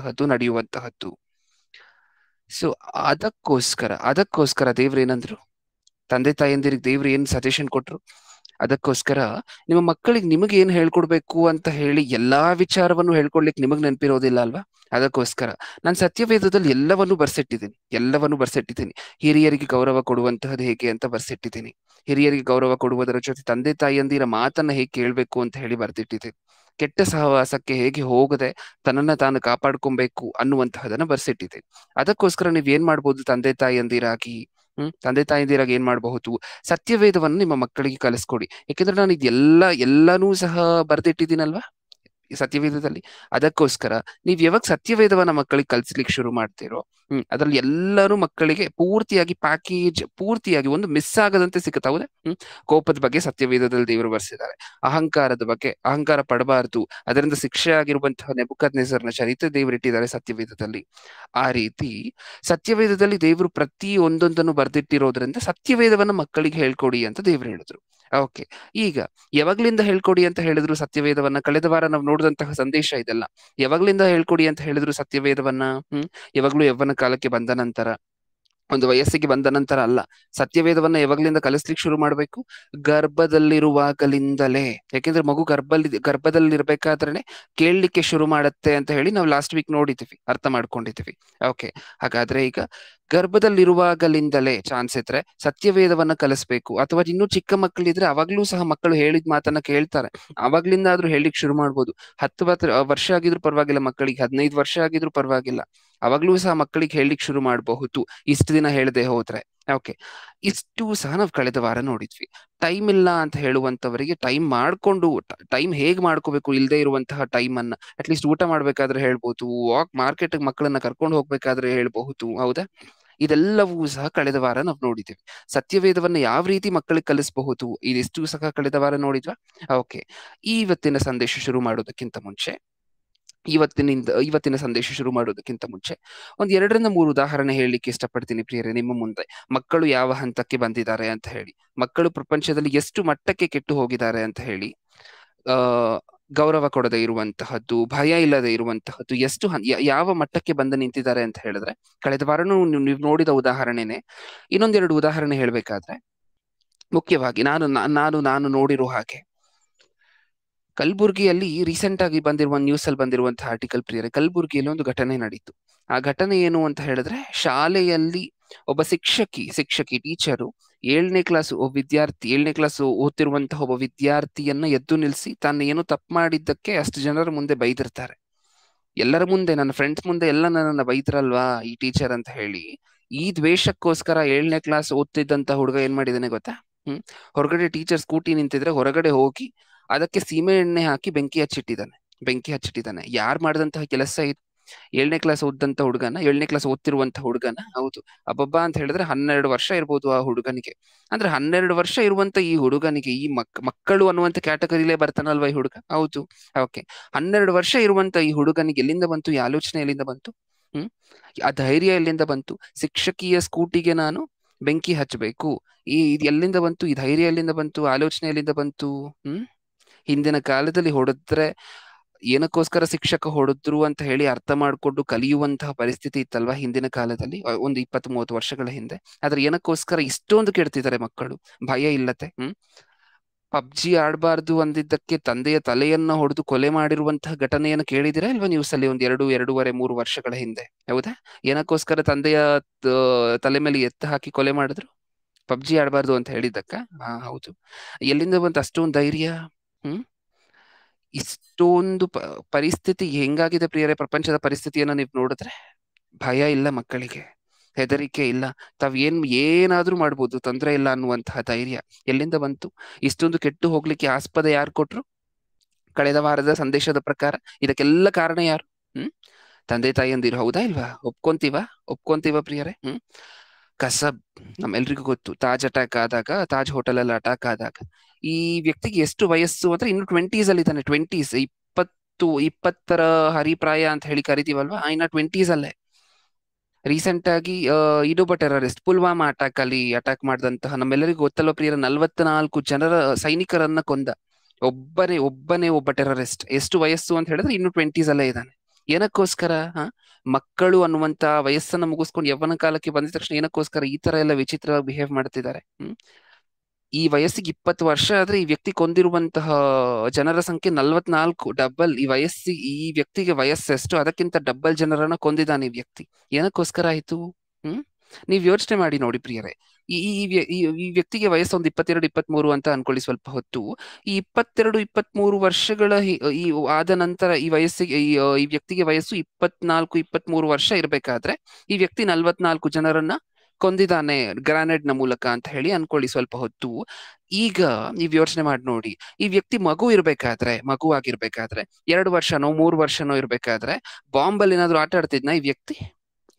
ಆಗುವಂತಹದ್ದು, ನಡೆಯುವಂತಹದ್ದು. So ಅದಕ್ಕೋಸ್ಕರ ದೇವ್ರೇನಂದ್ರು, ತಂದೆ ತಾಯಂದಿರಿಗೆ ದೇವ್ರು ಏನ್ ಸಜೆಷನ್ ಕೊಟ್ರು, ಅದಕ್ಕೋಸ್ಕರ ನಿಮ್ಮ ಮಕ್ಕಳಿಗೆ ನಿಮಗೆ ಏನ್ ಹೇಳ್ಕೊಡ್ಬೇಕು ಅಂತ ಹೇಳಿ ಎಲ್ಲಾ ವಿಚಾರವನ್ನು ಹೇಳ್ಕೊಡ್ಲಿಕ್ಕೆ ನಿಮಗ್ ನೆನಪಿರೋದಿಲ್ಲ ಅಲ್ವಾ? ಅದಕ್ಕೋಸ್ಕರ ನಾನು ಸತ್ಯವೇದದಲ್ಲಿ ಎಲ್ಲವನ್ನೂ ಬರ್ಸಿಟ್ಟಿದ್ದೀನಿ. ಹಿರಿಯರಿಗೆ ಗೌರವ ಕೊಡುವಂತಹದ್ದು ಹೇಗೆ ಅಂತ ಬರ್ಸಿಟ್ಟಿದ್ದೀನಿ. ಹಿರಿಯರಿಗೆ ಗೌರವ ಕೊಡುವುದರ ಜೊತೆ ತಂದೆ ತಾಯಿಯಂದಿರ ಮಾತನ್ನ ಹೇಗೆ ಕೇಳ್ಬೇಕು ಅಂತ ಹೇಳಿ ಬರ್ದಿಟ್ಟಿದ್ದೀನಿ. ಕೆಟ್ಟ ಸಹವಾಸಕ್ಕೆ ಹೇಗೆ ಹೋಗದೆ ತನ್ನನ್ನ ತಾನು ಕಾಪಾಡ್ಕೊಬೇಕು ಅನ್ನುವಂತಹದನ್ನ ಬರ್ಸಿಟ್ಟಿದ್ದೀನಿ. ಅದಕ್ಕೋಸ್ಕರ ನೀವ್ ಏನ್ ಮಾಡ್ಬೋದು, ತಂದೆ ತಾಯಂದಿರಾಗಿ ಏನ್ ಮಾಡಬಹುದು, ಸತ್ಯವೇದವನ್ನು ನಿಮ್ಮ ಮಕ್ಕಳಿಗೆ ಕಲಿಸ್ಕೊಡಿ. ಯಾಕೆಂದ್ರೆ ನಾನು ಎಲ್ಲಾನೂ ಸಹ ಬರ್ದಿಟ್ಟಿದ್ದೀನಲ್ವಾ ಈ ಸತ್ಯವೇದದಲ್ಲಿ. ಅದಕ್ಕೋಸ್ಕರ ನೀವ್ ಯಾವಾಗ ಸತ್ಯವೇದವನ್ನ ಮಕ್ಕಳಿಗೆ ಕಲಿಸ್ಲಿಕ್ಕೆ ಶುರು ಮಾಡ್ತೀರೋ, ಅದ್ರಲ್ಲಿ ಎಲ್ಲರೂ ಮಕ್ಕಳಿಗೆ ಪೂರ್ತಿಯಾಗಿ ಒಂದು ಮಿಸ್ ಆಗದಂತೆ ಸಿಗುತ್ತೆ. ಹೌದಾ? ಕೋಪದ ಬಗ್ಗೆ ಸತ್ಯವೇದದಲ್ಲಿ ದೇವರು ಬರ್ಸಿದ್ದಾರೆ. ಅಹಂಕಾರ ಪಡಬಾರದು, ಅದರಿಂದ ಶಿಕ್ಷೆ ಆಗಿರುವಂತಹ ನೆಬೂಕದ್ನೆಚ್ಚರನ ಚರಿತ್ರೆ ದೇವರಿಟ್ಟಿದ್ದಾರೆ ಸತ್ಯವೇದದಲ್ಲಿ. ಆ ರೀತಿ ಸತ್ಯವೇದದಲ್ಲಿ ದೇವರು ಪ್ರತಿ ಒಂದೊಂದನ್ನು ಬರ್ದಿಟ್ಟಿರೋದ್ರಿಂದ ಸತ್ಯವೇದವನ್ನ ಮಕ್ಕಳಿಗೆ ಹೇಳ್ಕೊಡಿ ಅಂತ ದೇವ್ರು ಹೇಳಿದ್ರು. ಓಕೆ, ಈಗ ಯಾವಾಗ್ಲಿಂದ ಹೇಳ್ಕೊಡಿ ಅಂತ ಹೇಳಿದ್ರು ಸತ್ಯವೇದವನ್ನ? ಕಳೆದ ವಾರ ನಾವು ನೋಡಿದಂತಹ ಸಂದೇಶ ಇದೆಲ್ಲ. ಯಾವಾಗ್ಲಿಂದ ಹೇಳ್ಕೊಡಿ ಅಂತ ಹೇಳಿದ್ರು ಸತ್ಯವೇದವನ್ನ? ಯಾವಾಗ್ಲೂ ಯವ್ವನ ಕಾಲಕ್ಕೆ ಬಂದ ನಂತರ, ಒಂದು ವಯಸ್ಸಿಗೆ ಬಂದ ನಂತರ ಅಲ್ಲ. ಸತ್ಯವೇದವನ್ನ ಯಾವಾಗ್ಲಿಂದ ಕಲಿಸ್ಲಿಕ್ಕೆ ಶುರು ಮಾಡ್ಬೇಕು? ಗರ್ಭದಲ್ಲಿರುವಾಗಲಿಂದಲೇ. ಯಾಕೆಂದ್ರೆ ಮಗು ಗರ್ಭದಲ್ಲಿರ್ಬೇಕಾದ್ರೆ ಕೇಳಲಿಕ್ಕೆ ಶುರು ಮಾಡತ್ತೆ ಅಂತ ಹೇಳಿ ನಾವು ಲಾಸ್ಟ್ ವೀಕ್ ನೋಡಿದ್ದೀವಿ, ಅರ್ಥ ಮಾಡ್ಕೊಂಡಿದ್ದೀವಿ. ಓಕೆ, ಹಾಗಾದ್ರೆ ಈಗ ಗರ್ಭದಲ್ಲಿರುವಾಗಲಿಂದಲೇ ಚಾನ್ಸ್ ಇದ್ರೆ ಸತ್ಯವೇದವನ್ನ ಕಲಿಸ್ಬೇಕು. ಅಥವಾ ಇನ್ನೂ ಚಿಕ್ಕ ಮಕ್ಕಳಿದ್ರೆ ಅವಾಗ್ಲೂ ಸಹ ಮಕ್ಕಳು ಹೇಳಿದ ಮಾತನ್ನ ಕೇಳ್ತಾರೆ, ಅವಾಗ್ಲಿಂದ ಆದ್ರೂ ಹೇಳಿಕ್ ಶುರು ಮಾಡ್ಬೋದು. 10 ವರ್ಷ ಆಗಿದ್ರು ಪರವಾಗಿಲ್ಲ ಮಕ್ಕಳಿಗೆ, 15 ವರ್ಷ ಆಗಿದ್ರು ಪರವಾಗಿಲ್ಲ, ಅವಾಗ್ಲೂ ಸಹ ಮಕ್ಕಳಿಗೆ ಹೇಳಿಕ್ ಶುರು ಮಾಡಬಹುದು, ಇಷ್ಟು ದಿನ ಹೇಳದೆ ಹೋದ್ರೆ. ಓಕೆ, ಇಷ್ಟು ಸಹ ನಾವು ಕಳೆದ ವಾರ ನೋಡಿದ್ವಿ. ಟೈಮ್ ಇಲ್ಲ ಅಂತ ಹೇಳುವಂತವರಿಗೆ ಟೈಮ್ ಹೇಗ್ ಮಾಡ್ಕೋಬೇಕು, ಇಲ್ಲದೆ ಇರುವಂತಹ ಟೈಮ್ ಅನ್ನ ಅಟ್ಲೀಸ್ಟ್ ಊಟ ಮಾಡ್ಬೇಕಾದ್ರೆ ಹೇಳ್ಬಹುದು, ಮಾರ್ಕೆಟ್ ಮಕ್ಕಳನ್ನ ಕರ್ಕೊಂಡು ಹೋಗ್ಬೇಕಾದ್ರೆ ಹೇಳ್ಬಹುದು. ಹೌದಾ? ಇದೆಲ್ಲವೂ ಸಹ ಕಳೆದ ವಾರ ನಾವು ನೋಡಿದ್ದೇವೆ. ಸತ್ಯವೇದವನ್ನ ಯಾವ ರೀತಿ ಮಕ್ಕಳಿಗೆ ಕಲಿಸಬಹುದು, ಇದಿಷ್ಟು ಸಹ ಕಳೆದ ವಾರ ನೋಡಿದ್ವಾ? ಓಕೆ, ಇವತ್ತಿನ ಸಂದೇಶ ಶುರು ಮಾಡೋದಕ್ಕಿಂತ ಮುಂಚೆ ಇವತ್ತಿನ ಸಂದೇಶ ಶುರು ಮಾಡೋದಕ್ಕಿಂತ ಮುಂಚೆ ಒಂದ್ 2 3 ಉದಾಹರಣೆ ಹೇಳಲಿಕ್ಕೆ ಇಷ್ಟಪಡ್ತೀನಿ ಪ್ರಿಯರೇ ನಿಮ್ಮ ಮುಂದೆ. ಮಕ್ಕಳು ಯಾವ ಹಂತಕ್ಕೆ ಬಂದಿದ್ದಾರೆ ಅಂತ ಹೇಳಿ, ಮಕ್ಕಳು ಪ್ರಪಂಚದಲ್ಲಿ ಎಷ್ಟು ಮಟ್ಟಕ್ಕೆ ಕೆಟ್ಟು ಹೋಗಿದ್ದಾರೆ ಅಂತ ಹೇಳಿ, ಆ ಗೌರವ ಕೊಡದೆ ಇರುವಂತಹದ್ದು, ಭಯ ಇಲ್ಲದೆ ಇರುವಂತಹದ್ದು, ಯಾವ ಮಟ್ಟಕ್ಕೆ ಬಂದು ನಿಂತಿದ್ದಾರೆ ಅಂತ ಹೇಳಿದ್ರೆ, ಕಳೆದ ವಾರನೂ ನೀವು ನೋಡಿದ ಉದಾಹರಣೆನೆ. ಇನ್ನೊಂದೆರಡು ಉದಾಹರಣೆ ಹೇಳ್ಬೇಕಾದ್ರೆ, ಮುಖ್ಯವಾಗಿ ನಾನು ನೋಡಿರೋ ಹಾಗೆ ಕಲಬುರ್ಗಿಯಲ್ಲಿ ರೀಸೆಂಟ್ ಆಗಿ ನ್ಯೂಸ್ ಅಲ್ಲಿ ಬಂದಿರುವಂತಹ ಆರ್ಟಿಕಲ್ ಪ್ರಿಯರೇ, ಕಲಬುರ್ಗಿಯಲ್ಲಿ ಒಂದು ಘಟನೆ ನಡೀತು. ಆ ಘಟನೆ ಏನು ಅಂತ ಹೇಳಿದ್ರೆ, ಶಾಲೆಯಲ್ಲಿ ಒಬ್ಬ ಶಿಕ್ಷಕಿ ಟೀಚರು 7ನೇ ಕ್ಲಾಸ್ ಓದ್ತಿರುವಂತಹ ಒಬ್ಬ ವಿದ್ಯಾರ್ಥಿಯನ್ನ ಎದ್ದು ನಿಲ್ಲಿಸಿ ತಾನು ಏನು ತಪ್ಪು ಮಾಡಿದ್ದಕ್ಕೆ ಅಷ್ಟು ಜನರ ಮುಂದೆ ಬೈದಿರ್ತಾರೆ. ಎಲ್ಲರ ಮುಂದೆ, ನನ್ನ ಫ್ರೆಂಡ್ಸ್ ಮುಂದೆ ಎಲ್ಲ ನನ್ನನ್ನ ಬೈದ್ರಲ್ವಾ ಈ ಟೀಚರ್ ಅಂತ ಹೇಳಿ. ಈ ದ್ವೇಷಕ್ಕೋಸ್ಕರ 7ನೇ ಕ್ಲಾಸ್ ಓದ್ತಿದ್ದಂತ ಹುಡುಗ ಏನ್ ಮಾಡಿದಾನೆ ಗೊತ್ತಾ? ಹೊರಗಡೆ ಟೀಚರ್ ಸ್ಕೂಟಿ ನಿಂತಿದ್ರೆ ಹೊರಗಡೆ ಹೋಗಿ ಅದಕ್ಕೆ ಸೀಮೆ ಎಣ್ಣೆ ಹಾಕಿ ಬೆಂಕಿ ಹಚ್ಚಿಟ್ಟಿದ್ದಾನೆ. ಯಾರು ಮಾಡಿದಂತಹ ಕೆಲಸ ಇದು? 7ನೇ ಕ್ಲಾಸ್ ಓದ್ತಿರುವಂತ ಹುಡುಗನ. ಹೌದು, ಅಬ್ಬಬ್ಬಾ ಅಂತ ಹೇಳಿದ್ರೆ 12 ವರ್ಷ ಇರ್ಬೋದು ಆ ಹುಡುಗನಿಗೆ. ಅಂದ್ರೆ 12 ವರ್ಷ ಇರುವಂತ ಈ ಹುಡುಗನಿಗೆ, ಈ ಮಕ್ಕಳು ಅನ್ನುವಂತ ಕ್ಯಾಟಗರಿಲೇ ಬರ್ತಾನಲ್ವಾ ಈ ಹುಡುಗ? ಹೌದು. ಓಕೆ, 12 ವರ್ಷ ಇರುವಂತ ಈ ಹುಡುಗನಿಗೆ ಎಲ್ಲಿಂದ ಬಂತು ಈ ಆಲೋಚನೆ? ಎಲ್ಲಿಂದ ಬಂತು? ಆ ಧೈರ್ಯ ಎಲ್ಲಿಂದ ಬಂತು? ಶಿಕ್ಷಕಿಯ ಸ್ಕೂಟಿಗೆ ನಾನು ಬೆಂಕಿ ಹಚ್ಚಬೇಕು, ಇದು ಎಲ್ಲಿಂದ ಬಂತು? ಈ ಧೈರ್ಯ ಎಲ್ಲಿಂದ ಬಂತು? ಆಲೋಚನೆ ಎಲ್ಲಿಂದ ಬಂತು? ಹಿಂದಿನ ಕಾಲದಲ್ಲಿ ಹೊಡೆದ್ರೆ ಏನಕ್ಕೋಸ್ಕರ ಶಿಕ್ಷಕ ಹೊಡೆದ್ರು ಅಂತ ಹೇಳಿ ಅರ್ಥ ಮಾಡ್ಕೊಂಡು ಕಲಿಯುವಂತಹ ಪರಿಸ್ಥಿತಿ ಇತ್ತಲ್ವಾ ಹಿಂದಿನ ಕಾಲದಲ್ಲಿ, ಒಂದು 20-30 ವರ್ಷಗಳ ಹಿಂದೆ. ಆದ್ರೆ ಏನಕ್ಕೋಸ್ಕರ ಇಷ್ಟೊಂದು ಕೆಡ್ತಿದ್ದಾರೆ ಮಕ್ಕಳು? ಭಯ ಇಲ್ಲತೆ. ಪಬ್ಜಿ ಆಡಬಾರ್ದು ಅಂದಿದ್ದಕ್ಕೆ ತಂದೆಯ ತಲೆಯನ್ನ ಹೊಡೆದು ಕೊಲೆ ಮಾಡಿರುವಂತಹ ಘಟನೆಯನ್ನು ಕೇಳಿದಿರಾ ಇಲ್ವಾ ನ್ಯೂಸ್ ಅಲ್ಲಿ? ಒಂದು 2-2.5-3 ವರ್ಷಗಳ ಹಿಂದೆ. ಹೌದಾ? ಏನಕ್ಕೋಸ್ಕರ ತಂದೆಯ ತಲೆ ಮೇಲೆ ಎತ್ತು ಹಾಕಿ ಕೊಲೆ ಮಾಡಿದ್ರು? ಪಬ್ಜಿ ಆಡಬಾರ್ದು ಅಂತ ಹೇಳಿದ್ದಕ್ಕ? ಹೌದು. ಎಲ್ಲಿಂದ ಬಂತು ಅಷ್ಟೊಂದು ಧೈರ್ಯ? ಇಷ್ಟೊಂದು ಪರಿಸ್ಥಿತಿ ಹೆಂಗಾಗಿದೆ ಪ್ರಿಯರೇ? ಪ್ರಪಂಚದ ಪರಿಸ್ಥಿತಿಯನ್ನ ನೀವು ನೋಡಿದ್ರೆ ಭಯ ಇಲ್ಲ ಮಕ್ಕಳಿಗೆ, ಹೆದರಿಕೆ ಇಲ್ಲ, ಏನಾದ್ರೂ ಮಾಡ್ಬೋದು, ತೊಂದರೆ ಇಲ್ಲ ಅನ್ನುವಂತಹ ಧೈರ್ಯ ಎಲ್ಲಿಂದ ಬಂತು? ಇಷ್ಟೊಂದು ಕೆಟ್ಟು ಹೋಗ್ಲಿಕ್ಕೆ ಆಸ್ಪದ ಯಾರು ಕೊಟ್ರು? ಕಳೆದ ವಾರದ ಸಂದೇಶದ ಪ್ರಕಾರ ಇದಕ್ಕೆಲ್ಲ ಕಾರಣ ಯಾರು? ತಂದೆ ತಾಯಿಯಂದಿರು. ಹೌದಾ ಇಲ್ವಾ? ಒಪ್ಕೊಂತೀವ ಪ್ರಿಯರೇ? ಕಸಬ್ ನಮ್ಮೆಲ್ರಿಗೂ ಗೊತ್ತು. ತಾಜ್ ಹೋಟೆಲ್ ಅಲ್ಲಿ ಅಟ್ಯಾಕ್ ಆದಾಗ ಈ ವ್ಯಕ್ತಿಗೆ ಎಷ್ಟು ವಯಸ್ಸು ಅಂದ್ರೆ ಇನ್ನು 20s ಅಲ್ಲಿ ಇದ್ದಾನೆ. 20 ಹರಿಪ್ರಾಯ ಅಂತ ಹೇಳಿ ಕರಿತೀವಲ್ವಾ, ಇನ್ನ 20s ಅಲ್ಲೇ. ರೀಸೆಂಟ್ ಆಗಿ ಇನ್ನೊಬ್ಬ ಟೆರರಿಸ್ಟ್ ಪುಲ್ವಾಮಾ ಅಟ್ಯಾಕ್ ಮಾಡಿದಂತಹ ನಮ್ಮೆಲ್ಲರಿಗೂ ಗೊತ್ತಲ್ವ ಪ್ರಿಯರ, 44 ಜನರ ಸೈನಿಕರನ್ನ ಕೊಂದ ಒಬ್ಬ ಟೆರರಿಸ್ಟ್. ಎಷ್ಟು ವಯಸ್ಸು ಅಂತ ಹೇಳಿದ್ರೆ ಇನ್ನು 20s ಅಲ್ಲೇ ಇದ್ದಾನೆ. ಏನಕ್ಕೋಸ್ಕರ? ಮಕ್ಕಳು ಅನ್ನುವಂತ ವಯಸ್ಸನ್ನ ಮುಗಿಸ್ಕೊಂಡು ಯೌವನ ಕಾಲಕ್ಕೆ ಬಂದಿದ ತಕ್ಷಣ ಏನಕ್ಕೋಸ್ಕರ ಈ ತರ ಎಲ್ಲ ವಿಚಿತ್ರವಾಗಿ ಬಿಹೇವ್ ಮಾಡ್ತಿದ್ದಾರೆ? ಈ ವಯಸ್ಸಿಗೆ 20 ವರ್ಷ ಆದ್ರೆ ಈ ವ್ಯಕ್ತಿ ಕೊಂದಿರುವಂತಹ ಜನರ ಸಂಖ್ಯೆ 44, ಡಬಲ್. ಈ ವ್ಯಕ್ತಿಗೆ ವಯಸ್ಸೆಷ್ಟು, ಅದಕ್ಕಿಂತ ಡಬಲ್ ಜನರನ್ನ ಕೊಂದಿದ್ದಾನೆ ಈ ವ್ಯಕ್ತಿ. ಏನಕ್ಕೋಸ್ಕರ ಆಯ್ತು? ನೀವ್ ಯೋಚನೆ ಮಾಡಿ ನೋಡಿ ಪ್ರಿಯರೇ. ಈ ಈ ವ್ಯ- ಈ ಈ ವ್ಯಕ್ತಿಗೆ ವಯಸ್ಸು ಒಂದು 22, 23 ಅಂತ ಅನ್ಕೊಳ್ಳಿ ಸ್ವಲ್ಪ ಹೊತ್ತು. ಈ 22, 23 ವರ್ಷಗಳ ಈ ಆದ ನಂತರ ಈ ವ್ಯಕ್ತಿಗೆ ವಯಸ್ಸು 24, 23 ವರ್ಷ ಇರ್ಬೇಕಾದ್ರೆ ಈ ವ್ಯಕ್ತಿ 44 ಜನರನ್ನ ಕೊಂದಿದ್ದಾನೆ ಗ್ರಾನೇಡ್ ನ ಮೂಲಕ ಅಂತ ಹೇಳಿ ಅನ್ಕೊಳ್ಳಿ ಸ್ವಲ್ಪ ಹೊತ್ತು. ಈಗ ನೀವ್ ಯೋಚನೆ ಮಾಡಿ ನೋಡಿ, ಈ ವ್ಯಕ್ತಿ ಮಗುವಾಗಿರ್ಬೇಕಾದ್ರೆ 2 ವರ್ಷನೋ 3 ವರ್ಷನೋ ಇರ್ಬೇಕಾದ್ರೆ ಬಾಂಬಲ್ಲಿ ಏನಾದ್ರು ಆಟ ಆಡ್ತಿದ್ನ ಈ ವ್ಯಕ್ತಿ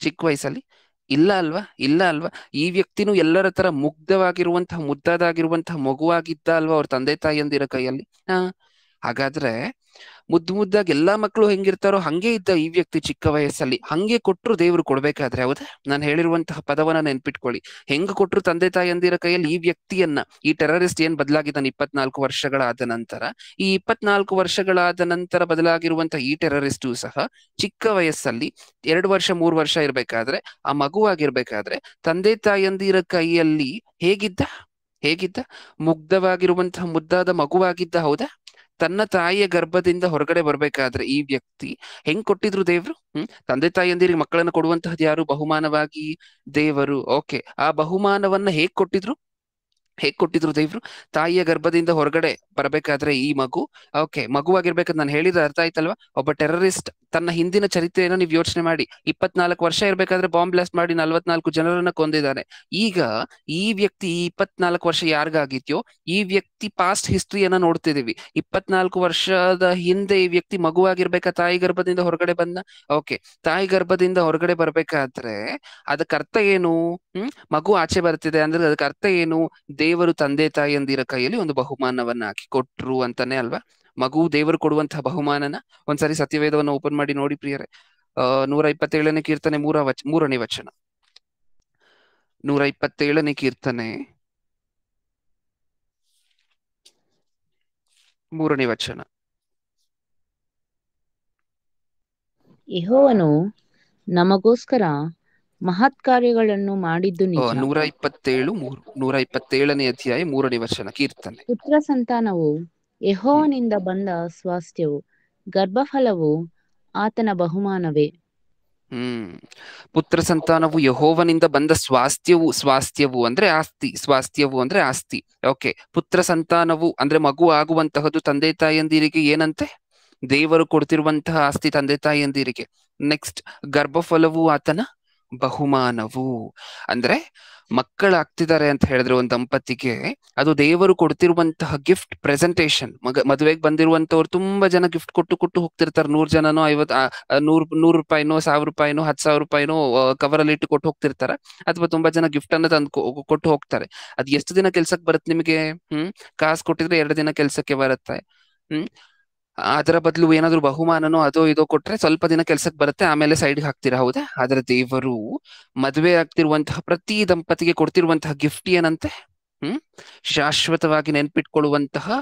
ಚಿಕ್ಕ ವಯಸ್ಸಲ್ಲಿ? ಇಲ್ಲ ಅಲ್ವಾ? ಇಲ್ಲ ಅಲ್ವಾ? ಈ ವ್ಯಕ್ತಿನೂ ಎಲ್ಲರ ತರ ಮುದ್ದಾದಾಗಿರುವಂತಹ ಮಗುವಾಗಿದ್ದ ಅಲ್ವಾ ಅವ್ರ ತಂದೆ ತಾಯಿಯಂದಿರ ಕೈಯಲ್ಲಿ? ಹಾಗಾದ್ರೆ ಮುದ್ದಾಗಿ ಎಲ್ಲಾ ಮಕ್ಕಳು ಹೆಂಗಿರ್ತಾರೋ ಹಂಗೆ ಇದ್ದ ಈ ವ್ಯಕ್ತಿ ಚಿಕ್ಕ ವಯಸ್ಸಲ್ಲಿ. ಹಂಗೆ ಕೊಟ್ರು ದೇವ್ರು ಕೊಡ್ಬೇಕಾದ್ರೆ, ಹೌದಾ? ನಾನು ಹೇಳಿರುವಂತಹ ಪದವನ್ನ ನೆನ್ಪಿಟ್ಕೊಳ್ಳಿ. ಹೆಂಗ್ ಕೊಟ್ರು ತಂದೆ ತಾಯಿಯಂದಿರ ಕೈಯಲ್ಲಿ ಈ ವ್ಯಕ್ತಿಯನ್ನ, ಈ ಟೆರರಿಸ್ಟ್ ಏನ್ ಬದಲಾಗಿದ್ದಾನೆ 24 ವರ್ಷಗಳಾದ ನಂತರ, ಈ 24 ವರ್ಷಗಳಾದ ನಂತರ ಬದಲಾಗಿರುವಂತಹ ಈ ಟೆರರಿಸ್ಟು ಸಹ ಚಿಕ್ಕ ವಯಸ್ಸಲ್ಲಿ 2 ವರ್ಷ 3 ವರ್ಷ ಇರ್ಬೇಕಾದ್ರೆ, ಆ ಮಗುವಾಗಿರ್ಬೇಕಾದ್ರೆ ತಂದೆ ತಾಯಿಯಂದಿರ ಕೈಯಲ್ಲಿ ಹೇಗಿದ್ದ? ಮುದ್ದಾದ ಮಗುವಾಗಿದ್ದ, ಹೌದಾ? ತನ್ನ ತಾಯಿಯ ಗರ್ಭದಿಂದ ಹೊರಗಡೆ ಬರ್ಬೇಕಾದ್ರೆ ಈ ವ್ಯಕ್ತಿ ಹೆಂಗ್ ಕೊಟ್ಟಿದ್ರು ದೇವ್ರು? ತಂದೆ ತಾಯಿಯಂದಿರಿಗೆ ಮಕ್ಕಳನ್ನ ಕೊಡುವಂತಹದ್ದು ಯಾರು? ಬಹುಮಾನವಾಗಿ ದೇವರು. ಓಕೆ, ಆ ಬಹುಮಾನವನ್ನ ಹೇಗ್ ಕೊಟ್ಟಿದ್ರು ದೇವ್ರು? ತಾಯಿಯ ಗರ್ಭದಿಂದ ಹೊರಗಡೆ ಬರಬೇಕಾದ್ರೆ ಈ ಮಗುವಾಗಿರ್ಬೇಕಾದ್ರೆ, ನಾನು ಹೇಳಿದ ಅರ್ಥ ಆಯ್ತಲ್ವಾ? ಒಬ್ಬ ಟೆರರಿಸ್ಟ್ ತನ್ನ ಹಿಂದಿನ ಚರಿತ್ರೆಯನ್ನು ನೀವು ಯೋಚನೆ ಮಾಡಿ. 24 ವರ್ಷ ಇರ್ಬೇಕಾದ್ರೆ ಬಾಂಬ್ ಬ್ಲಾಸ್ಟ್ ಮಾಡಿ 44 ಜನರನ್ನ ಕೊಂದಿದ್ದಾನೆ. ಈಗ ಈ ವ್ಯಕ್ತಿ 24 ವರ್ಷ ಯಾರಿಗಾಗಿದ್ಯೋ ಈ ವ್ಯಕ್ತಿ ಪಾಸ್ಟ್ ಹಿಸ್ಟ್ರಿಯನ್ನ ನೋಡ್ತಿದೀವಿ. 24 ವರ್ಷದ ಹಿಂದೆ ಈ ವ್ಯಕ್ತಿ ಮಗುವಾಗಿರ್ಬೇಕಾ ತಾಯಿ ಗರ್ಭದಿಂದ ಹೊರಗಡೆ ಬಂದ? ಓಕೆ, ತಾಯಿ ಗರ್ಭದಿಂದ ಹೊರಗಡೆ ಬರ್ಬೇಕಾದ್ರೆ ಅದಕ್ಕೆ ಅರ್ಥ ಏನು? ಮಗು ಆಚೆ ಬರ್ತಿದೆ ಅಂದ್ರೆ ಅದಕ್ಕೆ ಅರ್ಥ ಏನು? ದೇವರು ತಂದೆ ತಾಯಿಯಂದಿರ ಕೈಯಲ್ಲಿ ಒಂದು ಬಹುಮಾನವನ್ನ ಹಾಕಿ ಕೊಟ್ರು ಅಂತಾನೆ ಅಲ್ವಾ? ಮಗು ದೇವರು ಕೊಡುವಂತಹ ಬಹುಮಾನನ. ಒಂದ್ಸರಿ ಸತ್ಯವೇದವನ್ನ ಓಪನ್ ಮಾಡಿ ನೋಡಿ ಪ್ರಿಯರೇ. 127ನೇ ಕೀರ್ತನೆ 3ನೇ ವಚನ. 127ನೇ ಕೀರ್ತನೆ 3ನೇ ವಚನ. ಯೆಹೋವನು ನಮಗೋಸ್ಕರ ಮಹತ್ ಕಾರ್ಯಗಳನ್ನು ಮಾಡಿದ್ದು ನಿಜ. 127ನೇ ಅಧ್ಯಾಯ 3ನೇ ವಚನ ಕೀರ್ತನೆ. ಪುತ್ರ ಸಂತಾನವು ಯೆಹೋವನಿಂದ ಬಂದ ಸ್ವಾಸ್ಥ್ಯವು, ಗರ್ಭಫಲವು ಆತನ ಬಹುಮಾನವೇ. ಪುತ್ರ ಸಂತಾನವು ಯೆಹೋವನಿಂದ ಬಂದ ಸ್ವಾಸ್ಥ್ಯವು ಅಂದ್ರೆ ಆಸ್ತಿ. ಓಕೆ, ಪುತ್ರ ಸಂತಾನವು ಅಂದ್ರೆ ಮಗು ಆಗುವಂತಹದ್ದು ತಂದೆ ತಾಯಿಯಂದಿರಿಗೆ ಏನಂತೆ? ದೇವರು ಕೊಡ್ತಿರುವಂತಹ ಆಸ್ತಿ ತಂದೆ ತಾಯಿಯಂದಿರಿಗೆ. ನೆಕ್ಸ್ಟ್, ಗರ್ಭಫಲವು ಆತನ ಬಹುಮಾನವು. ಅಂದ್ರೆ ಮಕ್ಕಳಾಗ್ತಿದ್ದಾರೆ ಅಂತ ಹೇಳಿದ್ರೆ ಒಂದು ದಂಪತಿಗೆ ಅದು ದೇವರು ಕೊಡ್ತಿರುವಂತಹ ಗಿಫ್ಟ್ ಪ್ರೆಸೆಂಟೇಶನ್. ಮದುವೆಗೆ ಬಂದಿರುವಂತವ್ರು ತುಂಬಾ ಜನ ಗಿಫ್ಟ್ ಕೊಟ್ಟು ಹೋಗ್ತಿರ್ತಾರೆ. 100 ಜನನೋ 100 ರೂಪಾಯಿನೋ 1000 ರೂಪಾಯಿನೋ 10,000 ರೂಪಾಯಿನೋ ಕವರಲ್ಲಿ ಇಟ್ಟು ಕೊಟ್ಟು ಹೋಗ್ತಿರ್ತಾರ, ಅಥವಾ ತುಂಬಾ ಜನ ಗಿಫ್ಟ್ ಅನ್ನ ತಂದು ಕೊಟ್ಟು ಹೋಗ್ತಾರೆ. ಅದ್ ಎಷ್ಟು ದಿನ ಕೆಲ್ಸಕ್ಕೆ ಬರುತ್ತೆ ನಿಮಗೆ? ಕಾಸು ಕೊಟ್ಟಿದ್ರೆ 2 ದಿನ ಕೆಲ್ಸಕ್ಕೆ ಬರುತ್ತೆ. ಅದರ ಬದಲು ಏನಾದ್ರು ಬಹುಮಾನನೋ ಅದೋ ಇದೋ ಕೊಟ್ರೆ ಸ್ವಲ್ಪ ದಿನ ಕೆಲ್ಸಕ್ಕೆ ಬರುತ್ತೆ, ಆಮೇಲೆ ಸೈಡ್ಗೆ ಹಾಕ್ತೀರಾ, ಹೌದಾ? ಆದ್ರೆ ದೇವರು ಮದುವೆ ಆಗ್ತಿರುವಂತಹ ಪ್ರತಿ ದಂಪತಿಗೆ ಕೊಡ್ತಿರುವಂತಹ ಗಿಫ್ಟ್ ಏನಂತೆ? ಶಾಶ್ವತವಾಗಿ ನೆನ್ಪಿಟ್ಕೊಳ್ಳುವಂತಹ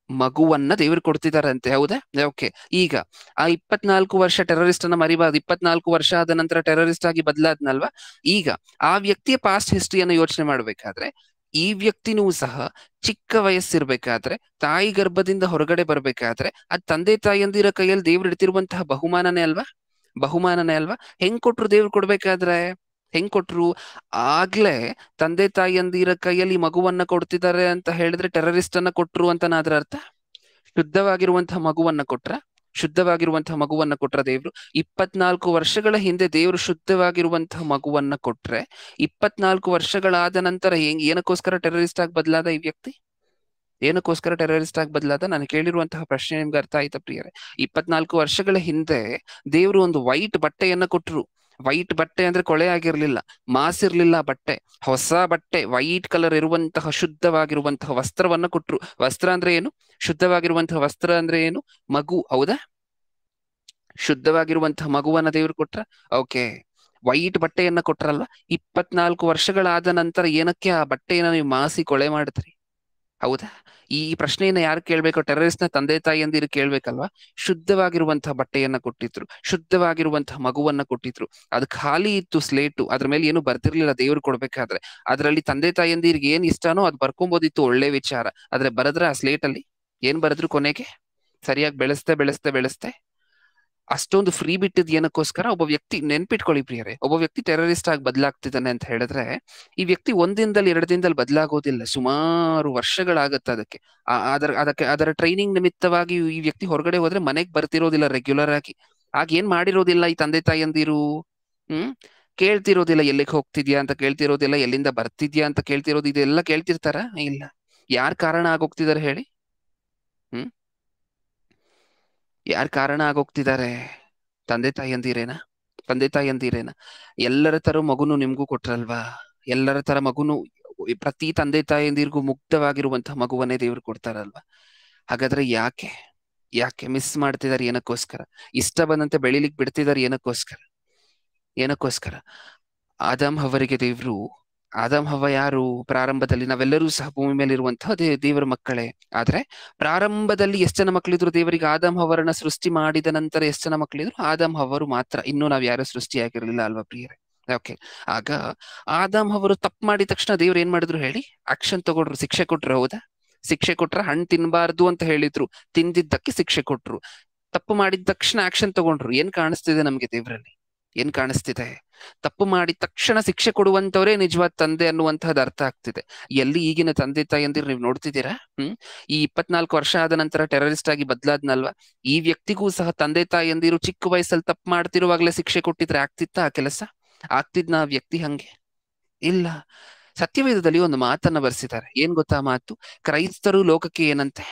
ಮಗುವನ್ನ ದೇವರು ಕೊಡ್ತಿದಾರಂತೆ, ಹೌದಾ? ಓಕೆ, ಈಗ ಆ 24 ವರ್ಷ ಟೆರರಿಸ್ಟ್ ಅನ್ನ ಮರಿಬಾರ್ದು. 24 ವರ್ಷ ಆದ ನಂತರ ಟೆರರಿಸ್ಟ್ ಆಗಿ ಬದಲಾದ್ನಲ್ವಾ? ಈಗ ಆ ವ್ಯಕ್ತಿಯ ಪಾಸ್ಟ್ ಹಿಸ್ಟ್ರಿಯನ್ನು ಯೋಚನೆ ಮಾಡ್ಬೇಕಾದ್ರೆ ಈ ವ್ಯಕ್ತಿನೂ ಸಹ ಚಿಕ್ಕ ವಯಸ್ಸಿರ್ಬೇಕಾದ್ರೆ ತಾಯಿ ಗರ್ಭದಿಂದ ಹೊರಗಡೆ ಬರ್ಬೇಕಾದ್ರೆ ಅದ್ ತಂದೆ ತಾಯಿಯಂದಿರ ಕೈಯಲ್ಲಿ ದೇವ್ರು ಇಡ್ತಿರುವಂತಹ ಬಹುಮಾನನೇ ಅಲ್ವಾ? ಹೆಂಗ್ ಕೊಟ್ರು ದೇವ್ರು ಕೊಡ್ಬೇಕಾದ್ರೆ? ಹೆಂಗ್ ಕೊಟ್ರು? ಆಗ್ಲೇ ತಂದೆ ತಾಯಿಯಂದಿರ ಕೈಯಲ್ಲಿ ಮಗುವನ್ನ ಕೊಡ್ತಿದ್ದಾರೆ ಅಂತ ಹೇಳಿದ್ರೆ ಟೆರರಿಸ್ಟ್ ಅನ್ನ ಕೊಟ್ರು ಅಂತನಾದ್ರ ಅರ್ಥ? ಶುದ್ಧವಾಗಿರುವಂತಹ ಮಗುವನ್ನ ಕೊಟ್ರ ದೇವ್ರು? 24 ವರ್ಷಗಳ ಹಿಂದೆ ದೇವ್ರು ಶುದ್ಧವಾಗಿರುವಂತಹ ಮಗುವನ್ನ ಕೊಟ್ರೆ 24 ವರ್ಷಗಳಾದ ನಂತರ ಏನಕ್ಕೋಸ್ಕರ ಟೆರರಿಸ್ಟ್ ಆಗಿ ಬದಲಾದ ಈ ವ್ಯಕ್ತಿ? ನಾನು ಕೇಳಿರುವಂತಹ ಪ್ರಶ್ನೆ ನಿಮ್ಗೆ ಅರ್ಥ ಆಯ್ತಾ ಪ್ರಿಯರೇ? 24 ವರ್ಷಗಳ ಹಿಂದೆ ದೇವ್ರು ಒಂದು ವೈಟ್ ಬಟ್ಟೆಯನ್ನ ಕೊಟ್ರು. ವೈಟ್ ಬಟ್ಟೆ ಅಂದ್ರೆ ಕೊಳೆ ಆಗಿರ್ಲಿಲ್ಲ, ಮಾಸಿರ್ಲಿಲ್ಲ ಬಟ್ಟೆ, ಹೊಸ ಬಟ್ಟೆ, ವೈಟ್ ಕಲರ್ ಇರುವಂತಹ ಶುದ್ಧವಾಗಿರುವಂತಹ ವಸ್ತ್ರವನ್ನ ಕೊಟ್ರು. ವಸ್ತ್ರ ಅಂದ್ರೆ ಏನು? ಶುದ್ಧವಾಗಿರುವಂತಹ ವಸ್ತ್ರ ಅಂದ್ರೆ ಏನು? ಮಗು, ಹೌದಾ? ಶುದ್ಧವಾಗಿರುವಂತಹ ಮಗುವನ್ನ ದೇವ್ರು ಕೊಟ್ರ. ಓಕೆ, ವೈಟ್ ಬಟ್ಟೆಯನ್ನ ಕೊಟ್ರಲ್ವಾ? 24 ವರ್ಷಗಳಾದ ನಂತರ ಏನಕ್ಕೆ ಆ ಬಟ್ಟೆಯನ್ನ ನೀವು ಮಾಸಿ ಕೊಳೆ ಮಾಡಿದ್ರಿ? ಹೌದಾ? ಈ ಪ್ರಶ್ನೆಯನ್ನ ಯಾರು ಕೇಳ್ಬೇಕು? ಟೆರರಿಸ್ಟ್ ನ ತಂದೆ ತಾಯಿಯಂದಿರು ಕೇಳ್ಬೇಕಲ್ವಾ? ಶುದ್ಧವಾಗಿರುವಂತಹ ಬಟ್ಟೆಯನ್ನ ಕೊಟ್ಟಿದ್ರು, ಶುದ್ಧವಾಗಿರುವಂತಹ ಮಗುವನ್ನ ಕೊಟ್ಟಿದ್ರು. ಅದು ಖಾಲಿ ಇತ್ತು ಸ್ಲೇಟು, ಅದ್ರ ಮೇಲೆ ಏನು ಬರ್ತಿರ್ಲಿಲ್ಲ ದೇವ್ರು ಕೊಡ್ಬೇಕಾದ್ರೆ. ಅದ್ರಲ್ಲಿ ತಂದೆ ತಾಯಿಯಂದಿರಿಗೆ ಏನ್ ಇಷ್ಟನೋ ಅದು ಬರ್ಕೊಂಬೋದಿತ್ತು, ಒಳ್ಳೆ ವಿಚಾರ. ಆದ್ರೆ ಬರದ್ರ ಆ ಸ್ಲೇಟ್ ಅಲ್ಲಿ ಏನ್ ಬರೆದ್ರು ಕೊನೆಗೆ? ಸರಿಯಾಗಿ ಬೆಳೆಸ್ತೆ ಬೆಳೆಸ್ತೆ ಬೆಳೆಸ್ತೆ ಅಷ್ಟೊಂದು ಫ್ರೀ ಬಿಟ್ಟಿದ್ ಏನಕ್ಕೋಸ್ಕರ? ಒಬ್ಬ ವ್ಯಕ್ತಿ, ನೆನ್ಪಿಟ್ಕೊಳ್ಳಿ ಪ್ರಿಯರೇ, ಒಬ್ಬ ವ್ಯಕ್ತಿ ಟೆರರಿಸ್ಟ್ ಆಗಿ ಬದಲಾಗ್ತಿದ್ದಾನೆ ಅಂತ ಹೇಳಿದ್ರೆ ಈ ವ್ಯಕ್ತಿ ಒಂದಿನದಲ್ಲಿ 2 ದಿನದಲ್ಲಿ ಬದಲಾಗೋದಿಲ್ಲ, ಸುಮಾರು ವರ್ಷಗಳಾಗತ್ತೆ ಅದಕ್ಕೆ. ಅದರ ಟ್ರೈನಿಂಗ್ ನಿಮಿತ್ತವಾಗಿ ಈ ವ್ಯಕ್ತಿ ಹೊರಗಡೆ ಹೋದ್ರೆ ಮನೆಗ್ ಬರ್ತಿರೋದಿಲ್ಲ ರೆಗ್ಯುಲರ್ ಆಗಿ. ಆಗ ಏನ್ ಮಾಡಿರೋದಿಲ್ಲ ಈ ತಂದೆ ತಾಯಿಯಂದಿರು? ಹ್ಮ್ ಕೇಳ್ತಿರೋದಿಲ್ಲ ಎಲ್ಲಿಗೆ ಹೋಗ್ತಿದ್ಯಾ ಅಂತ ಕೇಳ್ತಿರೋದಿಲ್ಲ, ಎಲ್ಲಿಂದ ಬರ್ತಿದ್ಯಾ ಅಂತ ಕೇಳ್ತಿರೋದು, ಇದೆಲ್ಲ ಕೇಳ್ತಿರ್ತಾರ? ಇಲ್ಲ. ಯಾರ್ ಕಾರಣ ಆಗೋಗ್ತಿದಾರೆ ಹೇಳಿ? ಹ್ಮ್ ಯಾರ್ ಕಾರಣ ಆಗೋಗ್ತಿದ್ದಾರೆ? ತಂದೆ ತಾಯಿಯಂದಿರೇನಾ? ತಂದೆ ತಾಯಿಯಂದಿರೇನಾ? ಎಲ್ಲರ ತರ ಮಗುನು ನಿಮ್ಗೂ ಕೊಟ್ರಲ್ವಾ? ಎಲ್ಲರ ತರ ಮಗುನು ಪ್ರತಿ ತಂದೆ ತಾಯಿಯಂದಿರ್ಗೂ ಮುಗ್ಧವಾಗಿರುವಂತಹ ಮಗುವನ್ನೇ ದೇವ್ರು ಕೊಡ್ತಾರಲ್ವಾ? ಹಾಗಾದ್ರೆ ಯಾಕೆ ಮಿಸ್ ಮಾಡ್ತಿದಾರೆ? ಏನಕ್ಕೋಸ್ಕರ? ಇಷ್ಟ ಬಂದಂತೆ ಬೆಳಿಲಿಕ್ ಬಿಡ್ತಿದಾರೆ? ಏನಕ್ಕೋಸ್ಕರ? ಆದಮ್ ಹವ್ವರಿಗೆ ದೇವ್ರು, ಆದಮ್ ಹವ್ವ ಯಾರು? ಪ್ರಾರಂಭದಲ್ಲಿ ನಾವೆಲ್ಲರೂ ಸಹ ಭೂಮಿ ಮೇಲೆ ಇರುವಂತಹ ದೇವರ ಮಕ್ಕಳೇ. ಆದ್ರೆ ಪ್ರಾರಂಭದಲ್ಲಿ ಎಷ್ಟು ಜನ ಮಕ್ಕಳಿದ್ರು ದೇವರಿಗೆ? ಆದಮ್ ಹವ್ವರನ್ನ ಸೃಷ್ಟಿ ಮಾಡಿದ ನಂತರ ಎಷ್ಟು ಜನ ಮಕ್ಕಳಿದ್ರು? ಆದಮ್ ಹವ್ವರು ಮಾತ್ರ. ಇನ್ನೂ ನಾವ್ ಯಾರು ಸೃಷ್ಟಿಯಾಗಿರ್ಲಿಲ್ಲ ಅಲ್ವಾ ಪ್ರಿಯರೇ? ಓಕೆ. ಆಗ ಆದಮ್ ಹವ್ವರು ತಪ್ಪು ಮಾಡಿದ ತಕ್ಷಣ ದೇವ್ರು ಏನ್ ಮಾಡಿದ್ರು ಹೇಳಿ? ಆಕ್ಷನ್ ತಗೊಂಡ್ರು, ಶಿಕ್ಷೆ ಕೊಟ್ರು. ಹೌದಾ? ಶಿಕ್ಷೆ ಕೊಟ್ರ? ಹಣ್ಣು ತಿನ್ಬಾರ್ದು ಅಂತ ಹೇಳಿದ್ರು, ತಿಂದಿದ್ದಕ್ಕೆ ಶಿಕ್ಷೆ ಕೊಟ್ರು. ತಪ್ಪು ಮಾಡಿದ ತಕ್ಷಣ ಆಕ್ಷನ್ ತಗೊಂಡ್ರು. ಏನ್ ಕಾಣಿಸ್ತಿದೆ ನಮ್ಗೆ ದೇವ್ರಲ್ಲಿ? ಏನ್ ಕಾಣಿಸ್ತಿದೆ? ತಪ್ಪು ಮಾಡಿದ ತಕ್ಷಣ ಶಿಕ್ಷೆ ಕೊಡುವಂತವರೇ ನಿಜವಾದ ತಂದೆ ಅನ್ನುವಂತಹದ್ದು ಅರ್ಥ ಆಗ್ತಿದೆ. ಎಲ್ಲಿ ಈಗಿನ ತಂದೆ ತಾಯಿಯಂದಿರು ನೀವು ನೋಡ್ತಿದ್ದೀರಾ? ಈ 24 ವರ್ಷ ಆದ ನಂತರ ಟೆರರಿಸ್ಟ್ ಆಗಿ ಬದಲಾದ್ನಲ್ವಾ, ಈ ವ್ಯಕ್ತಿಗೂ ಸಹ ತಂದೆ ತಾಯಿಯಂದಿರು ಚಿಕ್ಕ ವಯಸ್ಸಲ್ಲಿ ತಪ್ಪು ಮಾಡ್ತಿರುವಾಗಲೇ ಶಿಕ್ಷೆ ಕೊಟ್ಟಿದ್ರೆ ಆಗ್ತಿತ್ತ ಆ ಕೆಲಸ? ಆಗ್ತಿದ್ನ ಆ ವ್ಯಕ್ತಿ ಹಂಗೆ? ಇಲ್ಲ. ಸತ್ಯವೇದದಲ್ಲಿ ಒಂದು ಮಾತನ್ನ ಬರ್ಸಿದ್ದಾರೆ. ಏನ್ ಗೊತ್ತಾ ಮಾತು? ಕ್ರೈಸ್ತರು ಲೋಕಕ್ಕೆ ಏನಂತೆ?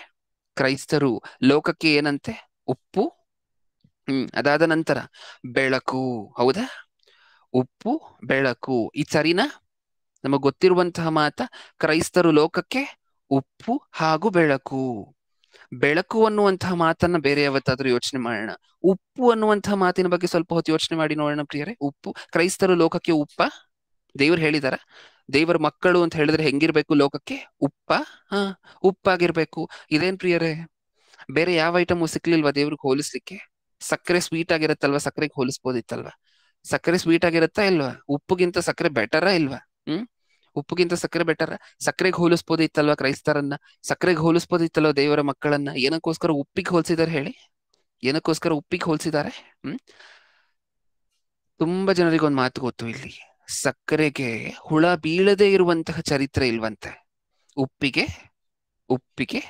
ಕ್ರೈಸ್ತರು ಲೋಕಕ್ಕೆ ಏನಂತೆ? ಉಪ್ಪು. ಅದಾದ ನಂತರ ಬೆಳಕು. ಹೌದಾ? ಉಪ್ಪು, ಬೆಳಕು. ಈ ಸರಿನಾ? ನಮಗ್ ಗೊತ್ತಿರುವಂತಹ ಮಾತ. ಕ್ರೈಸ್ತರು ಲೋಕಕ್ಕೆ ಉಪ್ಪು ಹಾಗೂ ಬೆಳಕು. ಬೆಳಕು ಅನ್ನುವಂತಹ ಮಾತನ್ನ ಬೇರೆ ಯಾವತ್ತಾದ್ರೂ ಯೋಚನೆ ಮಾಡೋಣ. ಉಪ್ಪು ಅನ್ನುವಂತಹ ಮಾತಿನ ಬಗ್ಗೆ ಸ್ವಲ್ಪ ಹೊತ್ತು ಯೋಚನೆ ಮಾಡಿ ನೋಡೋಣ ಪ್ರಿಯರೇ. ಉಪ್ಪು, ಕ್ರೈಸ್ತರು ಲೋಕಕ್ಕೆ ಉಪ್ಪ? ದೇವ್ರು ಹೇಳಿದಾರ? ದೇವರ ಮಕ್ಕಳು ಅಂತ ಹೇಳಿದ್ರೆ ಹೆಂಗಿರ್ಬೇಕು ಲೋಕಕ್ಕೆ? ಉಪ್ಪ. ಹಾ, ಉಪ್ಪಾಗಿರ್ಬೇಕು. ಇದೇನ್ ಪ್ರಿಯರೇ, ಬೇರೆ ಯಾವ ಐಟಮು ಸಿಕ್ಲಿಲ್ವಾ ದೇವ್ರಿಗೆ ಹೋಲಿಸ್ಲಿಕ್ಕೆ? ಸಕ್ಕರೆ ಸ್ವೀಟ್ ಆಗಿರತ್ತಲ್ವಾ, ಸಕ್ಕರೆಗೆ ಹೋಲಿಸ್ಬೋದಿತ್ತಲ್ವಾ? ಸಕ್ಕರೆ ಸ್ವೀಟ್ ಆಗಿರತ್ತಾ ಇಲ್ವಾ? ಉಪ್ಪುಗಿಂತ ಸಕ್ಕರೆ ಬೆಟರಾ ಇಲ್ವಾ? ಉಪ್ಪುಗಿಂತ ಸಕ್ಕರೆ ಬೆಟರ? ಸಕ್ಕರೆಗೆ ಹೋಲಿಸ್ಬೋದಿತ್ತಲ್ವಾ ಕ್ರೈಸ್ತರನ್ನ? ಸಕ್ಕರೆಗೆ ಹೋಲಿಸ್ಬೋದಿತ್ತಲ್ವಾ ದೇವರ ಮಕ್ಕಳನ್ನ? ಏನಕ್ಕೋಸ್ಕರ ಉಪ್ಪಿಗೆ ಹೋಲಿಸಿದಾರೆ ಹೇಳಿ? ಏನಕ್ಕೋಸ್ಕರ ಉಪ್ಪಿಗೆ ಹೋಲಿಸಿದ್ದಾರೆ? ತುಂಬಾ ಜನರಿಗೆ ಒಂದು ಮಾತು ಗೊತ್ತು ಇಲ್ಲಿ. ಸಕ್ಕರೆಗೆ ಹುಳ ಬೀಳದೆ ಇರುವಂತಹ ಚರಿತ್ರೆ ಇಲ್ವಂತೆ. ಉಪ್ಪಿಗೆ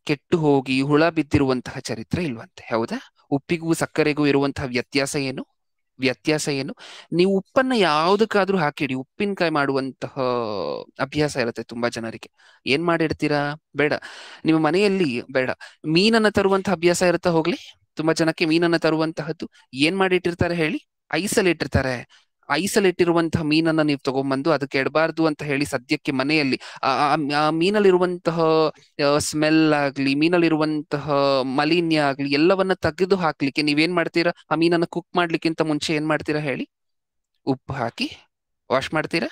ಕೆಟ್ಟು ಹೋಗಿ ಹುಳ ಬಿದ್ದಿರುವಂತಹ ಚರಿತ್ರೆ ಇಲ್ವಂತೆ. ಹೌದಾ? ಉಪ್ಪಿಗೂ ಸಕ್ಕರೆಗೂ ಇರುವಂತಹ ವ್ಯತ್ಯಾಸ ಏನು? ನೀವು ಉಪ್ಪನ್ನ ಯಾವುದಕ್ಕಾದ್ರೂ ಹಾಕಿಡಿ. ಉಪ್ಪಿನಕಾಯಿ ಮಾಡುವಂತಹ ಅಭ್ಯಾಸ ಇರುತ್ತೆ ತುಂಬಾ ಜನರಿಗೆ. ಏನ್ ಮಾಡಿಡ್ತೀರಾ? ಬೇಡ. ನಿಮ್ಮ ಮನೆಯಲ್ಲಿ ಬೇಡ, ಮೀನನ್ನ ತರುವಂತಹ ಅಭ್ಯಾಸ ಇರುತ್ತಾ? ಹೋಗ್ಲಿ. ತುಂಬಾ ಜನಕ್ಕೆ ಮೀನನ್ನ ತರುವಂತಹದ್ದು ಏನ್ ಮಾಡಿಟ್ಟಿರ್ತಾರೆ ಹೇಳಿ? ಐಸಲ್ಲಿ ಇಟ್ಟಿರ್ತಾರೆ. ಐಸಲ್ಲಿ ಇಟ್ಟಿರುವಂತಹ ಮೀನನ್ನ ನೀವು ತಗೊಂಡ್ಬಂದು ಅದಕ್ಕೆ ಎಡಬಾರ್ದು ಅಂತ ಹೇಳಿ ಸದ್ಯಕ್ಕೆ ಮನೆಯಲ್ಲಿ ಆ ಮೀನಲ್ಲಿರುವಂತಹ ಸ್ಮೆಲ್ ಆಗ್ಲಿ, ಮೀನಲ್ಲಿರುವಂತಹ ಮಾಲಿನ್ಯ ಆಗ್ಲಿ ಎಲ್ಲವನ್ನ ತೆಗೆದು ಹಾಕ್ಲಿಕ್ಕೆ ನೀವೇನ್ ಮಾಡ್ತೀರಾ? ಆ ಮೀನನ್ನ ಕುಕ್ ಮಾಡ್ಲಿಕ್ಕಿಂತ ಮುಂಚೆ ಏನ್ ಮಾಡ್ತೀರಾ ಹೇಳಿ? ಉಪ್ಪು ಹಾಕಿ ವಾಶ್ ಮಾಡ್ತೀರಾ?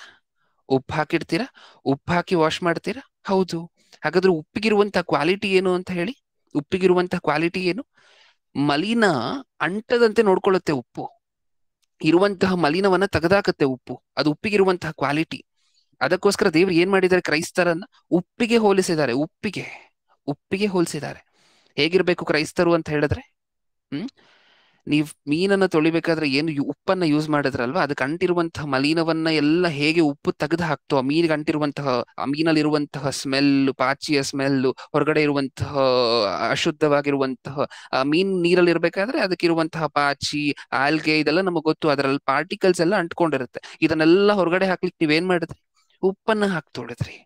ಉಪ್ಪು ಹಾಕಿಡ್ತೀರಾ? ಉಪ್ಪು ಹಾಕಿ ವಾಶ್ ಮಾಡ್ತೀರಾ? ಹೌದು. ಹಾಗಾದ್ರೆ ಉಪ್ಪಿಗಿರುವಂತಹ ಕ್ವಾಲಿಟಿ ಏನು ಅಂತ ಹೇಳಿ? ಉಪ್ಪಿಗಿರುವಂತಹ ಕ್ವಾಲಿಟಿ ಏನು? ಮಲಿನ ಅಂಟದಂತೆ ನೋಡ್ಕೊಳ್ಳುತ್ತೆ ಉಪ್ಪು. ಇರುವಂತಹ ಮಲಿನವನ್ನ ತೆಗೆದಾಕತ್ತೆ ಉಪ್ಪು. ಅದು ಉಪ್ಪಿಗಿರುವಂತಹ ಕ್ವಾಲಿಟಿ. ಅದಕ್ಕೋಸ್ಕರ ದೇವ್ರು ಏನ್ ಮಾಡಿದ್ದಾರೆ? ಕ್ರೈಸ್ತರನ್ನ ಉಪ್ಪಿಗೆ ಹೋಲಿಸಿದ್ದಾರೆ. ಹೇಗಿರ್ಬೇಕು ಕ್ರೈಸ್ತರು ಅಂತ ಹೇಳಿದ್ರೆ? ನೀವ್ ಮೀನನ್ನ ತೊಳಿಬೇಕಾದ್ರೆ ಏನು ಉಪ್ಪನ್ನ ಯೂಸ್ ಮಾಡಿದ್ರಲ್ವಾ, ಅದಕ್ಕೆ ಅಂಟಿರುವಂತಹ ಮಲಿನವನ್ನ ಎಲ್ಲ ಹೇಗೆ ಉಪ್ಪು ತೆಗೆದು ಹಾಕ್ತೋ, ಆ ಮೀನಿಗೆ ಅಂಟಿರುವಂತಹ, ಆ ಮೀನಲ್ಲಿರುವಂತಹ ಸ್ಮೆಲ್, ಪಾಚಿಯ ಸ್ಮೆಲ್, ಹೊರಗಡೆ ಇರುವಂತಹ ಅಶುದ್ಧವಾಗಿರುವಂತಹ ಆ ಮೀನ್ ನೀರಲ್ಲಿ ಇರ್ಬೇಕಾದ್ರೆ ಅದಕ್ಕಿರುವಂತಹ ಪಾಚಿ, ಆಲ್ಗೆ ಇದೆಲ್ಲ ನಮಗ್ ಗೊತ್ತು. ಅದರಲ್ಲಿ ಪಾರ್ಟಿಕಲ್ಸ್ ಎಲ್ಲ ಅಂಟ್ಕೊಂಡಿರುತ್ತೆ. ಇದನ್ನೆಲ್ಲ ಹೊರಗಡೆ ಹಾಕ್ಲಿಕ್ಕೆ ನೀವೇನ್ ಮಾಡಿದ್ರಿ? ಉಪ್ಪನ್ನ ಹಾಕ್ತೊಳಿದ್ರಿ.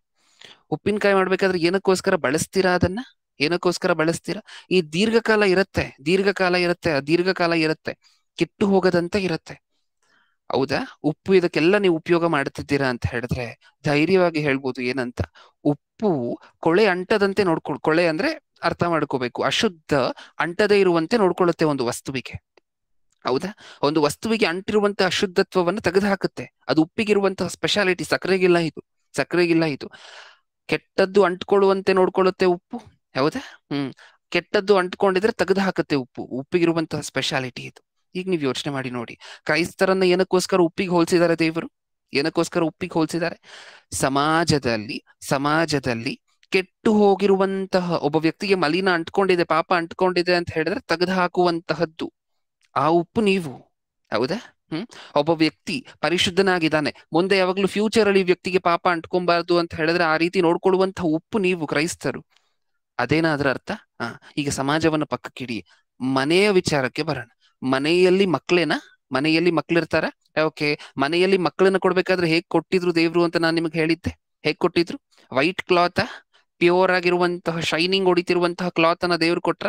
ಉಪ್ಪಿನಕಾಯಿ ಮಾಡ್ಬೇಕಾದ್ರೆ ಏನಕ್ಕೋಸ್ಕರ ಬಳಸ್ತೀರಾ? ಅದನ್ನ ಏನಕ್ಕೋಸ್ಕರ ಬಳಸ್ತೀರಾ? ಈ ದೀರ್ಘಕಾಲ ಇರುತ್ತೆ, ಕೆಟ್ಟು ಹೋಗದಂತೆ ಇರುತ್ತೆ. ಹೌದಾ? ಉಪ್ಪು ಇದಕ್ಕೆಲ್ಲ ನೀವು ಉಪಯೋಗ ಮಾಡ್ತಿದ್ದೀರಾ ಅಂತ ಹೇಳಿದ್ರೆ ಧೈರ್ಯವಾಗಿ ಹೇಳ್ಬೋದು ಏನಂತ. ಉಪ್ಪು ಕೊಳೆ ಅಂಟದಂತೆ ಕೊಳೆ ಅಂದ್ರೆ ಅರ್ಥ ಮಾಡ್ಕೋಬೇಕು, ಅಶುದ್ಧ ಅಂಟದೇ ಇರುವಂತೆ ನೋಡ್ಕೊಳ್ಳುತ್ತೆ ಒಂದು ವಸ್ತುವಿಗೆ. ಹೌದಾ? ಒಂದು ವಸ್ತುವಿಗೆ ಅಂಟಿರುವಂತಹ ಅಶುದ್ಧತ್ವವನ್ನು ತೆಗೆದು ಹಾಕುತ್ತೆ. ಅದು ಉಪ್ಪಿಗಿರುವಂತಹ ಸ್ಪೆಷಾಲಿಟಿ. ಸಕ್ಕರೆಗಿಲ್ಲ ಇದು. ಕೆಟ್ಟದ್ದು ಅಂಟ್ಕೊಳ್ಳುವಂತೆ ನೋಡ್ಕೊಳ್ಳುತ್ತೆ ಉಪ್ಪು, ಹೌದಾ? ಕೆಟ್ಟದ್ದು ಅಂಟ್ಕೊಂಡಿದ್ರೆ ತೆಗೆದು ಹಾಕುತ್ತೆ ಉಪ್ಪು. ಉಪ್ಪಿಗಿರುವಂತಹ ಸ್ಪೆಷಾಲಿಟಿ ಇದು. ಈಗ ನೀವು ಯೋಚನೆ ಮಾಡಿ ನೋಡಿ, ಕ್ರೈಸ್ತರನ್ನ ಏನಕ್ಕೋಸ್ಕರ ಉಪ್ಪಿಗೆ ಹೋಲಿಸಿದ್ದಾರೆ ದೇವರು? ಏನಕ್ಕೋಸ್ಕರ ಉಪ್ಪಿಗೆ ಹೋಲಿಸಿದ್ದಾರೆ? ಸಮಾಜದಲ್ಲಿ ಸಮಾಜದಲ್ಲಿ ಕೆಟ್ಟು ಹೋಗಿರುವಂತಹ ಒಬ್ಬ ವ್ಯಕ್ತಿಗೆ ಮಲಿನ ಅಂಟ್ಕೊಂಡಿದೆ, ಪಾಪ ಅಂಟ್ಕೊಂಡಿದೆ ಅಂತ ಹೇಳಿದ್ರೆ ತೆಗೆದು ಹಾಕುವಂತಹದ್ದು ಆ ಉಪ್ಪು ನೀವು, ಹೌದಾ? ಒಬ್ಬ ವ್ಯಕ್ತಿ ಪರಿಶುದ್ಧನಾಗಿದ್ದಾನೆ, ಮುಂದೆ ಯಾವಾಗ್ಲೂ ಫ್ಯೂಚರ್ ಅಲ್ಲಿ ಈ ವ್ಯಕ್ತಿಗೆ ಪಾಪ ಅಂಟ್ಕೊಬಾರ್ದು ಅಂತ ಹೇಳಿದ್ರೆ ಆ ರೀತಿ ನೋಡ್ಕೊಳ್ಳುವಂತಹ ಉಪ್ಪು ನೀವು ಕ್ರೈಸ್ತರು. ಅದೇನಾದ್ರ ಅರ್ಥ? ಈಗ ಸಮಾಜವನ್ನ ಪಕ್ಕಕ್ಕಿಡಿ, ಮನೆಯ ವಿಚಾರಕ್ಕೆ ಬರೋಣ. ಮನೆಯಲ್ಲಿ ಮಕ್ಕಳೇನ? ಮನೆಯಲ್ಲಿ ಮಕ್ಳಿರ್ತಾರ? ಓಕೆ, ಮನೆಯಲ್ಲಿ ಮಕ್ಕಳನ್ನ ಕೊಡ್ಬೇಕಾದ್ರೆ ಹೇಗ್ ಕೊಟ್ಟಿದ್ರು ದೇವ್ರು ಅಂತ ನಾನು ನಿಮ್ಗೆ ಹೇಳಿದ್ದೆ. ಹೇಗ್ ಕೊಟ್ಟಿದ್ರು? ವೈಟ್ ಕ್ಲಾತ್, ಪ್ಯೂರ್ ಆಗಿರುವಂತಹ ಶೈನಿಂಗ್ ಹೊಡಿತಿರುವಂತಹ ಕ್ಲಾತ್ ಅನ್ನ ದೇವ್ರು ಕೊಟ್ರ.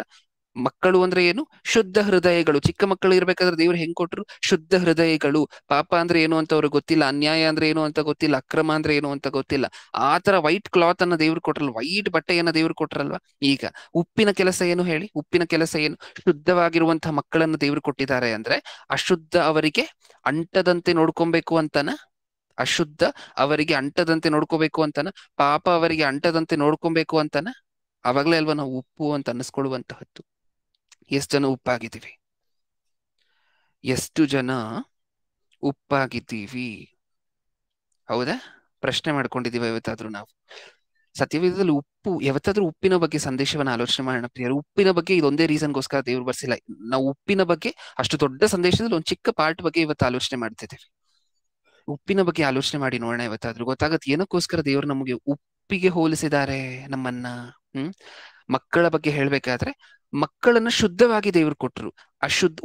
ಮಕ್ಕಳು ಅಂದ್ರೆ ಏನು? ಶುದ್ಧ ಹೃದಯಗಳು. ಚಿಕ್ಕ ಮಕ್ಕಳು ಇರ್ಬೇಕಾದ್ರೆ ದೇವ್ರು ಹೆಂಗ್ ಕೊಟ್ರು? ಶುದ್ಧ ಹೃದಯಗಳು. ಪಾಪ ಅಂದ್ರೆ ಏನು ಅಂತ ಅವ್ರಿಗೆ ಗೊತ್ತಿಲ್ಲ, ಅನ್ಯಾಯ ಅಂದ್ರೆ ಏನು ಅಂತ ಗೊತ್ತಿಲ್ಲ, ಅಕ್ರಮ ಅಂದ್ರೆ ಏನು ಅಂತ ಗೊತ್ತಿಲ್ಲ. ಆತರ ವೈಟ್ ಕ್ಲಾತ್ ಅನ್ನ ದೇವ್ರು ಕೊಟ್ರಲ್ವ, ವೈಟ್ ಬಟ್ಟೆಯನ್ನ ದೇವ್ರು ಕೊಟ್ರಲ್ವಾ. ಈಗ ಉಪ್ಪಿನ ಕೆಲಸ ಏನು ಹೇಳಿ? ಉಪ್ಪಿನ ಕೆಲಸ ಏನು? ಶುದ್ಧವಾಗಿರುವಂತಹ ಮಕ್ಕಳನ್ನು ದೇವ್ರು ಕೊಟ್ಟಿದ್ದಾರೆ ಅಂದ್ರೆ ಅಶುದ್ಧ ಅವರಿಗೆ ಅಂಟದಂತೆ ನೋಡ್ಕೊಬೇಕು ಅಂತನ? ಅಶುದ್ಧ ಅವರಿಗೆ ಅಂಟದಂತೆ ನೋಡ್ಕೋಬೇಕು ಅಂತನ? ಪಾಪ ಅವರಿಗೆ ಅಂಟದಂತೆ ನೋಡ್ಕೊಬೇಕು ಅಂತನ? ಅವಾಗ್ಲೇ ಅಲ್ವಾ ನಾವು ಉಪ್ಪು ಅಂತ ಅನ್ನಿಸ್ಕೊಳ್ಳುವಂತಹದ್ದು. ಎಷ್ಟು ಜನ ಉಪ್ಪಾಗಿದ್ದೀವಿ? ಎಷ್ಟು ಜನ ಉಪ್ಪಾಗಿದ್ದೀವಿ? ಹೌದಾ? ಪ್ರಶ್ನೆ ಮಾಡ್ಕೊಂಡಿದೀವಿ ಯಾವತ್ತಾದ್ರೂ ನಾವು? ಸತ್ಯವೇದದಲ್ಲಿ ಉಪ್ಪು, ಯಾವತ್ತಾದ್ರೂ ಉಪ್ಪಿನ ಬಗ್ಗೆ ಸಂದೇಶವನ್ನ ಆಲೋಚನೆ ಮಾಡೋಣ ಪ್ರಿಯರು. ಉಪ್ಪಿನ ಬಗ್ಗೆ ಇದೊಂದೇ ರೀಸನ್ಗೋಸ್ಕರ ದೇವ್ರು ಬರ್ಸಿಲ್ಲ. ನಾವು ಉಪ್ಪಿನ ಬಗ್ಗೆ ಅಷ್ಟು ದೊಡ್ಡ ಸಂದೇಶದಲ್ಲಿ ಒಂದು ಚಿಕ್ಕ ಪಾರ್ಟ್ ಬಗ್ಗೆ ಇವತ್ತು ಆಲೋಚನೆ ಮಾಡ್ತಿದ್ದೇವೆ. ಉಪ್ಪಿನ ಬಗ್ಗೆ ಆಲೋಚನೆ ಮಾಡಿ ನೋಡೋಣ ಇವತ್ತಾದ್ರೂ. ಗೊತ್ತಾಗತ್ತೆ ಏನಕ್ಕೋಸ್ಕರ ದೇವ್ರು ನಮಗೆ ಉಪ್ಪಿಗೆ ಹೋಲಿಸಿದ್ದಾರೆ ನಮ್ಮನ್ನ. ಮಕ್ಕಳ ಬಗ್ಗೆ ಹೇಳ್ಬೇಕಾದ್ರೆ ಮಕ್ಕಳನ್ನ ಶುದ್ಧವಾಗಿ ದೇವ್ರು ಕೊಟ್ರು.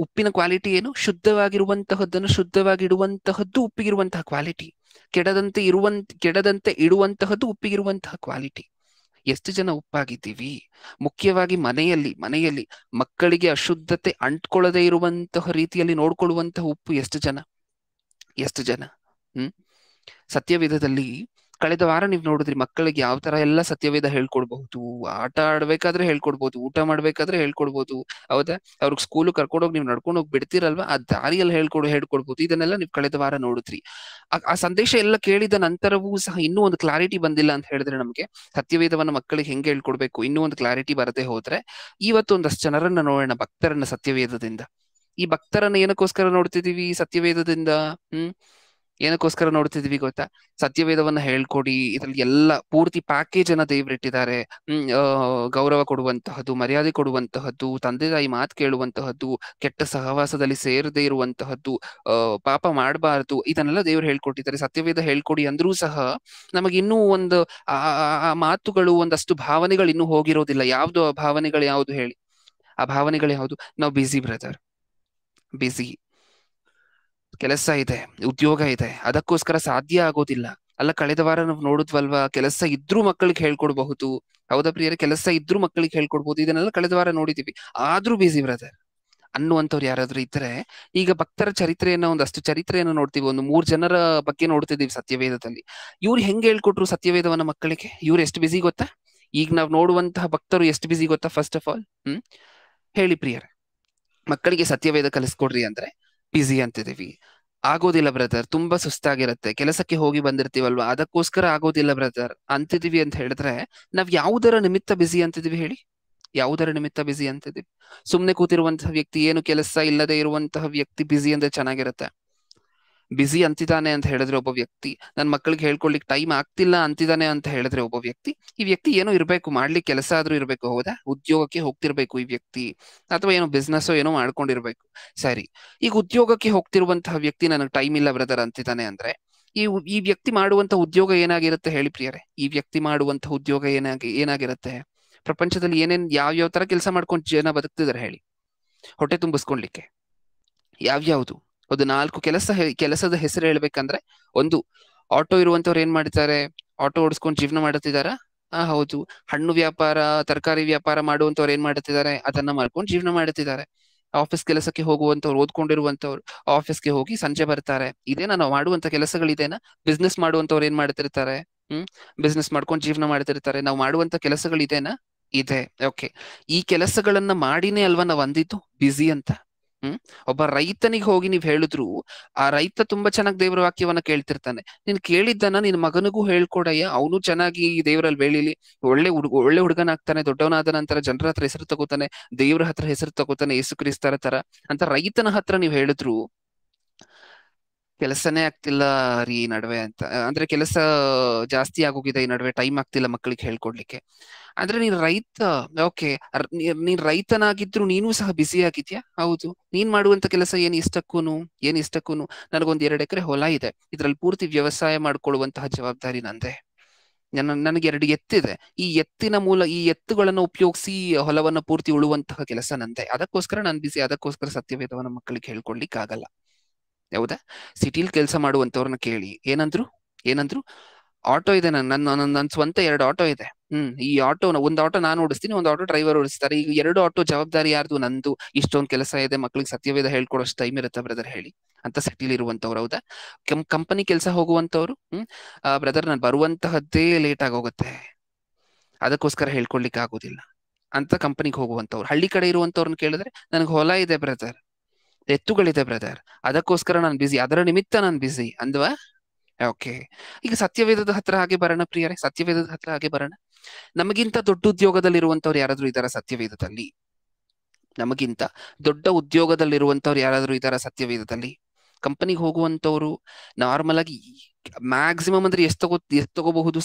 ಉಪ್ಪಿನ ಕ್ವಾಲಿಟಿ ಏನು? ಶುದ್ಧವಾಗಿರುವಂತಹದ್ದನ್ನು ಶುದ್ಧವಾಗಿಡುವಂತಹದ್ದು ಉಪ್ಪಿಗಿರುವಂತಹ ಕ್ವಾಲಿಟಿ. ಕೆಡದಂತೆ ಇಡುವಂತಹದ್ದು ಉಪ್ಪಿಗಿರುವಂತಹ ಕ್ವಾಲಿಟಿ. ಎಷ್ಟು ಜನ ಉಪ್ಪಾಗಿದ್ದೀವಿ? ಮುಖ್ಯವಾಗಿ ಮನೆಯಲ್ಲಿ ಮಕ್ಕಳಿಗೆ ಅಶುದ್ಧತೆ ಅಂಟ್ಕೊಳ್ಳದೆ ಇರುವಂತಹ ರೀತಿಯಲ್ಲಿ ನೋಡ್ಕೊಳ್ಳುವಂತಹ ಉಪ್ಪು ಎಷ್ಟು ಜನ? ಸತ್ಯವೇದದಲ್ಲಿ ಕಳೆದ ವಾರ ನೀವು ನೋಡಿದ್ರಿ, ಮಕ್ಕಳಿಗೆ ಯಾವ ತರ ಎಲ್ಲ ಸತ್ಯವೇದ ಹೇಳ್ಕೊಡ್ಬಹುದು. ಆಟ ಆಡ್ಬೇಕಾದ್ರೆ ಹೇಳ್ಕೊಡ್ಬಹುದು, ಊಟ ಮಾಡ್ಬೇಕಾದ್ರೆ ಹೇಳ್ಕೊಡ್ಬಹುದು, ಹೌದಾ? ಅವ್ರಿಗೆ ಸ್ಕೂಲ್ ಕರ್ಕೊಂಡೋಗಿ ನೀವು ನಡ್ಕೊಂಡು ಹೋಗಿ ಬಿಡ್ತಿರಲ್ವಾ, ಆ ದಾರಿಯಲ್ಲಿ ಹೇಳ್ಕೊಡ್ಬಹುದು. ಇದನ್ನೆಲ್ಲ ನೀವು ಕಳೆದ ವಾರ ನೋಡಿದ್ರಿ. ಆ ಸಂದೇಶ ಎಲ್ಲ ಕೇಳಿದ ನಂತರವೂ ಸಹ ಇನ್ನೂ ಒಂದು ಕ್ಲಾರಿಟಿ ಬಂದಿಲ್ಲ ಅಂತ ಹೇಳಿದ್ರೆ ನಮ್ಗೆ ಸತ್ಯವೇದವನ್ನ ಮಕ್ಕಳಿಗೆ ಹೆಂಗೆ ಹೇಳ್ಕೊಡ್ಬೇಕು ಇನ್ನೂ ಒಂದು ಕ್ಲಾರಿಟಿ ಬರದೆ ಹೋದ್ರೆ, ಇವತ್ತು ಒಂದಷ್ಟು ಜನರನ್ನ ನೋಡೋಣ, ಭಕ್ತರನ್ನ ಸತ್ಯವೇದದಿಂದ. ಈ ಭಕ್ತರನ್ನ ಏನಕ್ಕೋಸ್ಕರ ನೋಡ್ತಿದೀವಿ ಸತ್ಯವೇದದಿಂದ? ಏನಕ್ಕೋಸ್ಕರ ನೋಡ್ತಿದೀವಿ ಗೊತ್ತಾ? ಸತ್ಯವೇದವನ್ನ ಹೇಳ್ಕೊಡಿ, ಇದ್ರಲ್ಲಿ ಎಲ್ಲ ಪೂರ್ತಿ ಪ್ಯಾಕೇಜ್ ಅನ್ನ ದೇವ್ರಿಟ್ಟಿದ್ದಾರೆ. ಗೌರವ ಕೊಡುವಂತಹದ್ದು, ಮರ್ಯಾದೆ ಕೊಡುವಂತಹದ್ದು, ತಂದೆ ತಾಯಿ ಮಾತು ಕೇಳುವಂತಹದ್ದು, ಕೆಟ್ಟ ಸಹವಾಸದಲ್ಲಿ ಸೇರದೇ ಇರುವಂತಹದ್ದು, ಪಾಪ ಮಾಡಬಾರ್ದು, ಇದನ್ನೆಲ್ಲ ದೇವ್ರು ಹೇಳ್ಕೊಟ್ಟಿದ್ದಾರೆ. ಸತ್ಯವೇದ ಹೇಳ್ಕೊಡಿ ಅಂದ್ರೂ ಸಹ ನಮಗೆ ಇನ್ನೂ ಒಂದು ಆ ಮಾತುಗಳು, ಒಂದಷ್ಟು ಭಾವನೆಗಳು ಇನ್ನೂ ಹೋಗಿರೋದಿಲ್ಲ. ಯಾವ್ದು ಆ ಭಾವನೆಗಳು? ಯಾವ್ದು ಹೇಳಿ? ಆ ಭಾವನೆಗಳು ಯಾವ್ದು? ನಾವು ಬಿಸಿ ಬ್ರದರ್, ಬಿಸಿ, ಕೆಲಸ ಇದೆ, ಉದ್ಯೋಗ ಇದೆ, ಅದಕ್ಕೋಸ್ಕರ ಸಾಧ್ಯ ಆಗೋದಿಲ್ಲ. ಅಲ್ಲ, ಕಳೆದ ವಾರ ನಾವು ನೋಡಿದ್ವಲ್ವಾ, ಕೆಲಸ ಇದ್ರೂ ಮಕ್ಕಳಿಗೆ ಹೇಳ್ಕೊಡ್ಬಹುದು. ಹೌದಾ ಪ್ರಿಯರೇ? ಕೆಲಸ ಇದ್ರೂ ಮಕ್ಕಳಿಗೆ ಹೇಳ್ಕೊಡ್ಬಹುದು. ಇದನ್ನೆಲ್ಲ ಕಳೆದ ವಾರ ನೋಡಿದೀವಿ. ಆದ್ರೂ ಬಿಸಿ ಬ್ರದರ್ ಅನ್ನುವಂಥವ್ರು ಯಾರಾದ್ರೂ ಇದ್ರೆ, ಈಗ ಭಕ್ತರ ಒಂದಷ್ಟು ಚರಿತ್ರೆಯನ್ನು ನೋಡ್ತೀವಿ. ಒಂದು 3 ಜನರ ಬಗ್ಗೆ ನೋಡ್ತಿದೀವಿ ಸತ್ಯವೇದದಲ್ಲಿ. ಇವ್ರು ಹೆಂಗ್ ಹೇಳ್ಕೊಟ್ರು ಸತ್ಯವೇದವನ್ನ ಮಕ್ಕಳಿಗೆ? ಇವ್ರು ಎಷ್ಟು ಬಿಸಿ ಗೊತ್ತಾ? ಈಗ ನಾವ್ ನೋಡುವಂತಹ ಭಕ್ತರು ಎಷ್ಟು ಬಿಸಿ ಗೊತ್ತಾ? ಫಸ್ಟ್ ಆಫ್ ಆಲ್ ಹೇಳಿ ಪ್ರಿಯರೇ, ಮಕ್ಕಳಿಗೆ ಸತ್ಯವೇದ ಕಲಿಸ್ಕೊಡ್ರಿ ಅಂದ್ರೆ ಬಿಸಿ ಅಂತಿದೀವಿ. ಆಗೋದಿಲ್ಲ ಬ್ರದರ್, ತುಂಬಾ ಸುಸ್ತಾಗಿರತ್ತೆ, ಕೆಲಸಕ್ಕೆ ಹೋಗಿ ಬಂದಿರ್ತೀವಲ್ವಾ, ಅದಕ್ಕೋಸ್ಕರ ಆಗೋದಿಲ್ಲ ಬ್ರದರ್ ಅಂತಿದೀವಿ ಅಂತ ಹೇಳಿದ್ರೆ, ನಾವ್ ಯಾವುದರ ನಿಮಿತ್ತ ಬಿಸಿ ಅಂತಿದೀವಿ ಹೇಳಿ? ಯಾವುದರ ನಿಮಿತ್ತ ಬಿಸಿ ಅಂತಿದೀವಿ? ಸುಮ್ನೆ ಕೂತಿರುವಂತಹ ವ್ಯಕ್ತಿ, ಏನು ಕೆಲಸ ಇಲ್ಲದೆ ಇರುವಂತಹ ವ್ಯಕ್ತಿ ಬಿಸಿ ಅಂದ್ರೆ ಚೆನ್ನಾಗಿರತ್ತೆ? ಬಿಸಿ ಅಂತಿದ್ದಾನೆ ಅಂತ ಹೇಳಿದ್ರೆ ಒಬ್ಬ ವ್ಯಕ್ತಿ, ನನ್ ಮಕ್ಕಳಿಗೆ ಹೇಳ್ಕೊಳ್ಲಿಕ್ಕೆ ಟೈಮ್ ಆಗ್ತಿಲ್ಲ ಅಂತಿದ್ದಾನೆ ಅಂತ ಹೇಳಿದ್ರೆ ಒಬ್ಬ ವ್ಯಕ್ತಿ, ಈ ವ್ಯಕ್ತಿ ಏನೋ ಇರ್ಬೇಕು, ಮಾಡ್ಲಿಕ್ಕೆ ಕೆಲಸ ಆದ್ರೂ ಇರ್ಬೇಕು, ಹೌದಾ? ಉದ್ಯೋಗಕ್ಕೆ ಹೋಗ್ತಿರ್ಬೇಕು ಈ ವ್ಯಕ್ತಿ, ಅಥವಾ ಏನೋ ಬಿಸ್ನೆಸ್ ಏನೋ ಮಾಡ್ಕೊಂಡಿರ್ಬೇಕು. ಸರಿ, ಈಗ ಉದ್ಯೋಗಕ್ಕೆ ಹೋಗ್ತಿರುವಂತಹ ವ್ಯಕ್ತಿ ನನಗೆ ಟೈಮ್ ಇಲ್ಲ ಬ್ರದರ್ ಅಂತಿದ್ದಾನೆ ಅಂದ್ರೆ, ಈ ವ್ಯಕ್ತಿ ಮಾಡುವಂತ ಉದ್ಯೋಗ ಏನಾಗಿರುತ್ತೆ ಹೇಳಿ ಪ್ರಿಯರೇ? ಈ ವ್ಯಕ್ತಿ ಮಾಡುವಂತ ಉದ್ಯೋಗ ಏನಾಗಿರುತ್ತೆ? ಪ್ರಪಂಚದಲ್ಲಿ ಯಾವ ತರ ಕೆಲಸ ಮಾಡ್ಕೊಂಡು ಜನ ಬದುಕ್ತಿದಾರೆ ಹೇಳಿ, ಹೊಟ್ಟೆ ತುಂಬಿಸ್ಕೊಳ್ಲಿಕ್ಕೆ? ಯಾವ್ಯಾವ್ದು? ಒಂದು 4 ಕೆಲಸದ ಹೆಸರು ಹೇಳ್ಬೇಕಂದ್ರೆ, ಒಂದು, ಆಟೋ ಇರುವಂತವ್ರು ಏನ್ ಮಾಡ್ತಾರೆ? ಆಟೋ ಓಡಿಸ್ಕೊಂಡು ಜೀವನ ಮಾಡುತ್ತಿದಾರ? ಹೌದು. ಹಣ್ಣು ವ್ಯಾಪಾರ, ತರಕಾರಿ ವ್ಯಾಪಾರ ಮಾಡುವಂತವ್ರು ಏನ್ ಮಾಡುತ್ತಿದ್ದಾರೆ? ಅದನ್ನ ಮಾಡ್ಕೊಂಡು ಜೀವನ ಮಾಡುತ್ತಿದ್ದಾರೆ. ಆಫೀಸ್ ಕೆಲಸಕ್ಕೆ ಹೋಗುವಂತವ್ರು, ಓದ್ಕೊಂಡಿರುವಂತವ್ರು ಆಫೀಸ್ಗೆ ಹೋಗಿ ಸಂಜೆ ಬರ್ತಾರೆ. ಇದೇನಾ ನಾವು ಮಾಡುವಂತ ಕೆಲಸಗಳಿದೇನಾ? ಬಿಸ್ನೆಸ್ ಮಾಡುವಂತವ್ರು ಏನ್ ಮಾಡ್ತಿರ್ತಾರೆ? ಬಿಸ್ನೆಸ್ ಮಾಡ್ಕೊಂಡು ಜೀವನ ಮಾಡ್ತಿರ್ತಾರೆ. ನಾವು ಮಾಡುವಂತ ಕೆಲಸಗಳಿದೇನಾ? ಇದೆ. ಓಕೆ, ಈ ಕೆಲಸಗಳನ್ನ ಮಾಡಿನೇ ಅಲ್ವಾ ನಾವ್ ಅಂದಿದ್ದು ಬಿಸಿ ಅಂತ? ಹ್ಮ್ ಒಬ್ಬ ರೈತನಿಗೆ ಹೋಗಿ ನೀವ್ ಹೇಳಿದ್ರು ಆ ರೈತ ತುಂಬಾ ಚೆನ್ನಾಗಿ ದೇವರ ವಾಕ್ಯವನ್ನ ಕೇಳ್ತಿರ್ತಾನೆ. ನೀನ್ ಕೇಳಿದ್ದನ್ನ ನಿನ್ ಮಗನಿಗೂ ಹೇಳ್ಕೊಡಯ್ಯ, ಅವನು ಚೆನ್ನಾಗಿ ಈ ದೇವರಲ್ಲಿ ಬೆಳೀಲಿ, ಒಳ್ಳೆ ಹುಡುಗನಾಗ್ತಾನೆ, ದೊಡ್ಡವನಾದ ನಂತರ ಜನರ ಹತ್ರ ಹೆಸರು ತಗೋತಾನೆ, ದೇವ್ರ ಹತ್ರ ಹೆಸರು ತಗೋತಾನೆ, ಯೇಸು ಕ್ರಿಸ್ತರ ತರ ಅಂತ ರೈತನ ಹತ್ರ ನೀವ್ ಹೇಳಿದ್ರು ಕೆಲಸನೇ ಆಗ್ತಿಲ್ಲ ರೀ ಈ ನಡುವೆ ಅಂತ, ಅಂದ್ರೆ ಕೆಲಸ ಜಾಸ್ತಿ ಆಗೋಗಿದೆ ಈ ನಡುವೆ, ಟೈಮ್ ಆಗ್ತಿಲ್ಲ ಮಕ್ಕಳಿಗೆ ಹೇಳ್ಕೊಡ್ಲಿಕ್ಕೆ. ಅಂದ್ರೆ ನೀನ್ ರೈತ, ಓಕೆ, ನೀನ್ ರೈತನಾಗಿದ್ರು ನೀನು ಸಹ ಬ್ಯುಸಿ ಆಗಿದ್ಯಾ? ಹೌದು. ನೀನ್ ಮಾಡುವಂತ ಕೆಲಸ ಏನ್ ಇಷ್ಟಕ್ಕೂನು ನನಗೊಂದ್ 2 ಎಕರೆ ಹೊಲ ಇದೆ, ಇದ್ರಲ್ಲಿ ಪೂರ್ತಿ ವ್ಯವಸಾಯ ಮಾಡ್ಕೊಳ್ಳುವಂತಹ ಜವಾಬ್ದಾರಿ ನಂದೆ. ನನಗೆ 2 ಎತ್ತಿದೆ, ಈ ಎತ್ತುಗಳನ್ನು ಉಪಯೋಗಿಸಿ ಹೊಲವನ್ನ ಪೂರ್ತಿ ಉಳುವಂತಹ ಕೆಲಸ ನಂದೆ. ಅದಕ್ಕೋಸ್ಕರ ನಾನು ಬಿಸಿ, ಅದಕ್ಕೋಸ್ಕರ ಸತ್ಯವೇದವನ್ನ ಮಕ್ಕಳಿಗೆ ಹೇಳ್ಕೊಡ್ಲಿಕ್ಕೆ ಆಗಲ್ಲ. ಹೌದಾ? ಸಿಟಿಲ್ ಕೆಲಸ ಮಾಡುವಂತವ್ರನ್ನ ಕೇಳಿ ಏನಂದ್ರು ಆಟೋ ಇದೆ, ನನ್ನ ಸ್ವಂತ 2 ಆಟೋ ಇದೆ. ಈ ಒಂದ್ ಆಟೋ ನಾನು ಓಡಿಸ್ತೀನಿ, ಒಂದ್ ಆಟೋ ಡ್ರೈವರ್ ಓಡಿಸ್ತಾರೆ. ಈಗ 2 ಆಟೋ ಜವಾಬ್ದಾರಿ ಯಾರ್ದು? ನಂದು. ಇಷ್ಟೊಂದ್ ಕೆಲಸ ಇದೆ, ಮಕ್ಳಿಗೆ ಸತ್ಯವೇದ ಹೇಳ್ಕೊಡೋಷ್ಟು ಟೈಮ್ ಇರುತ್ತೆ ಬ್ರದರ್ ಹೇಳಿ ಅಂತ ಸಿಟಿಲಿ ಇರುವಂತವ್ರು. ಹೌದಾ? ಕಂಪನಿ ಕೆಲಸ ಹೋಗುವಂತವ್ರು, ಬ್ರದರ್ ನಾನು ಬರುವಂತಹದ್ದೇ ಲೇಟ್ ಆಗೋಗುತ್ತೆ, ಅದಕ್ಕೋಸ್ಕರ ಹೇಳ್ಕೊಡ್ಲಿಕ್ಕೆ ಆಗೋದಿಲ್ಲ ಅಂತ ಕಂಪನಿಗೆ ಹೋಗುವಂತವ್ರು. ಹಳ್ಳಿ ಕಡೆ ಇರುವಂತವ್ರನ್ನ ಕೇಳಿದ್ರೆ ನನಗೆ ಹೊಲ ಇದೆ ಬ್ರದರ್, ಎತ್ತುಗಳಿದೆ ಬ್ರದರ್, ಅದಕ್ಕೋಸ್ಕರ ನಾನು ಬಿಸಿ, ಅದರ ನಿಮಿತ್ತ ನಾನು ಬಿಸಿ ಅಂದ್ವಾ? ಓಕೆ. ಈಗ ಸತ್ಯವೇದದ ಹತ್ರ ಹಾಗೆ ಬರೋಣ ಪ್ರಿಯರೇ, ಸತ್ಯವೇದದ ಹತ್ರ ಹಾಗೆ ಬರೋಣ. ನಮಗಿಂತ ದೊಡ್ಡ ಉದ್ಯೋಗದಲ್ಲಿ ಇರುವಂತವ್ರು ಯಾರಾದ್ರೂ ಇದಾರ ಸತ್ಯವೇದದಲ್ಲಿ? ನಮಗಿಂತ ದೊಡ್ಡ ಉದ್ಯೋಗದಲ್ಲಿರುವಂತವ್ರು ಯಾರಾದ್ರೂ ಇದಾರ ಸತ್ಯವೇದದಲ್ಲಿ? ಕಂಪನಿಗೆ ಹೋಗುವಂತವ್ರು ನಾರ್ಮಲ್ ಆಗಿ ಮ್ಯಾಕ್ಸಿಮಮ್ ಅಂದ್ರೆ ಎಷ್ಟು ತಗೋಬಹುದು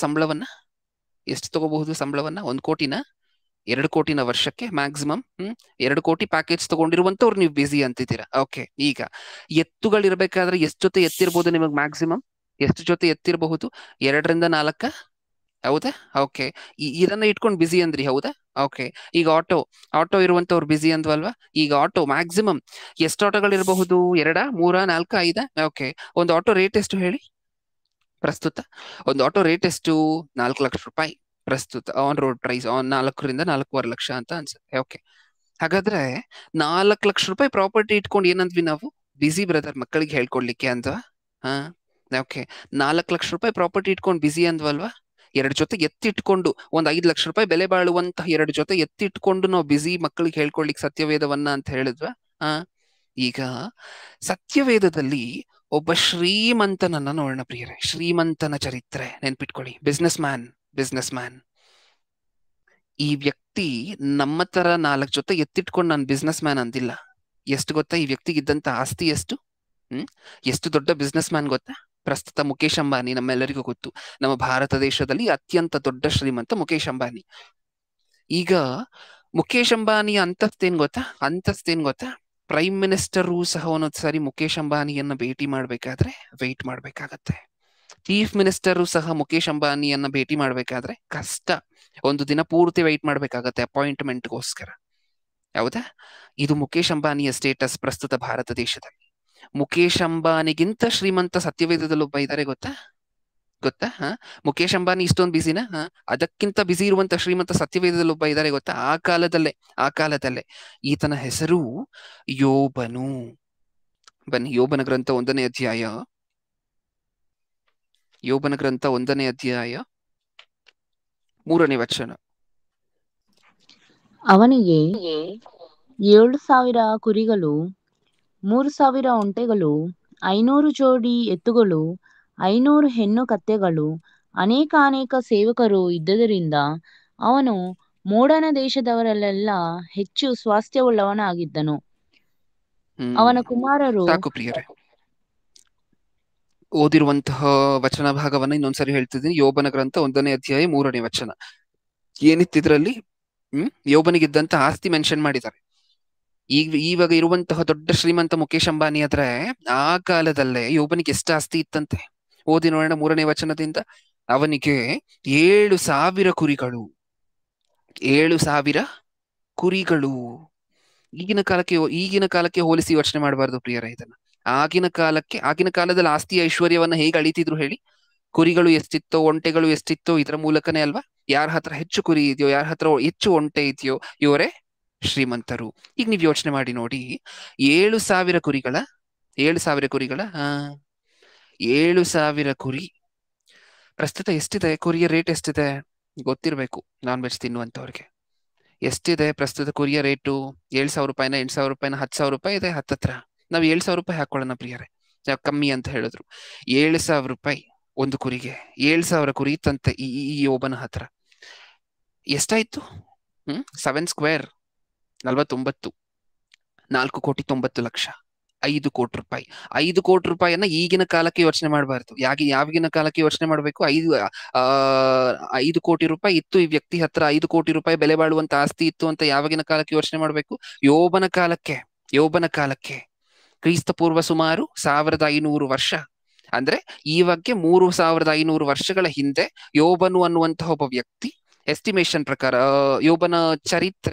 ಸಂಬಳವನ್ನ? 1 ಕೋಟಿನ 2 ಕೋಟಿನ ವರ್ಷಕ್ಕೆ ಮ್ಯಾಕ್ಸಿಮಮ್? 2 ಕೋಟಿ ಪ್ಯಾಕೇಜ್ ತಗೊಂಡಿರುವಂತವ್ರು ನೀವು ಬಿಸಿ ಅಂತಿದ್ದೀರಾ. ಓಕೆ. ಈಗ ಎತ್ತುಗಳಿರ್ಬೇಕಾದ್ರೆ ಎಷ್ಟು ಜೊತೆ ಎತ್ತಿರ್ಬೋದು ನಿಮಗೆ? ಮ್ಯಾಕ್ಸಿಮಮ್ ಎಷ್ಟು ಜೊತೆ ಎತ್ತಿರಬಹುದು? 2ರಿಂದ 4? ಹೌದಾ? ಓಕೆ. ಇದನ್ನ ಇಟ್ಕೊಂಡು ಬಿಸಿ ಅಂದ್ರಿ, ಹೌದಾ? ಓಕೆ. ಈಗ ಆಟೋ ಇರುವಂತವ್ರು ಬಿಸಿ ಅಂದ್ವಲ್ವಾ? ಈಗ ಆಟೋ ಮ್ಯಾಕ್ಸಿಮಮ್ ಎಷ್ಟು ಆಟೋಗಳಿರಬಹುದು? 2, 3, 4, 5? ಓಕೆ. ಒಂದು ಆಟೋ ರೇಟ್ ಎಷ್ಟು ಹೇಳಿ ಪ್ರಸ್ತುತ? ಒಂದು ಆಟೋ ರೇಟ್ ಎಷ್ಟು? 4 ಲಕ್ಷ ರೂಪಾಯಿ ಪ್ರಸ್ತುತ ಆನ್ ರೋಡ್ ಪ್ರೈಸ್, 4 ರಿಂದ 4.25 ಲಕ್ಷ ಅಂತ ಅನ್ಸುತ್ತೆ. ಓಕೆ. ಹಾಗಾದ್ರೆ 4 ಲಕ್ಷ ರೂಪಾಯಿ ಪ್ರಾಪರ್ಟಿ ಇಟ್ಕೊಂಡು ಏನಂದ್ವಿ ನಾವು? ಬಿಸಿ ಬ್ರದರ್ ಮಕ್ಕಳಿಗೆ ಹೇಳ್ಕೊಡ್ಲಿಕ್ಕೆ ಅಂದ್ವಾ? ಹಾ, ಓಕೆ. 4 ಲಕ್ಷ ರೂಪಾಯಿ ಪ್ರಾಪರ್ಟಿ ಇಟ್ಕೊಂಡು ಬಿಸಿ ಅಂದ್ವಲ್ವಾ? 2 ಜೊತೆ ಎತ್ತಿಟ್ಕೊಂಡು ಒಂದ್ 5 ಲಕ್ಷ ರೂಪಾಯಿ ಬೆಲೆ ಬಾಳುವಂತಹ 2 ಜೊತೆ ಎತ್ತಿಟ್ಕೊಂಡು ನಾವು ಬಿಸಿ ಮಕ್ಕಳಿಗೆ ಹೇಳ್ಕೊಡ್ಲಿಕ್ಕೆ ಸತ್ಯವೇದವನ್ನ ಅಂತ ಹೇಳಿದ್ವಾ? ಆ ಈಗ ಸತ್ಯವೇದದಲ್ಲಿ ಒಬ್ಬ ಶ್ರೀಮಂತನನ್ನ ನೋಡೋಣ ಪ್ರಿಯರೇ. ಶ್ರೀಮಂತನ ಚರಿತ್ರೆ ನೆನ್ಪಿಟ್ಕೊಳ್ಳಿ. Business man. ಈ ವ್ಯಕ್ತಿ ನಮ್ಮ ತರ 4 ಜೊತೆ ಎತ್ತಿಟ್ಕೊಂಡು ನಾನು ಬಿಸ್ನೆಸ್ ಮ್ಯಾನ್ ಅಂದಿಲ್ಲ. ಎಷ್ಟು ಗೊತ್ತಾ ಈ ವ್ಯಕ್ತಿಗಿದ್ದಂತ ಆಸ್ತಿ ಎಷ್ಟು? ಎಷ್ಟು ದೊಡ್ಡ ಬಿಸ್ನೆಸ್ ಮ್ಯಾನ್ ಗೊತ್ತಾ? ಪ್ರಸ್ತುತ ಮುಖೇಶ್ ಅಂಬಾನಿ ನಮ್ಮೆಲ್ಲರಿಗೂ ಗೊತ್ತು. ನಮ್ಮ ಭಾರತ ದೇಶದಲ್ಲಿ ಅತ್ಯಂತ ದೊಡ್ಡ ಶ್ರೀಮಂತ ಮುಖೇಶ್ ಅಂಬಾನಿ. ಈಗ ಮುಖೇಶ್ ಅಂಬಾನಿಯ ಅಂತಸ್ತೇನ್ ಗೊತ್ತಾ? ಪ್ರೈಮ್ ಮಿನಿಸ್ಟರು ಸಹ ಒಂದೊಂದ್ಸಾರಿ ಮುಖೇಶ್ ಅಂಬಾನಿಯನ್ನ ಭೇಟಿ ಮಾಡ್ಬೇಕಾದ್ರೆ ವೆಯ್ಟ್ ಮಾಡ್ಬೇಕಾಗತ್ತೆ. ಚೀಫ್ ಮಿನಿಸ್ಟರು ಸಹ ಮುಖೇಶ್ ಅಂಬಾನಿಯನ್ನ ಭೇಟಿ ಮಾಡ್ಬೇಕಾದ್ರೆ ಕಷ್ಟ, ಒಂದು ದಿನ ಪೂರ್ತಿ ವೆಯ್ಟ್ ಮಾಡ್ಬೇಕಾಗತ್ತೆ ಅಪಾಯಿಂಟ್ಮೆಂಟ್ಗೋಸ್ಕರ. ಹೌದಾ? ಇದು ಮುಖೇಶ್ ಅಂಬಾನಿಯ ಸ್ಟೇಟಸ್ ಪ್ರಸ್ತುತ ಭಾರತ ದೇಶದಲ್ಲಿ. ಮುಖೇಶ್ ಅಂಬಾನಿಗಿಂತ ಶ್ರೀಮಂತ ಸತ್ಯವೇದದಲ್ಲಿ ಒಬ್ಬ ಇದ್ದಾರೆ ಗೊತ್ತಾ? ಮುಖೇಶ್ ಅಂಬಾನಿ ಇಷ್ಟೊಂದು ಬಿಸಿನ? ಅದಕ್ಕಿಂತ ಬಿಸಿ ಇರುವಂತ ಶ್ರೀಮಂತ ಸತ್ಯವೇದದಲ್ಲಿ ಒಬ್ಬ ಇದ್ದಾರೆ ಗೊತ್ತಾ? ಆ ಕಾಲದಲ್ಲೇ ಈತನ ಹೆಸರು ಯೋಬನು. ಬನ್ನಿ, ಯೋಬನ ಗ್ರಂಥ 1ನೇ ಅಧ್ಯಾಯ, 3ನೇ ವಚನ. ಅವನಿಗೆ 7,000 ಕುರಿಗಳು, 3,000 ಒಂಟೆಗಳು, 500 ಜೋಡಿ ಎತ್ತುಗಳು, 500 ಹೆಣ್ಣು ಕತ್ತೆಗಳು, ಅನೇಕ ಸೇವಕರು ಇದ್ದುದರಿಂದ ಅವನು ಮೋಡನ ದೇಶದವರಲ್ಲೆಲ್ಲ ಹೆಚ್ಚು ಸ್ವಾಸ್ಥ್ಯವುಳ್ಳವನಾಗಿದ್ದನು. ಅವನ ಕುಮಾರರು ಸಾಕು ಪ್ರಿಯರೇ. ಓದಿರುವಂತಹ ವಚನ ಭಾಗವನ್ನ ಇನ್ನೊಂದ್ಸರಿ ಹೇಳ್ತಿದ್ದೀನಿ. ಯೋಬನ ಗ್ರಂಥ 1ನೇ ಅಧ್ಯಾಯ 3ನೇ ವಚನ. ಏನಿತ್ತಿದ್ರಲ್ಲಿ ಯೋಬನಿಗಿದ್ದಂತ ಆಸ್ತಿ ಮೆನ್ಷನ್ ಮಾಡಿದ್ದಾರೆ. ಇವಾಗ ಇರುವಂತಹ ದೊಡ್ಡ ಶ್ರೀಮಂತ ಮುಖೇಶ್ ಅಂಬಾನಿ ಆದ್ರೆ ಆ ಕಾಲದಲ್ಲೇ ಯೋಬನಿಗೆ ಎಷ್ಟು ಆಸ್ತಿ ಇತ್ತಂತೆ? ಓದಿ ನೋಡೋಣ 3ನೇ ವಚನದಿಂದ. ಅವನಿಗೆ 7,000 ಕುರಿಗಳು. 7,000 ಕುರಿಗಳು. ಈಗಿನ ಕಾಲಕ್ಕೆ ಹೋಲಿಸಿ ಯೋಚನೆ ಮಾಡಬಾರ್ದು ಪ್ರಿಯರೇ ಇದನ್ನ. ಆಗಿನ ಕಾಲದಲ್ಲಿ ಆಸ್ತಿ ಐಶ್ವರ್ಯವನ್ನ ಹೇಗೆ ಅಳಿತಿದ್ರು ಹೇಳಿ? ಕುರಿಗಳು ಎಷ್ಟಿತ್ತೋ, ಒಂಟೆಗಳು ಎಷ್ಟಿತ್ತೋ ಇದರ ಮೂಲಕನೇ ಅಲ್ವಾ? ಯಾರ ಹತ್ರ ಹೆಚ್ಚು ಕುರಿ ಇದೆಯೋ, ಯಾರ ಹತ್ರ ಹೆಚ್ಚು ಒಂಟೆ ಇದೆಯೋ ಇವರೇ ಶ್ರೀಮಂತರು. ಈಗ ನೀವ್ ಯೋಚನೆ ಮಾಡಿ ನೋಡಿ, 7,000 ಕುರಿಗಳ 7,000 ಕುರಿಗಳ 7,000 ಕುರಿ ಪ್ರಸ್ತುತ ಎಷ್ಟಿದೆ? ಕುರಿಯ ರೇಟ್ ಎಷ್ಟಿದೆ ಗೊತ್ತಿರ್ಬೇಕು ನಾನ್ ವೆಜ್ ತಿನ್ನುವಂತವ್ರಿಗೆ. ಎಷ್ಟಿದೆ ಪ್ರಸ್ತುತ ಕುರಿಯ ರೇಟು? 7,000 ರೂಪಾಯಿನ 8,000 ರೂಪಾಯಿನ 10,000 ರೂಪಾಯಿ ಇದೆ ಹತ್ತತ್ರ. ನಾವು 7,000 ರೂಪಾಯಿ ಹಾಕೊಳ್ಳೋಣ ಪ್ರಿಯರೇ, ಕಮ್ಮಿ ಅಂತ ಹೇಳಿದ್ರು. 7,000 ರೂಪಾಯಿ ಒಂದು ಕುರಿಗೆ, 7,000 ಕುರಿ ತಂತೆ ಈ ಯೋಬನ ಹತ್ರ. ಎಷ್ಟಾಯ್ತು? 7 ಸ್ಕ್ವೇರ್ 49, 4,90,00,000, 5 ಕೋಟಿ ರೂಪಾಯಿ. 5 ಕೋಟಿ ರೂಪಾಯಿಯನ್ನ ಈಗಿನ ಕಾಲಕ್ಕೆ ಯೋಚನೆ ಮಾಡಬಾರ್ದು. ಯಾವಾಗಿನ ಕಾಲಕ್ಕೆ ಯೋಚನೆ ಮಾಡಬೇಕು? 5 ಕೋಟಿ ರೂಪಾಯಿ ಇತ್ತು ಈ ವ್ಯಕ್ತಿ ಹತ್ರ, 5 ಕೋಟಿ ರೂಪಾಯಿ ಬೆಲೆ ಬಾಳುವಂತ ಆಸ್ತಿ ಇತ್ತು ಅಂತ ಯಾವಾಗಿನ ಕಾಲಕ್ಕೆ ಯೋಚನೆ ಮಾಡಬೇಕು? ಯೋಬನ ಕಾಲಕ್ಕೆ. ಯೋಬನ ಕಾಲಕ್ಕೆ ಕ್ರಿಸ್ತ ಪೂರ್ವ ಸುಮಾರು 1,500 ವರ್ಷ. ಅಂದ್ರೆ ಇವಾಗೆ 3,500 ವರ್ಷಗಳ ಹಿಂದೆ ಯೋಬನು ಅನ್ನುವಂತಹ ಒಬ್ಬ ವ್ಯಕ್ತಿ ಎಸ್ಟಿಮೇಷನ್ ಪ್ರಕಾರ ಯೋಬನ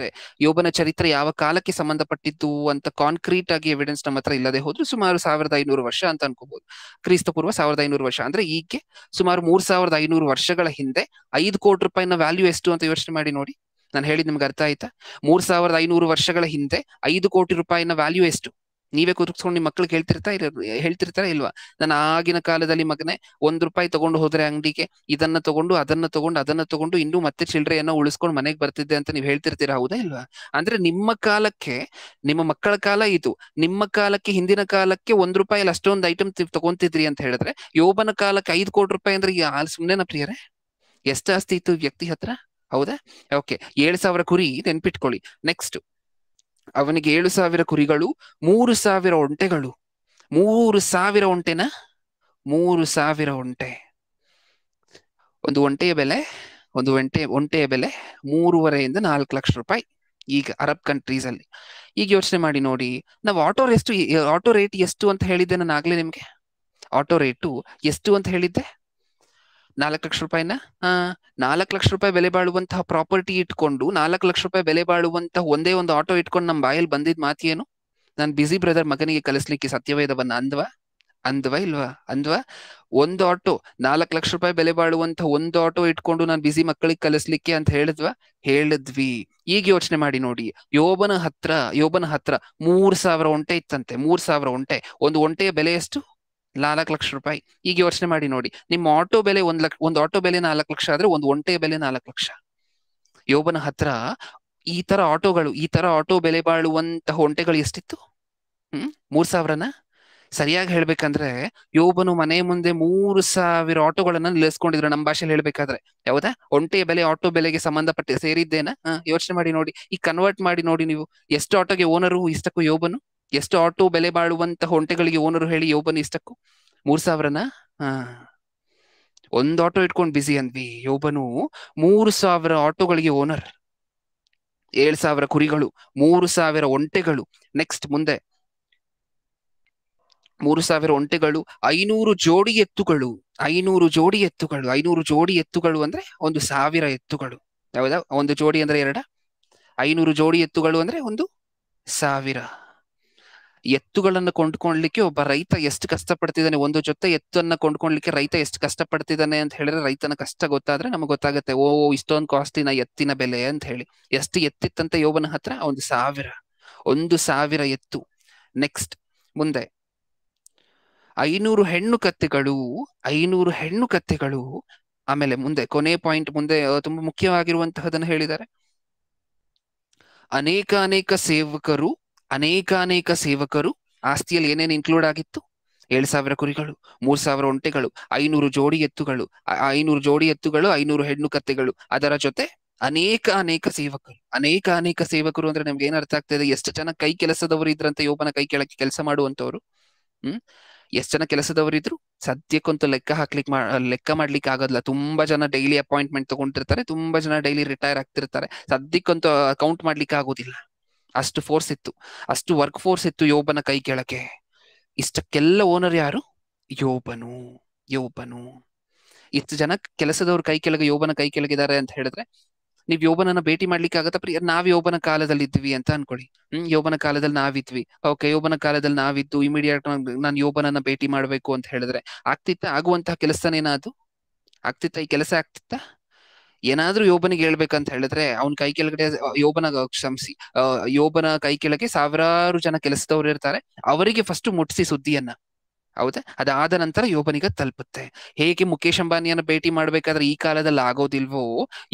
ಚರಿತ್ರೆ ಯಾವ ಕಾಲಕ್ಕೆ ಸಂಬಂಧಪಟ್ಟಿದ್ದು ಅಂತ ಕಾಂಕ್ರೀಟ್ ಆಗಿ ಎವಿಡೆನ್ಸ್ ನಮ್ಮ ಹತ್ರ ಇಲ್ಲದೆ ಹೋದ್ರು ಸುಮಾರು 1,500 ವರ್ಷ ಅಂತ ಅನ್ಕೋಬಹುದು. ಕ್ರಿಸ್ತ ಪೂರ್ವ 1,500 ವರ್ಷ ಅಂದ್ರೆ ಈಗ್ಗೆ ಸುಮಾರು 3,500 ವರ್ಷಗಳ ಹಿಂದೆ 5 ಕೋಟಿ ರೂಪಾಯಿನ ವ್ಯಾಲ್ಯೂ ಎಷ್ಟು ಅಂತ ಯೋಚನೆ ಮಾಡಿ ನೋಡಿ. ನಾನು ಹೇಳಿದ್ ನಿಮ್ಗೆ ಅರ್ಥ ಆಯ್ತಾ? 3,500 ವರ್ಷಗಳ ಹಿಂದೆ 5 ಕೋಟಿ ರೂಪಾಯಿನ ವ್ಯಾಲ್ಯೂ ಎಷ್ಟು? ನೀವೇ ಕೂತ್ಕೊಂಡು ನಿಮ್ ಮಕ್ಳಿಗೆ ಹೇಳ್ತಿರ್ತಾರ ಇಲ್ವಾ? ನಾನು ಆಗಿನ ಕಾಲದಲ್ಲಿ ಮಗನೇ ₹1 ತಗೊಂಡು ಹೋದ್ರೆ ಅಂಗಡಿಗೆ ಇದನ್ನ ತಗೊಂಡು ಅದನ್ನ ತಗೊಂಡು ಇನ್ನೂ ಮತ್ತೆ ಚಿಲ್ಡ್ರೆಯನ್ನ ಉಳಿಸ್ಕೊಂಡು ಮನೆಗೆ ಬರ್ತಿದ್ದೆ ಅಂತ ನೀವ್ ಹೇಳ್ತಿರ್ತೀರಾ, ಹೌದಾ ಇಲ್ವಾ? ಅಂದ್ರೆ ನಿಮ್ಮ ಕಾಲಕ್ಕೆ, ನಿಮ್ಮ ಮಕ್ಕಳ ಕಾಲ ಇದು, ನಿಮ್ಮ ಕಾಲಕ್ಕೆ ಹಿಂದಿನ ಕಾಲಕ್ಕೆ ₹1 ಅಷ್ಟೊಂದು ಐಟಮ್ ತಗೊಂತಿದ್ರಿ ಅಂತ ಹೇಳಿದ್ರೆ ಯೋಬನ ಕಾಲಕ್ಕೆ 5 ಕೋಟಿ ರೂಪಾಯಿ ಅಂದ್ರೆ ಸುಮ್ನೆನ ಪ್ರಿಯರೇ? ಎಷ್ಟು ಆಸ್ತಿ ಇತ್ತು ವ್ಯಕ್ತಿ ಹತ್ರ, ಹೌದಾ? ಓಕೆ, 7,000 ಕುರಿ ನೆನ್ಪಿಟ್ಕೊಳ್ಳಿ. ನೆಕ್ಸ್ಟ್, ಅವನಿಗೆ 7,000 ಕುರಿಗಳು, 3,000 ಒಂಟೆಗಳು. 3,000 ಒಂಟೆನ? 3,000 ಒಂಟೆ. ಒಂದು ಒಂಟೆಯ ಬೆಲೆ 3.5 ಇಂದ 4 ಲಕ್ಷ ರೂಪಾಯಿ ಈಗ ಅರಬ್ ಕಂಟ್ರೀಸ್ ಅಲ್ಲಿ. ಈಗ ಯೋಚನೆ ಮಾಡಿ ನೋಡಿ, ನಾವು ಆಟೋ ರೇಟ್ ಎಷ್ಟು ಅಂತ ಹೇಳಿದ್ದೆ ನಾನು ಆಗ್ಲೇ ನಿಮ್ಗೆ? ಆಟೋ ರೇಟು ಎಷ್ಟು ಅಂತ ಹೇಳಿದ್ದೆ? 4 ಲಕ್ಷ ರೂಪಾಯಿನ. 4 ಲಕ್ಷ ರೂಪಾಯಿ ಬೆಲೆ ಬಾಳುವಂತಹ ಪ್ರಾಪರ್ಟಿ ಇಟ್ಕೊಂಡು 4 ಲಕ್ಷ ರೂಪಾಯಿ ಬೆಲೆ ಬಾಳುವಂತಹ ಒಂದೇ ಒಂದು ಆಟೋ ಇಟ್ಕೊಂಡು ನಮ್ಮ ಬಾಯಲ್ಲಿ ಬಂದಿದ್ ಮಾತಿ ಏನು? ನಾನ್ ಬಿಸಿ ಬ್ರದರ್ ಮಗನಿಗೆ ಕಲಿಸ್ಲಿಕ್ಕೆ ಸತ್ಯವೇದವನ್ನ ಅಂದ್ವಾ ಇಲ್ವಾ? ಒಂದು ಆಟೋ 4 ಲಕ್ಷ ರೂಪಾಯಿ ಬೆಲೆ ಬಾಳುವಂತ ಒಂದು ಆಟೋ ಇಟ್ಕೊಂಡು ನಾನು ಬಿಸಿ ಮಕ್ಕಳಿಗೆ ಕಲಿಸ್ಲಿಕ್ಕೆ ಅಂತ ಹೇಳಿದ್ವಿ. ಈಗ ಯೋಚನೆ ಮಾಡಿ ನೋಡಿ, ಯೋಬನ ಹತ್ರ 3,000 ಒಂಟೆ ಇತ್ತಂತೆ. 3,000 ಒಂಟೆ. ಒಂದು ಒಂಟೆಯ ಬೆಲೆ ಎಷ್ಟು? 4 ಲಕ್ಷ ರೂಪಾಯಿ. ಈಗ ಯೋಚನೆ ಮಾಡಿ ನೋಡಿ, ನಿಮ್ಮ ಆಟೋ ಬೆಲೆ ಒಂದು ಆಟೋ ಬೆಲೆ 4 ಲಕ್ಷ ಆದ್ರೆ ಒಂದು ಒಂಟೆಯ ಬೆಲೆ 4 ಲಕ್ಷ. ಯೋಬನ ಹತ್ರ ಈ ತರ ಆಟೋ ಬೆಲೆ ಬಾಳುವಂತಹ ಒಂಟೆಗಳು ಎಷ್ಟಿತ್ತು? 3,000ನ? ಸರಿಯಾಗಿ ಹೇಳ್ಬೇಕಂದ್ರೆ ಯೋಬನು ಮನೆ ಮುಂದೆ 3,000 ಆಟೋಗಳನ್ನ ನಿಲ್ಲಿಸ್ಕೊಂಡಿದ್ರು, ನಮ್ಮ ಭಾಷೆಯಲ್ಲಿ ಹೇಳ್ಬೇಕಾದ್ರೆ. ಹೌದಾ? ಒಂಟೆಯ ಬೆಲೆ ಆಟೋ ಬೆಲೆಗೆ ಸಂಬಂಧಪಟ್ಟ ಸೇರಿದ್ದೇನಾ? ಯೋಚನೆ ಮಾಡಿ ನೋಡಿ, ಈಗ ಕನ್ವರ್ಟ್ ಮಾಡಿ ನೋಡಿ ನೀವು. ಎಷ್ಟು ಆಟೋಗೆ ಓನರು ಇಷ್ಟಕ್ಕೂ ಯೋಬನು? ಎಷ್ಟು ಆಟೋ ಬೆಲೆ ಬಾಳುವಂತಹ ಒಂಟೆಗಳಿಗೆ ಓನರು ಹೇಳಿ ಯೋಬನು ಇಷ್ಟಕ್ಕೂ? 3,000ನ? ಒಂದು ಆಟೋ ಇಟ್ಕೊಂಡು ಬಿಸಿ ಅಂದ್ವಿ. ಯೋಬನು 3,000 ಆಟೋಗಳಿಗೆ ಓನರ್, 7,000 ಕುರಿಗಳು, 3,000 ಒಂಟೆಗಳು. ನೆಕ್ಸ್ಟ್ ಮುಂದೆ 3,000 ಒಂಟೆಗಳು, 500 ಜೋಡಿ ಎತ್ತುಗಳು. 500 ಜೋಡಿ ಎತ್ತುಗಳು ಅಂದ್ರೆ 1,000 ಎತ್ತುಗಳು. ಹೌದಾ? ಒಂದು ಜೋಡಿ ಅಂದ್ರೆ 2, 500 ಜೋಡಿ ಎತ್ತುಗಳು ಅಂದ್ರೆ 1,000 ಎತ್ತುಗಳನ್ನು ಕೊಂಡ್ಕೊಳ್ಲಿಕ್ಕೆ ಒಬ್ಬ ರೈತ ಎಷ್ಟು ಕಷ್ಟಪಡ್ತಿದ್ದಾನೆ. ಒಂದು ಜೊತೆ ಎತ್ತನ್ನ ಕೊಂಡ್ಕೊಳ್ಲಿಕ್ಕೆ ರೈತ ಎಷ್ಟು ಕಷ್ಟಪಡ್ತಿದ್ದಾನೆ ಅಂತ ಹೇಳಿದ್ರೆ ರೈತನ ಕಷ್ಟ ಗೊತ್ತಾದ್ರೆ ನಮಗೆ ಗೊತ್ತಾಗುತ್ತೆ, ಓ ಇಷ್ಟೊಂದು ಕಾಸ್ಟ್ಲಿನ ಎತ್ತಿನ ಬೆಲೆ ಅಂತ ಹೇಳಿ. ಎಷ್ಟು ಎತ್ತಿತ್ತಂತೆ ಯೋಬನ ಹತ್ರ? 1,000 ಎತ್ತು. ನೆಕ್ಸ್ಟ್ ಮುಂದೆ 500 ಹೆಣ್ಣು ಕತ್ತೆಗಳು. ಆಮೇಲೆ ಮುಂದೆ ಕೊನೆ ಪಾಯಿಂಟ್, ಮುಂದೆ ತುಂಬಾ ಮುಖ್ಯವಾಗಿರುವಂತಹದನ್ನು ಹೇಳಿದ್ದಾರೆ. ಅನೇಕ ಸೇವಕರು. ಆಸ್ತಿಯಲ್ಲಿ ಏನೇನು ಇನ್ಕ್ಲೂಡ್ ಆಗಿತ್ತು? 7,000 ಕುರಿಗಳು, 3,000 ಒಂಟೆಗಳು, 500 ಜೋಡಿ ಎತ್ತುಗಳು, 500 ಹೆಣ್ಣು ಕತ್ತೆಗಳು, ಅದರ ಜೊತೆ ಅನೇಕ ಸೇವಕರು ಅಂದ್ರೆ ನಮ್ಗೆ ಏನ್ ಅರ್ಥ ಆಗ್ತದೆ? ಎಷ್ಟು ಜನ ಕೈ ಕೆಲಸದವರು ಇದ್ರಂತೆ ಯೋಬನ ಕೈ ಕೆಳಗೆ ಕೆಲಸ ಮಾಡುವಂತವ್ರು? ಎಷ್ಟು ಜನ ಕೆಲಸದವರಿದ್ರು? ಸದ್ಯಕ್ಕಂತೂ ಲೆಕ್ಕ ಮಾಡ್ಲಿಕ್ಕೆ ಆಗೋದಿಲ್ಲ. ತುಂಬಾ ಜನ ಡೈಲಿ ಅಪಾಯಿಂಟ್ಮೆಂಟ್ ತಗೊಂಡಿರ್ತಾರೆ, ತುಂಬಾ ಜನ ಡೈಲಿ ರಿಟೈರ್ ಆಗ್ತಿರ್ತಾರೆ. ಸದ್ಯಕ್ಕಂತೂ ಕೌಂಟ್ ಮಾಡ್ಲಿಕ್ಕೆ ಆಗೋದಿಲ್ಲ. ಅಷ್ಟು ಫೋರ್ಸ್ ಇತ್ತು, ಅಷ್ಟು ವರ್ಕ್ ಫೋರ್ಸ್ ಇತ್ತು ಯೋಬನ ಕೈ ಕೆಳಗೆ. ಇಷ್ಟಕ್ಕೆಲ್ಲ ಓನರ್ ಯಾರು? ಯೋಬನು. ಇಷ್ಟು ಜನ ಕೆಲಸದವ್ರ ಕೈ ಕೆಳಗೆ ಯೋಬನ ಕೈ ಕೆಳಗಿದ್ದಾರೆ ಅಂತ ಹೇಳಿದ್ರೆ ನೀವ್ ಯೋಬನನ್ನ ಭೇಟಿ ಮಾಡ್ಲಿಕ್ಕೆ ಆಗತ್ತ ಪ್ರಿಯ? ನಾವ್ ಯೋಬನ ಕಾಲದಲ್ಲಿ ಇದ್ವಿ ಅಂತ ಅನ್ಕೊಳ್ಳಿ. ಯೋಬನ ಕಾಲದಲ್ಲಿ ನಾವಿದ್ವಿ. ಓಕೆ, ಯೋಬನ ಕಾಲದಲ್ಲಿ ನಾವಿದ್ದು ಇಮಿಡಿಯೇಟ್ ನಾನು ಯೋಬನನ್ನ ಭೇಟಿ ಮಾಡ್ಬೇಕು ಅಂತ ಹೇಳಿದ್ರೆ ಆಗ್ತಿತ್ತ? ಆಗುವಂತಹ ಕೆಲಸನೇನಾದ್ರು ಆಗ್ತಿತ್ತ? ಈ ಕೆಲಸ ಆಗ್ತಿತ್ತ? ಏನಾದ್ರೂ ಯೋಬನಿಗೆ ಹೇಳ್ಬೇಕಂತ ಹೇಳಿದ್ರೆ ಅವನ ಕೈ ಕೆಳಗಡೆ ಯೋಬನ ಕೈ ಕೆಳಗೆ ಸಾವಿರಾರು ಜನ ಕೆಲಸದವ್ರು ಇರ್ತಾರೆ. ಅವರಿಗೆ ಫಸ್ಟ್ ಮುಟ್ಸಿ ಸುದ್ದಿಯನ್ನ. ಹೌದಾ? ಅದಾದ ನಂತರ ಯೋಬನಿಗೆ ತಲುಪುತ್ತೆ. ಹೇಗೆ ಮುಖೇಶ್ ಅಂಬಾನಿಯನ್ನ ಭೇಟಿ ಮಾಡ್ಬೇಕಾದ್ರೆ ಈ ಕಾಲದಲ್ಲಿ ಆಗೋದಿಲ್ವೋ,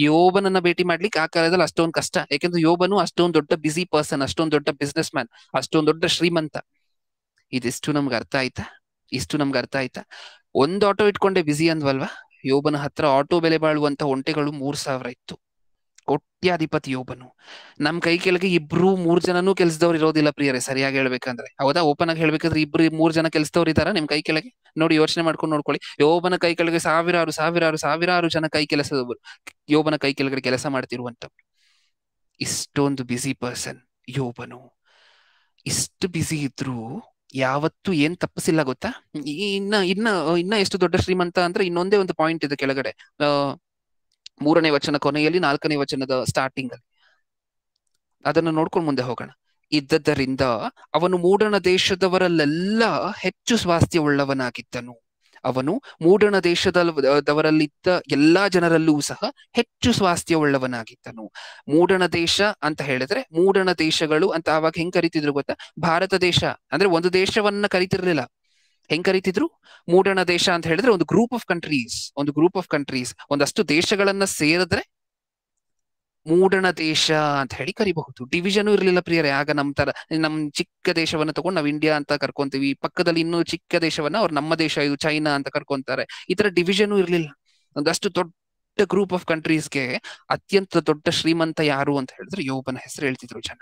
ಯೋಬನನ್ನ ಭೇಟಿ ಮಾಡ್ಲಿಕ್ಕೆ ಆ ಕಾಲದಲ್ಲಿ ಅಷ್ಟೊಂದು ಕಷ್ಟ. ಯಾಕೆಂದ್ರೆ ಯೋಬನು ಅಷ್ಟೊಂದು ದೊಡ್ಡ ಬಿಸಿ ಪರ್ಸನ್, ಅಷ್ಟೊಂದು ದೊಡ್ಡ ಬಿಸ್ನೆಸ್ ಮ್ಯಾನ್, ಅಷ್ಟೊಂದು ದೊಡ್ಡ ಶ್ರೀಮಂತ. ಇದಿಷ್ಟು ನಮ್ಗೆ ಅರ್ಥ ಆಯ್ತಾ? ಇಷ್ಟು ನಮ್ಗೆ ಅರ್ಥ ಆಯ್ತಾ? ಒಂದ್ ಆಟೋ ಇಟ್ಕೊಂಡೆ ಬಿಸಿ ಅಂದ್ವಲ್ವಾ? ಯೋಬನ ಹತ್ರ ಆಟೋ ಬೆಲೆ ಬಾಳುವಂತ ಒಂಟೆಗಳು 3,000 ಇತ್ತು. ಕೋಟ್ಯಾಧಿಪತಿ ಯೋಬನು. ನಮ್ ಕೈ ಕೆಳಗೆ 2-3 ಜನನೂ ಕೆಲ್ಸದವ್ರು ಇರೋದಿಲ್ಲ ಪ್ರಿಯರೇ, ಸರಿಯಾಗಿ ಹೇಳ್ಬೇಕಂದ್ರೆ. ಹೌದಾ? ಓಪನ್ ಆಗಿ ಹೇಳ್ಬೇಕಂದ್ರೆ 2-3 ಜನ ಕೆಲ್ಸದವ್ರು ಇದಾರ ನಿಮ್ ಕೈ ಕೆಳಗೆ? ನೋಡಿ, ಯೋಚನೆ ಮಾಡ್ಕೊಂಡು ನೋಡ್ಕೊಳ್ಳಿ. ಯೋಬನ ಕೈ ಕೆಳಗೆ ಸಾವಿರಾರು ಜನ ಕೈ ಕೆಲಸದವರು, ಯೋಬನ ಕೈ ಕೆಳಗಡೆ ಕೆಲಸ ಮಾಡ್ತಿರುವಂತ. ಇಷ್ಟೊಂದು ಬಿಸಿ ಪರ್ಸನ್ ಯೋಬನು. ಇಷ್ಟು ಬಿಸಿ ಇದ್ರು ಯಾವತ್ತೂ ಏನ್ ತಪ್ಪಿಸಿಲ್ಲ ಗೊತ್ತಾ? ಇನ್ನ ಇನ್ನ ಇನ್ನ ಎಷ್ಟು ದೊಡ್ಡ ಶ್ರೀಮಂತ ಅಂದ್ರೆ ಇನ್ನೊಂದೇ ಒಂದು ಪಾಯಿಂಟ್ ಇದೆ ಕೆಳಗಡೆ. 3ನೇ ವಚನ ಕೊನೆಯಲ್ಲಿ 4ನೇ ವಚನದ ಸ್ಟಾರ್ಟಿಂಗ್ ಅಲ್ಲಿ ಅದನ್ನು ನೋಡ್ಕೊಂಡು ಮುಂದೆ ಹೋಗೋಣ. ಇದ್ದದ್ದರಿಂದ ಅವನು ಮೂಡಣ ದೇಶದವರಲ್ಲೆಲ್ಲ ಹೆಚ್ಚು ಸ್ವಾಸ್ಥ್ಯವುಳ್ಳವನಾಗಿದ್ದನು. ಅವನು ಮೂಡಣ ದೇಶದವರಲ್ಲಿದ್ದ ಎಲ್ಲಾ ಜನರಲ್ಲೂ ಸಹ ಹೆಚ್ಚು ಸ್ವಾಸ್ಥ್ಯವುಳ್ಳವನಾಗಿದ್ದನು. ಮೂಡಣ ದೇಶ ಅಂತ ಹೇಳಿದ್ರೆ, ಮೂಡಣ ದೇಶಗಳು ಅಂತ ಅವಾಗ ಹೆಂಗ್ ಕರಿತಿದ್ರು ಗೊತ್ತಾ? ಭಾರತ ದೇಶ ಅಂದ್ರೆ ಒಂದು ದೇಶವನ್ನ ಕರಿತಿರ್ಲಿಲ್ಲ. ಹೆಂಗ್ ಕರಿತಿದ್ರು? ಮೂಡಣ ದೇಶ ಅಂತ ಹೇಳಿದ್ರೆ ಒಂದು ಗ್ರೂಪ್ ಆಫ್ ಕಂಟ್ರೀಸ್, ಒಂದಷ್ಟು ದೇಶಗಳನ್ನ ಸೇರಿದ್ರೆ ಮೂಡಣ ದೇಶ ಅಂತ ಹೇಳಿ ಕರಿಬಹುದು. ಡಿವಿಷನ್ ಇರ್ಲಿಲ್ಲ ಪ್ರಿಯರೇ ಆಗ. ನಮ್ ಚಿಕ್ಕ ದೇಶವನ್ನ ತಗೊಂಡು ನಾವು ಇಂಡಿಯಾ ಅಂತ ಕರ್ಕೊಂತೀವಿ, ಪಕ್ಕದಲ್ಲಿ ಇನ್ನೂ ಚಿಕ್ಕ ದೇಶವನ್ನ ಅವ್ರು ನಮ್ಮ ದೇಶ ಇದು ಚೈನಾ ಅಂತ ಕರ್ಕೊಂತಾರೆ. ಈ ತರ ಡಿವಿಷನ್ ಇರ್ಲಿಲ್ಲ. ಒಂದಷ್ಟು ದೊಡ್ಡ ಗ್ರೂಪ್ ಆಫ್ ಕಂಟ್ರೀಸ್ಗೆ ಅತ್ಯಂತ ದೊಡ್ಡ ಶ್ರೀಮಂತ ಯಾರು ಅಂತ ಹೇಳಿದ್ರೆ ಯೋಬನ ಹೆಸರು ಹೇಳ್ತಿದ್ರು ಜನ.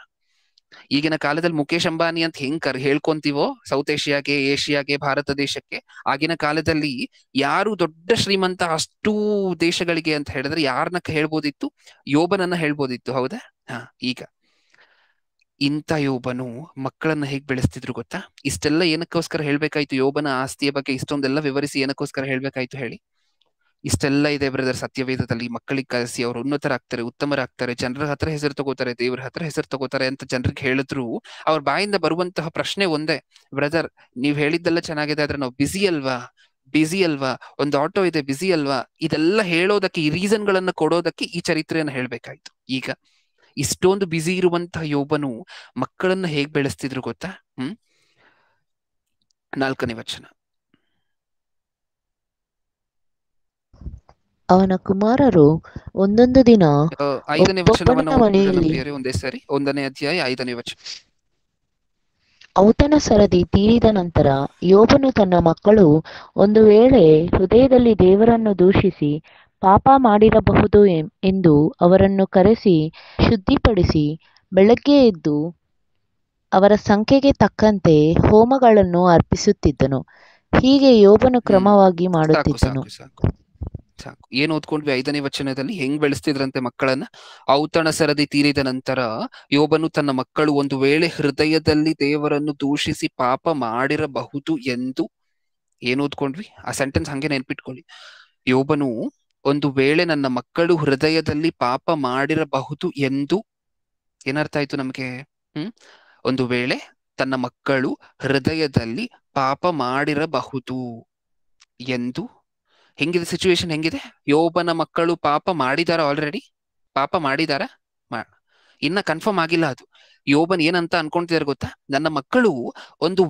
ಈಗಿನ ಕಾಲದಲ್ಲಿ ಮುಖೇಶ್ ಅಂಬಾನಿ ಅಂತ ಹೆಂಗ್ ಹೇಳ್ಕೊಂತೀವೋ ಸೌತ್ ಏಷ್ಯಾಗೆ ಭಾರತ ದೇಶಕ್ಕೆ, ಆಗಿನ ಕಾಲದಲ್ಲಿ ಯಾರು ದೊಡ್ಡ ಶ್ರೀಮಂತ ಅಷ್ಟೂ ದೇಶಗಳಿಗೆ ಅಂತ ಹೇಳಿದ್ರೆ ಯಾರನ್ನ ಹೇಳ್ಬೋದಿತ್ತು? ಯೋಬನನ್ನ ಹೇಳ್ಬೋದಿತ್ತು. ಹೌದಾ? ಈಗ ಇಂಥ ಯೋಬನು ಮಕ್ಕಳನ್ನ ಹೇಗ್ ಬೆಳೆಸ್ತಿದ್ರು ಗೊತ್ತಾ? ಇಷ್ಟೆಲ್ಲ ಏನಕ್ಕೋಸ್ಕರ ಹೇಳ್ಬೇಕಾಯ್ತು? ಯೋಬನ ಆಸ್ತಿಯ ಬಗ್ಗೆ ಇಷ್ಟೊಂದೆಲ್ಲ ವಿವರಿಸಿ ಏನಕ್ಕೋಸ್ಕರ ಹೇಳ್ಬೇಕಾಯ್ತು ಹೇಳಿ? ಇಷ್ಟೆಲ್ಲ ಇದೆ ಬ್ರದರ್ ಸತ್ಯವೇದದಲ್ಲಿ. ಮಕ್ಕಳಿಗೆ ಕಲಿಸಿ ಅವ್ರು ಉನ್ನತರಾಗ್ತಾರೆ, ಉತ್ತಮರಾಗ್ತಾರೆ, ಜನರ ಹತ್ರ ಹೆಸರು ತಗೋತಾರೆ, ದೇವರ ಹತ್ರ ಹೆಸರು ತಗೋತಾರೆ ಅಂತ ಜನರಿಗೆ ಹೇಳಿದ್ರು ಅವ್ರ ಬಾಯಿಂದ ಬರುವಂತಹ ಪ್ರಶ್ನೆ ಒಂದೇ, ಬ್ರದರ್ ನೀವ್ ಹೇಳಿದ್ದೆಲ್ಲ ಚೆನ್ನಾಗಿದೆ, ಆದ್ರೆ ನಾವು ಬಿಸಿ ಅಲ್ವಾ? ಒಂದು ಆಟೋ ಇದೆ, ಬಿಸಿ ಅಲ್ವಾ? ಇದೆಲ್ಲ ಹೇಳೋದಕ್ಕೆ, ಈ ರೀಸನ್ ಗಳನ್ನ ಕೊಡೋದಕ್ಕೆ ಈ ಚರಿತ್ರೆಯನ್ನ ಹೇಳ್ಬೇಕಾಯ್ತು. ಈಗ ಇಷ್ಟೊಂದು ಬಿಸಿ ಇರುವಂತಹ ಯೋಬನು ಮಕ್ಕಳನ್ನ ಹೇಗ್ ಬೆಳೆಸ್ತಿದ್ರು ಗೊತ್ತಾ? 4ನೇ ವಚನ. ಅವನ ಕುಮಾರರು ಒಂದೊಂದು ದಿನ 5ನೇ ವಚನವನ್ನು ಮನೆಯಲ್ಲಿ, ಒಂದೇ ಸರಿ 1ನೇ ಅಧ್ಯಾಯ 5ನೇ ವಚನ. ಔತಣ ಸರದಿ ತೀರಿದ ನಂತರ ಯೋಬನು ತನ್ನ ಮಕ್ಕಳು ಒಂದು ವೇಳೆ ಹೃದಯದಲ್ಲಿ ದೇವರನ್ನು ದೂಷಿಸಿ ಪಾಪ ಮಾಡಿರಬಹುದು ಎಂದು ಅವರನ್ನು ಕರೆಸಿ ಶುದ್ಧಿಪಡಿಸಿ ಬೆಳಗ್ಗೆ ಎದ್ದು ಅವರ ಸಂಖ್ಯೆಗೆ ತಕ್ಕಂತೆ ಹೋಮಗಳನ್ನು ಅರ್ಪಿಸುತ್ತಿದ್ದನು. ಹೀಗೆ ಯೋಬನು ಕ್ರಮವಾಗಿ ಮಾಡುತ್ತಿದ್ದನು. ಸಾಕು. ಏನ್ ಓದ್ಕೊಂಡ್ವಿ 5ನೇ ವಚನದಲ್ಲಿ? ಹೆಂಗ್ ಬೆಳೆಸ್ತಿದ್ರಂತೆ ಮಕ್ಕಳನ್ನ? ಔತಣ ಸರದಿ ತೀರಿದ ನಂತರ ಯೋಬನು ತನ್ನ ಮಕ್ಕಳು ಒಂದು ವೇಳೆ ಹೃದಯದಲ್ಲಿ ದೇವರನ್ನು ದೂಷಿಸಿ ಪಾಪ ಮಾಡಿರಬಹುದು ಎಂದು. ಏನ್ ಓದ್ಕೊಂಡ್ವಿ? ಆ ಸೆಂಟೆನ್ಸ್ ಹಂಗೆ ನೆನ್ಪಿಟ್ಕೊಳ್ಳಿ. ಯೋಬನು ಒಂದು ವೇಳೆ ನನ್ನ ಮಕ್ಕಳು ಹೃದಯದಲ್ಲಿ ಪಾಪ ಮಾಡಿರಬಹುದು ಎಂದು. ಏನರ್ಥ ಆಯ್ತು ನಮ್ಗೆ? ಒಂದು ವೇಳೆ ತನ್ನ ಮಕ್ಕಳು ಹೃದಯದಲ್ಲಿ ಪಾಪ ಮಾಡಿರಬಹುದು ಎಂದು. ಹೆಂಗಿದೆ ಸಿಚುವೇಶನ್? ಹೆಂಗಿದೆ? ಯೋಬನ ಮಕ್ಕಳು ಪಾಪ ಮಾಡಿದಾರ? ಆಲ್ರೆಡಿ ಪಾಪ ಮಾಡಿದಾರ? ಇನ್ನ ಕನ್ಫರ್ಮ್ ಆಗಿಲ್ಲ ಅದು. ಯೋಬನ್ ಏನಂತ ಅನ್ಕೊಂತಿದಾರೆ ಗೊತ್ತಾ? ನನ್ನ ಮಕ್ಕಳು ಒಂದು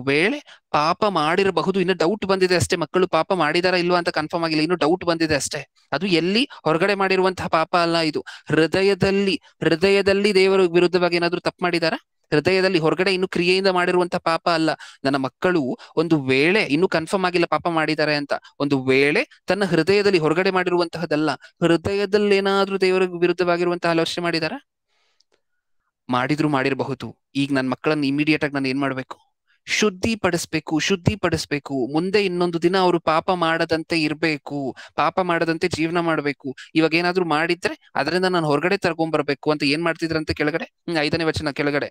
ವೇಳೆ ಪಾಪ ಮಾಡಿರಬಹುದು. ಇನ್ನು ಡೌಟ್ ಬಂದಿದೆ ಅಷ್ಟೇ. ಮಕ್ಕಳು ಪಾಪ ಮಾಡಿದಾರ ಇಲ್ವಾ ಅಂತ ಕನ್ಫರ್ಮ್ ಆಗಿಲ್ಲ, ಇನ್ನು ಡೌಟ್ ಬಂದಿದೆ ಅಷ್ಟೇ. ಅದು ಎಲ್ಲಿ? ಹೊರಗಡೆ ಮಾಡಿರುವಂತಹ ಪಾಪ ಅಲ್ಲ ಇದು. ಹೃದಯದಲ್ಲಿ ದೇವರ ವಿರುದ್ಧವಾಗಿ ಏನಾದ್ರು ತಪ್ಪು ಮಾಡಿದಾರ? ಹೃದಯದಲ್ಲಿ, ಹೊರಗಡೆ ಇನ್ನು ಕ್ರಿಯೆಯಿಂದ ಮಾಡಿರುವಂತಹ ಪಾಪ ಅಲ್ಲ. ನನ್ನ ಮಕ್ಕಳು ಒಂದು ವೇಳೆ, ಇನ್ನು ಕನ್ಫರ್ಮ್ ಆಗಿಲ್ಲ ಪಾಪ ಮಾಡಿದ್ದಾರೆ ಅಂತ, ಒಂದು ವೇಳೆ ತನ್ನ ಹೃದಯದಲ್ಲಿ, ಹೊರಗಡೆ ಮಾಡಿರುವಂತಹದಲ್ಲ, ಹೃದಯದಲ್ಲಿ ಏನಾದ್ರೂ ದೇವರ ವಿರುದ್ಧವಾಗಿರುವಂತಹ ಆಲೋಚನೆ ಮಾಡಿದಾರ? ಮಾಡಿರಬಹುದು. ಈಗ ನನ್ನ ಮಕ್ಕಳನ್ನ ಇಮಿಡಿಯೇಟ್ ಆಗಿ ನಾನು ಏನ್ ಮಾಡ್ಬೇಕು? ಶುದ್ಧಿಪಡಿಸ್ಬೇಕು. ಮುಂದೆ ಇನ್ನೊಂದು ದಿನ ಅವರು ಪಾಪ ಮಾಡದಂತೆ ಇರ್ಬೇಕು, ಪಾಪ ಮಾಡದಂತೆ ಜೀವನ ಮಾಡ್ಬೇಕು. ಇವಾಗ ಏನಾದ್ರು ಮಾಡಿದ್ರೆ ಅದರಿಂದ ನಾನು ಹೊರಗಡೆ ತರ್ಕೊಂಡ್ಬರ್ಬೇಕು ಅಂತ ಏನ್ ಮಾಡ್ತಿದ್ರಂತೆ ಕೆಳಗಡೆ? 5ನೇ ವಚನ ಕೆಳಗಡೆ.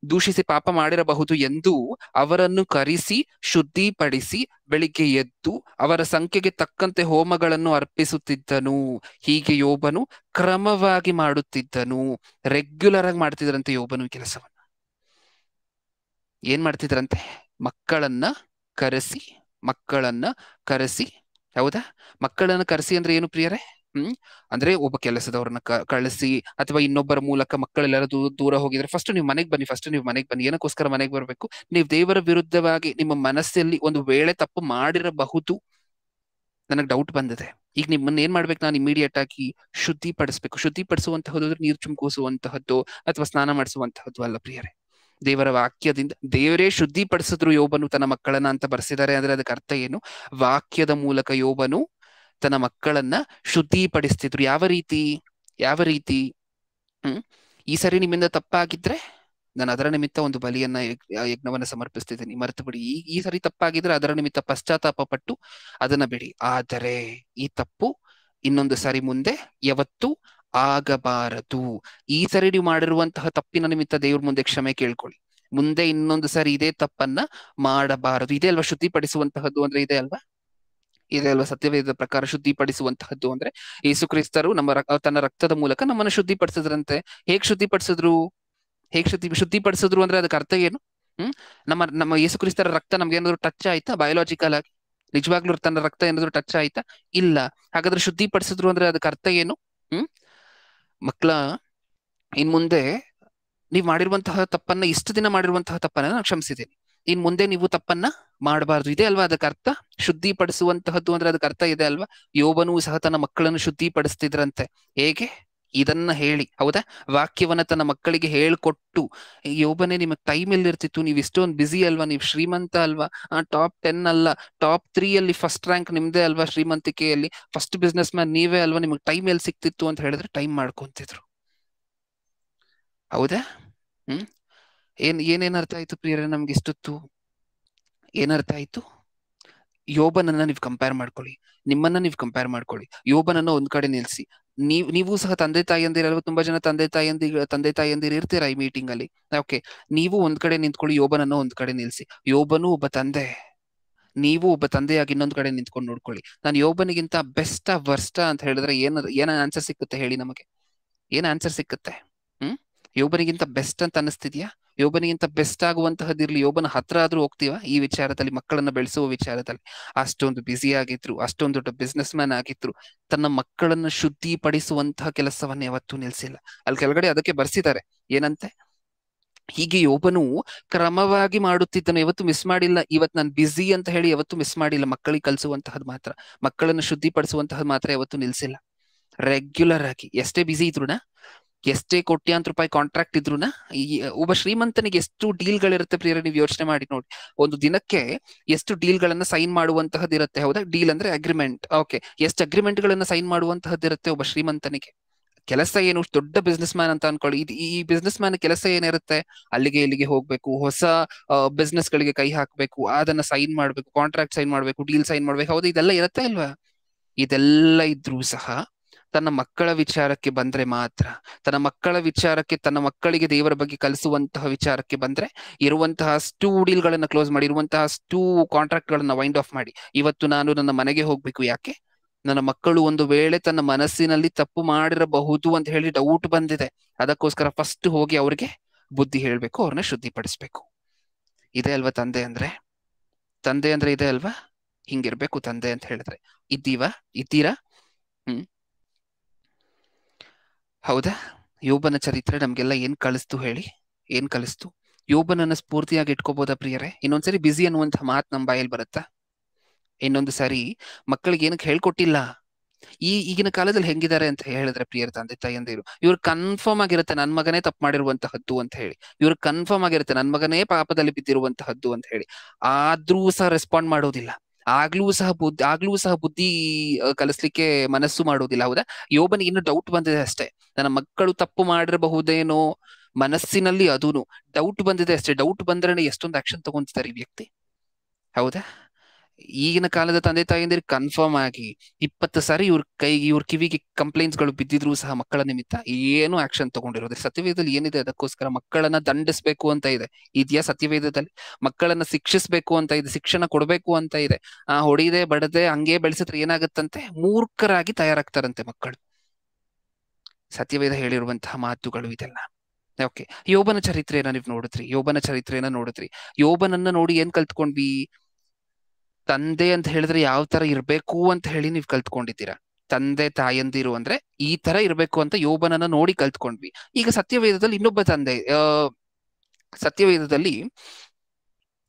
ದೂಷಿಸಿ ಪಾಪ ಮಾಡಿರಬಹುದು ಎಂದು ಅವರನ್ನು ಕರೆಸಿ ಶುದ್ಧಿಪಡಿಸಿ ಬೆಳಿಗ್ಗೆ ಎದ್ದು ಅವರ ಸಂಖ್ಯೆಗೆ ತಕ್ಕಂತೆ ಹೋಮಗಳನ್ನು ಅರ್ಪಿಸುತ್ತಿದ್ದನು. ಹೀಗೆ ಯೋಬನು ಕ್ರಮವಾಗಿ ಮಾಡುತ್ತಿದ್ದನು. ರೆಗ್ಯುಲರ್ ಆಗಿ ಮಾಡ್ತಿದ್ರಂತೆ ಯೋಬನು ಕೆಲಸವನ್ನ. ಏನ್ ಮಾಡ್ತಿದ್ರಂತೆ? ಮಕ್ಕಳನ್ನ ಕರೆಸಿ. ಹೌದಾ? ಮಕ್ಕಳನ್ನ ಕರೆಸಿ ಅಂದ್ರೆ ಏನು ಪ್ರಿಯರೇ? ಅಂದ್ರೆ ಒಬ್ಬ ಕೆಲಸದವ್ರನ್ನ ಕಳಿಸಿ ಅಥವಾ ಇನ್ನೊಬ್ಬರ ಮೂಲಕ ಮಕ್ಕಳೆಲ್ಲರೂ ದೂರ ಹೋಗಿದ್ರೆ ಫಸ್ಟ್ ನೀವು ಮನೆಗೆ ಬನ್ನಿ. ಏನಕ್ಕೋಸ್ಕರ ಮನೆಗೆ ಬರ್ಬೇಕು? ನೀವು ದೇವರ ವಿರುದ್ಧವಾಗಿ ನಿಮ್ಮ ಮನಸ್ಸಲ್ಲಿ ಒಂದು ವೇಳೆ ತಪ್ಪು ಮಾಡಿರಬಹುದು, ನನಗೆ ಡೌಟ್ ಬಂದಿದೆ, ಈಗ ನಿಮ್ಮನ್ನ ಏನ್ ಮಾಡ್ಬೇಕು? ನಾನು ಇಮಿಡಿಯೇಟ್ ಆಗಿ ಶುದ್ಧಿಪಡಿಸ್ಬೇಕು. ಶುದ್ಧಿಪಡಿಸುವಂತಹದ್ದು ಅಂದ್ರೆ ನೀರು ಚುಮ್ಕೋಸುವಂತಹದ್ದು ಅಥವಾ ಸ್ನಾನ ಮಾಡಿಸುವಂತಹದ್ದು ಅಲ್ಲ ಪ್ರಿಯರೇ. ದೇವರ ವಾಕ್ಯದಿಂದ ದೇವರೇ ಶುದ್ಧಿಪಡಿಸಿದ್ರು ಯೋಬನು ತನ್ನ ಮಕ್ಕಳನ್ನ ಅಂತ ಬರ್ಸಿದ್ದಾರೆ. ಅಂದ್ರೆ ಅದಕ್ಕೆ ಅರ್ಥ ಏನು? ವಾಕ್ಯದ ಮೂಲಕ ಯೋಬನು ತನ್ನ ಮಕ್ಕಳನ್ನ ಶುದ್ಧಿಪಡಿಸ್ತಿದ್ರು. ಯಾವ ರೀತಿ? ಈ ಸರಿ ನಿಮ್ಮಿಂದ ತಪ್ಪಾಗಿದ್ರೆ ನಾನು ಅದರ ನಿಮಿತ್ತ ಒಂದು ಬಲಿಯನ್ನ ಯಜ್ಞವನ್ನ ಸಮರ್ಪಿಸ್ತಿದ್ದೀನಿ, ಮರೆತು ಬಿಡಿ. ಈ ಸರಿ ತಪ್ಪಾಗಿದ್ರೆ ಅದರ ನಿಮಿತ್ತ ಪಶ್ಚಾತ್ತಾಪ ಪಟ್ಟು ಅದನ್ನ ಬಿಡಿ. ಆದರೆ ಈ ತಪ್ಪು ಇನ್ನೊಂದು ಸರಿ ಮುಂದೆ ಯಾವತ್ತೂ ಆಗಬಾರದು. ಈ ಸರಿ ನೀವು ಮಾಡಿರುವಂತಹ ತಪ್ಪಿನ ನಿಮಿತ್ತ ದೇವ್ರ ಮುಂದೆ ಕ್ಷಮೆ ಕೇಳ್ಕೊಳ್ಳಿ. ಮುಂದೆ ಇನ್ನೊಂದು ಸರಿ ಇದೇ ತಪ್ಪನ್ನ ಮಾಡಬಾರದು. ಇದೇ ಅಲ್ವಾ ಶುದ್ಧಿಪಡಿಸುವಂತಹದ್ದು ಅಂದ್ರೆ? ಇದೇ ಅಲ್ವಾ ಸತ್ಯವೇದ ಪ್ರಕಾರ ಶುದ್ಧಿಪಡಿಸುವಂತಹದ್ದು ಅಂದ್ರೆ? ಯೇಸು ಕ್ರಿಸ್ತರು ತನ್ನ ರಕ್ತದ ಮೂಲಕ ನಮ್ಮನ್ನು ಶುದ್ಧಿಪಡಿಸಿದ್ರಂತೆ. ಹೇಗ್ ಶುದ್ಧಿಪಡಿಸಿದ್ರು ಅಂದ್ರೆ ಅದಕ್ಕೆ ಅರ್ಥ ಏನು? ನಮ್ಮ ಯೇಸು ಕ್ರಿಸ್ತರ ರಕ್ತ ನಮ್ಗೆ ಏನಾದ್ರು ಟಚ್ ಆಯ್ತಾ? ಬಯೋಲಾಜಿಕಲ್ ಆಗಿ ನಿಜವಾಗ್ಲೂ ತನ್ನ ರಕ್ತ ಏನಾದ್ರು ಟಚ್ ಆಯ್ತಾ? ಇಲ್ಲ. ಹಾಗಾದ್ರೆ ಶುದ್ಧಿಪಡಿಸಿದ್ರು ಅಂದ್ರೆ ಅದಕ್ಕೆ ಅರ್ಥ ಏನು? ಮಕ್ಕಳ, ಇನ್ ಮುಂದೆ ನೀವು ಮಾಡಿರುವಂತಹ ತಪ್ಪನ್ನ, ಇಷ್ಟು ದಿನ ಮಾಡಿರುವಂತಹ ತಪ್ಪನ್ನ ನಾನು ಕ್ಷಮಿಸಿದ್ದೀನಿ, ಇನ್ ಮುಂದೆ ನೀವು ತಪ್ಪನ್ನ ಮಾಡಬಾರ್ದು. ಇದೆ ಅಲ್ವಾ ಅದಕ್ಕೆ ಅರ್ಥ? ಶುದ್ಧಿಪಡಿಸುವಂತಹದ್ದು ಅಂದ್ರೆ ಅದಕ್ಕೆ ಅರ್ಥ ಇದೆ ಅಲ್ವಾ? ಯೋಬನೂ ಸಹ ತನ್ನ ಮಕ್ಕಳನ್ನು ಶುದ್ಧಿಪಡಿಸ್ತಿದ್ರಂತೆ. ಹೇಗೆ? ಇದನ್ನ ಹೇಳಿ, ಹೌದಾ? ವಾಕ್ಯವನ್ನ ತನ್ನ ಮಕ್ಕಳಿಗೆ ಹೇಳ್ಕೊಟ್ಟು, ಯೋಬನೇ ನಿಮಗೆ ಟೈಮ್ ಎಲ್ಲಿರ್ತಿತ್ತು? ನೀವು ಇಷ್ಟೊಂದು ಬಿಸಿ ಅಲ್ವಾ? ನೀವು ಶ್ರೀಮಂತ ಅಲ್ವಾ? ಟಾಪ್ 10 ಅಲ್ಲ, ಟಾಪ್ 3 ಅಲ್ಲಿ ಫಸ್ಟ್ ರ್ಯಾಂಕ್ ನಿಮ್ದೇ ಅಲ್ವಾ? ಶ್ರೀಮಂತಿಕೆಯಲ್ಲಿ ಫಸ್ಟ್ ಬಿಸ್ನೆಸ್ ಮ್ಯಾನ್ ನೀವೇ ಅಲ್ವಾ? ನಿಮಗೆ ಟೈಮ್ ಎಲ್ಲಿ ಸಿಕ್ತಿತ್ತು ಅಂತ ಹೇಳಿದ್ರೆ ಟೈಮ್ ಮಾಡ್ಕೊಂತಿದ್ರು. ಹೌದಾ? ಏನೇನ್ ಅರ್ಥ ಆಯ್ತು ಪ್ರಿಯರೇ ನಮ್ಗೆ ಇಷ್ಟೊತ್ತು? ಏನರ್ಥ ಆಯ್ತು? ಯೋಬನನ್ನ ನೀವು ಕಂಪೇರ್ ಮಾಡ್ಕೊಳ್ಳಿ, ನಿಮ್ಮನ್ನ ನೀವು ಕಂಪೇರ್ ಮಾಡ್ಕೊಳ್ಳಿ, ಯೋಬನನ್ನ ಒಂದ್ ಕಡೆ ನಿಲ್ಸಿ. ನೀವು ಸಹ ತಂದೆ ತಾಯಿಯಂದಿರಲ್ವ? ತುಂಬಾ ಜನ ತಂದೆ ತಾಯಿಯಂದಿರು ಇರ್ತೀರಾ ಈ ಮೀಟಿಂಗ್ ಅಲ್ಲಿ. ಓಕೆ, ನೀವು ಒಂದ್ ಕಡೆ ನಿಂತ್ಕೊಳ್ಳಿ, ಯೋಬನನ್ನ ಒಂದ್ ಕಡೆ ನಿಲ್ಸಿ. ಯೋಬನು ಒಬ್ಬ ತಂದೆ, ನೀವು ಒಬ್ಬ ತಂದೆಯಾಗಿ ಇನ್ನೊಂದ್ ಕಡೆ ನಿಂತ್ಕೊಂಡು ನೋಡ್ಕೊಳ್ಳಿ. ನಾನು ಯೋಬನಿಗಿಂತ ಬೆಸ್ಟ್ ವರ್ಸ್ಟ್ ಅಂತ ಹೇಳಿದ್ರೆ ಏನ ಆನ್ಸರ್ ಸಿಕ್ಕುತ್ತೆ ಹೇಳಿ ನಮಗೆ? ಏನ್ ಆನ್ಸರ್ ಸಿಕ್ಕುತ್ತೆ? ಯೋಬನಿಗಿಂತ ಬೆಸ್ಟ್ ಅಂತ ಅನಿಸ್ತಿದ್ಯಾ? ಯೋಬನಿಗಿಂತ ಬೆಸ್ಟ್ ಆಗುವಂತಹದ್ದಿರ್ಲಿ, ಯೋಬನ ಹತ್ರ ಆದ್ರೂ ಹೋಗ್ತೀವ ಈ ವಿಚಾರದಲ್ಲಿ, ಮಕ್ಕಳನ್ನ ಬೆಳೆಸುವ ವಿಚಾರದಲ್ಲಿ? ಅಷ್ಟೊಂದು ಬ್ಯುಸಿ ಆಗಿದ್ರು, ಅಷ್ಟೊಂದು ದೊಡ್ಡ ಬಿಸ್ನೆಸ್ ಮ್ಯಾನ್ ಆಗಿದ್ರು, ತನ್ನ ಮಕ್ಕಳನ್ನ ಶುದ್ಧಿಪಡಿಸುವಂತಹ ಕೆಲಸವನ್ನ ಯಾವತ್ತೂ ನಿಲ್ಸಿಲ್ಲ. ಅಲ್ಲಿ ಕೆಳಗಡೆ ಅದಕ್ಕೆ ಬರ್ಸಿದ್ದಾರೆ, ಏನಂತೆ? ಹೀಗೆ ಯೋಬನು ಕ್ರಮವಾಗಿ ಮಾಡುತ್ತಿದ್ದನು, ಯಾವತ್ತು ಮಿಸ್ ಮಾಡಿಲ್ಲ. ಇವತ್ತು ನಾನು ಬ್ಯುಸಿ ಅಂತ ಹೇಳಿ ಯಾವತ್ತು ಮಿಸ್ ಮಾಡಿಲ್ಲ. ಮಕ್ಕಳಿಗೆ ಕಲಿಸುವಂತಹದ್ ಮಾತ್ರ, ಮಕ್ಕಳನ್ನು ಶುದ್ಧಿಪಡಿಸುವಂತಹದ್ ಮಾತ್ರ ಯಾವತ್ತು ನಿಲ್ಸಿಲ್ಲ. ರೆಗ್ಯುಲರ್ ಆಗಿ ಎಷ್ಟೇ ಬ್ಯುಸಿ ಇದ್ರುನ, ಎಷ್ಟೇ ಕೋಟ್ಯಾಂತರ ರೂಪಾಯಿ ಕಾಂಟ್ರಾಕ್ಟ್ ಇದ್ರುನ, ಒಬ್ಬ ಶ್ರೀಮಂತನಿಗೆ ಎಷ್ಟು ಡೀಲ್ಗಳಿರುತ್ತೆ ಪ್ರಿಯರೇ, ನೀವು ಯೋಚನೆ ಮಾಡಿ ನೋಡಿ. ಒಂದು ದಿನಕ್ಕೆ ಎಷ್ಟು ಡೀಲ್ಗಳನ್ನ ಸೈನ್ ಮಾಡುವಂತಹದ್ದಿರುತ್ತೆ, ಹೌದಾ? ಡೀಲ್ ಅಂದ್ರೆ ಅಗ್ರಿಮೆಂಟ್. ಓಕೆ, ಎಷ್ಟು ಅಗ್ರಿಮೆಂಟ್ ಗಳನ್ನ ಸೈನ್ ಮಾಡುವಂತಹದ್ದಿರುತ್ತೆ ಒಬ್ಬ ಶ್ರೀಮಂತನಿಗೆ? ಕೆಲಸ ಏನು? ದೊಡ್ಡ ಬಿಸ್ನೆಸ್ ಮ್ಯಾನ್ ಅಂತ ಅನ್ಕೊಳ್ಳಿ. ಈ ಬಿಸ್ನೆಸ್ ಮ್ಯಾನ್ ಕೆಲಸ ಏನಿರುತ್ತೆ? ಅಲ್ಲಿಗೆ ಇಲ್ಲಿಗೆ ಹೋಗ್ಬೇಕು, ಹೊಸ ಬಿಸ್ನೆಸ್ ಗಳಿಗೆ ಕೈ ಹಾಕ್ಬೇಕು, ಅದನ್ನ ಸೈನ್ ಮಾಡ್ಬೇಕು, ಕಾಂಟ್ರಾಕ್ಟ್ ಸೈನ್ ಮಾಡ್ಬೇಕು, ಡೀಲ್ ಸೈನ್ ಮಾಡ್ಬೇಕು, ಹೌದಾ? ಇದೆಲ್ಲ ಇರುತ್ತೆ ಇಲ್ವಾ? ಇದೆಲ್ಲ ಇದ್ರೂ ಸಹ ತನ್ನ ಮಕ್ಕಳ ವಿಚಾರಕ್ಕೆ ಬಂದ್ರೆ ಮಾತ್ರ, ತನ್ನ ಮಕ್ಕಳ ವಿಚಾರಕ್ಕೆ, ತನ್ನ ಮಕ್ಕಳಿಗೆ ದೇವರ ಬಗ್ಗೆ ಕಲಿಸುವಂತಹ ವಿಚಾರಕ್ಕೆ ಬಂದ್ರೆ, ಇರುವಂತಹ ಅಷ್ಟು ಡೀಲ್ಗಳನ್ನ ಕ್ಲೋಸ್ ಮಾಡಿ, ಇರುವಂತಹ ಅಷ್ಟು ಕಾಂಟ್ರಾಕ್ಟ್ ಗಳನ್ನ ವೈಂಡ್ ಆಫ್ ಮಾಡಿ, ಇವತ್ತು ನಾನು ನನ್ನ ಮನೆಗೆ ಹೋಗ್ಬೇಕು. ಯಾಕೆ? ನನ್ನ ಮಕ್ಕಳು ಒಂದು ವೇಳೆ ತನ್ನ ಮನಸ್ಸಿನಲ್ಲಿ ತಪ್ಪು ಮಾಡಿರಬಹುದು ಅಂತ ಹೇಳಿ ಡೌಟ್ ಬಂದಿದೆ, ಅದಕ್ಕೋಸ್ಕರ ಫಸ್ಟ್ ಹೋಗಿ ಅವ್ರಿಗೆ ಬುದ್ಧಿ ಹೇಳ್ಬೇಕು, ಅವ್ರನ್ನ ಶುದ್ಧಿಪಡಿಸ್ಬೇಕು. ಇದೆ ಅಲ್ವಾ ತಂದೆ ಅಂದ್ರೆ? ತಂದೆ ಅಂದ್ರೆ ಇದೆ ಅಲ್ವಾ? ಹಿಂಗಿರ್ಬೇಕು ತಂದೆ ಅಂತ ಹೇಳಿದ್ರೆ. ಇದ್ದೀರಾ? ಹೌದಾ? ಯೋಬನ ಚರಿತ್ರೆ ನಮ್ಗೆಲ್ಲ ಏನ್ ಕಲಿಸ್ತು ಹೇಳಿ? ಏನ್ ಕಲಿಸ್ತು? ಯೋಬನನ್ನ ಸ್ಫೂರ್ತಿಯಾಗಿ ಇಟ್ಕೋಬೋದಾ ಪ್ರಿಯರೇ? ಇನ್ನೊಂದ್ಸರಿ ಬಿಸಿ ಅನ್ನುವಂಥ ಮಾತು ನಮ್ಮ ಬಾಯಲ್ಲಿ ಬರುತ್ತಾ? ಇನ್ನೊಂದು ಸಾರಿ ಮಕ್ಕಳಿಗೆ ಏನಕ್ಕೆ ಹೇಳ್ಕೊಟ್ಟಿಲ್ಲ? ಈಗಿನ ಕಾಲದಲ್ಲಿ ಹೆಂಗಿದ್ದಾರೆ ಅಂತ ಹೇಳಿದ್ರೆ ಪ್ರಿಯರ ತಂದೆ ತಾಯಿಯಂದಿರು, ಇವ್ರು ಕನ್ಫರ್ಮ್ ಆಗಿರುತ್ತೆ ನನ್ ಮಗನೇ ತಪ್ಪು ಮಾಡಿರುವಂತಹದ್ದು ಅಂತ ಹೇಳಿ, ಇವ್ರು ಕನ್ಫರ್ಮ್ ಆಗಿರುತ್ತೆ ನನ್ ಮಗನೇ ಪಾಪದಲ್ಲಿ ಬಿದ್ದಿರುವಂತಹದ್ದು ಅಂತ ಹೇಳಿ, ಆದ್ರೂ ಸಹ ರೆಸ್ಪಾಂಡ್ ಮಾಡೋದಿಲ್ಲ. ಆಗ್ಲೂ ಸಹ ಬುದ್ಧಿ ಕಲಿಸ್ಲಿಕ್ಕೆ ಮನಸ್ಸು ಮಾಡೋದಿಲ್ಲ. ಹೌದಾ? ಯೋಬನಿಗೆ ಇನ್ನು ಡೌಟ್ ಬಂದಿದೆ ಅಷ್ಟೇ, ನನ್ನ ಮಕ್ಕಳು ತಪ್ಪು ಮಾಡಿರಬಹುದೇನೋ ಮನಸ್ಸಿನಲ್ಲಿ, ಅದೂನು ಡೌಟ್ ಬಂದಿದೆ ಅಷ್ಟೇ. ಡೌಟ್ ಬಂದ್ರೆ ಎಷ್ಟೊಂದು ಆಕ್ಷನ್ ತಗೊಂತಿದ್ದಾರೆ ಈ ವ್ಯಕ್ತಿ, ಹೌದಾ? ಈಗಿನ ಕಾಲದ ತಂದೆ ತಾಯಿಯಂದಿರು ಕನ್ಫರ್ಮ್ ಆಗಿ 20 ಸಾರಿ ಇವ್ರ ಕಿವಿಗೆ ಕಂಪ್ಲೇಂಟ್ಸ್ ಗಳು ಬಿದ್ದಿದ್ರು ಸಹ ಮಕ್ಕಳ ನಿಮಿತ್ತ ಏನು ಆಕ್ಷನ್ ತಗೊಂಡಿರೋದು. ಸತ್ಯವೇದದಲ್ಲಿ ಏನಿದೆ? ಅದಕ್ಕೋಸ್ಕರ ಮಕ್ಕಳನ್ನ ದಂಡಿಸ್ಬೇಕು ಅಂತ ಇದೆ. ಇದೆಯಾ ಸತ್ಯವೇದದಲ್ಲಿ? ಮಕ್ಕಳನ್ನ ಶಿಕ್ಷಿಸ್ಬೇಕು ಅಂತ ಇದೆ, ಶಿಕ್ಷಣ ಕೊಡ್ಬೇಕು ಅಂತ ಇದೆ. ಹೊಡಿದೆ ಬಡದೆ ಹಂಗೆ ಬೆಳೆಸಿದ್ರೆ ಏನಾಗತ್ತಂತೆ? ಮೂರ್ಖರಾಗಿ ತಯಾರಾಗ್ತಾರಂತೆ ಮಕ್ಕಳು. ಸತ್ಯವೇದ ಹೇಳಿರುವಂತಹ ಮಾತುಗಳು ಇದೆಲ್ಲ. ಓಕೆ, ಯೋಬನ ಚರಿತ್ರೆಯನ್ನ ನೀವು ನೋಡಿದ್ರಿ. ಯೋಬನನ್ನ ನೋಡಿ ಏನ್ ಕಲ್ತ್ಕೊಂಡ್ವಿ? ತಂದೆ ಅಂತ ಹೇಳಿದ್ರೆ ಯಾವ ತರ ಇರ್ಬೇಕು ಅಂತ ಹೇಳಿ ನೀವು ಕಲ್ತ್ಕೊಂಡಿದ್ದೀರಾ. ತಂದೆ ತಾಯಂದಿರು ಅಂದ್ರೆ ಈ ತರ ಇರ್ಬೇಕು ಅಂತ ಯೋಬನನ್ನ ನೋಡಿ ಕಲ್ತ್ಕೊಂಡ್ವಿ. ಈಗ ಸತ್ಯವೇದದಲ್ಲಿ ಇನ್ನೊಬ್ಬ ತಂದೆ, ಸತ್ಯವೇದದಲ್ಲಿ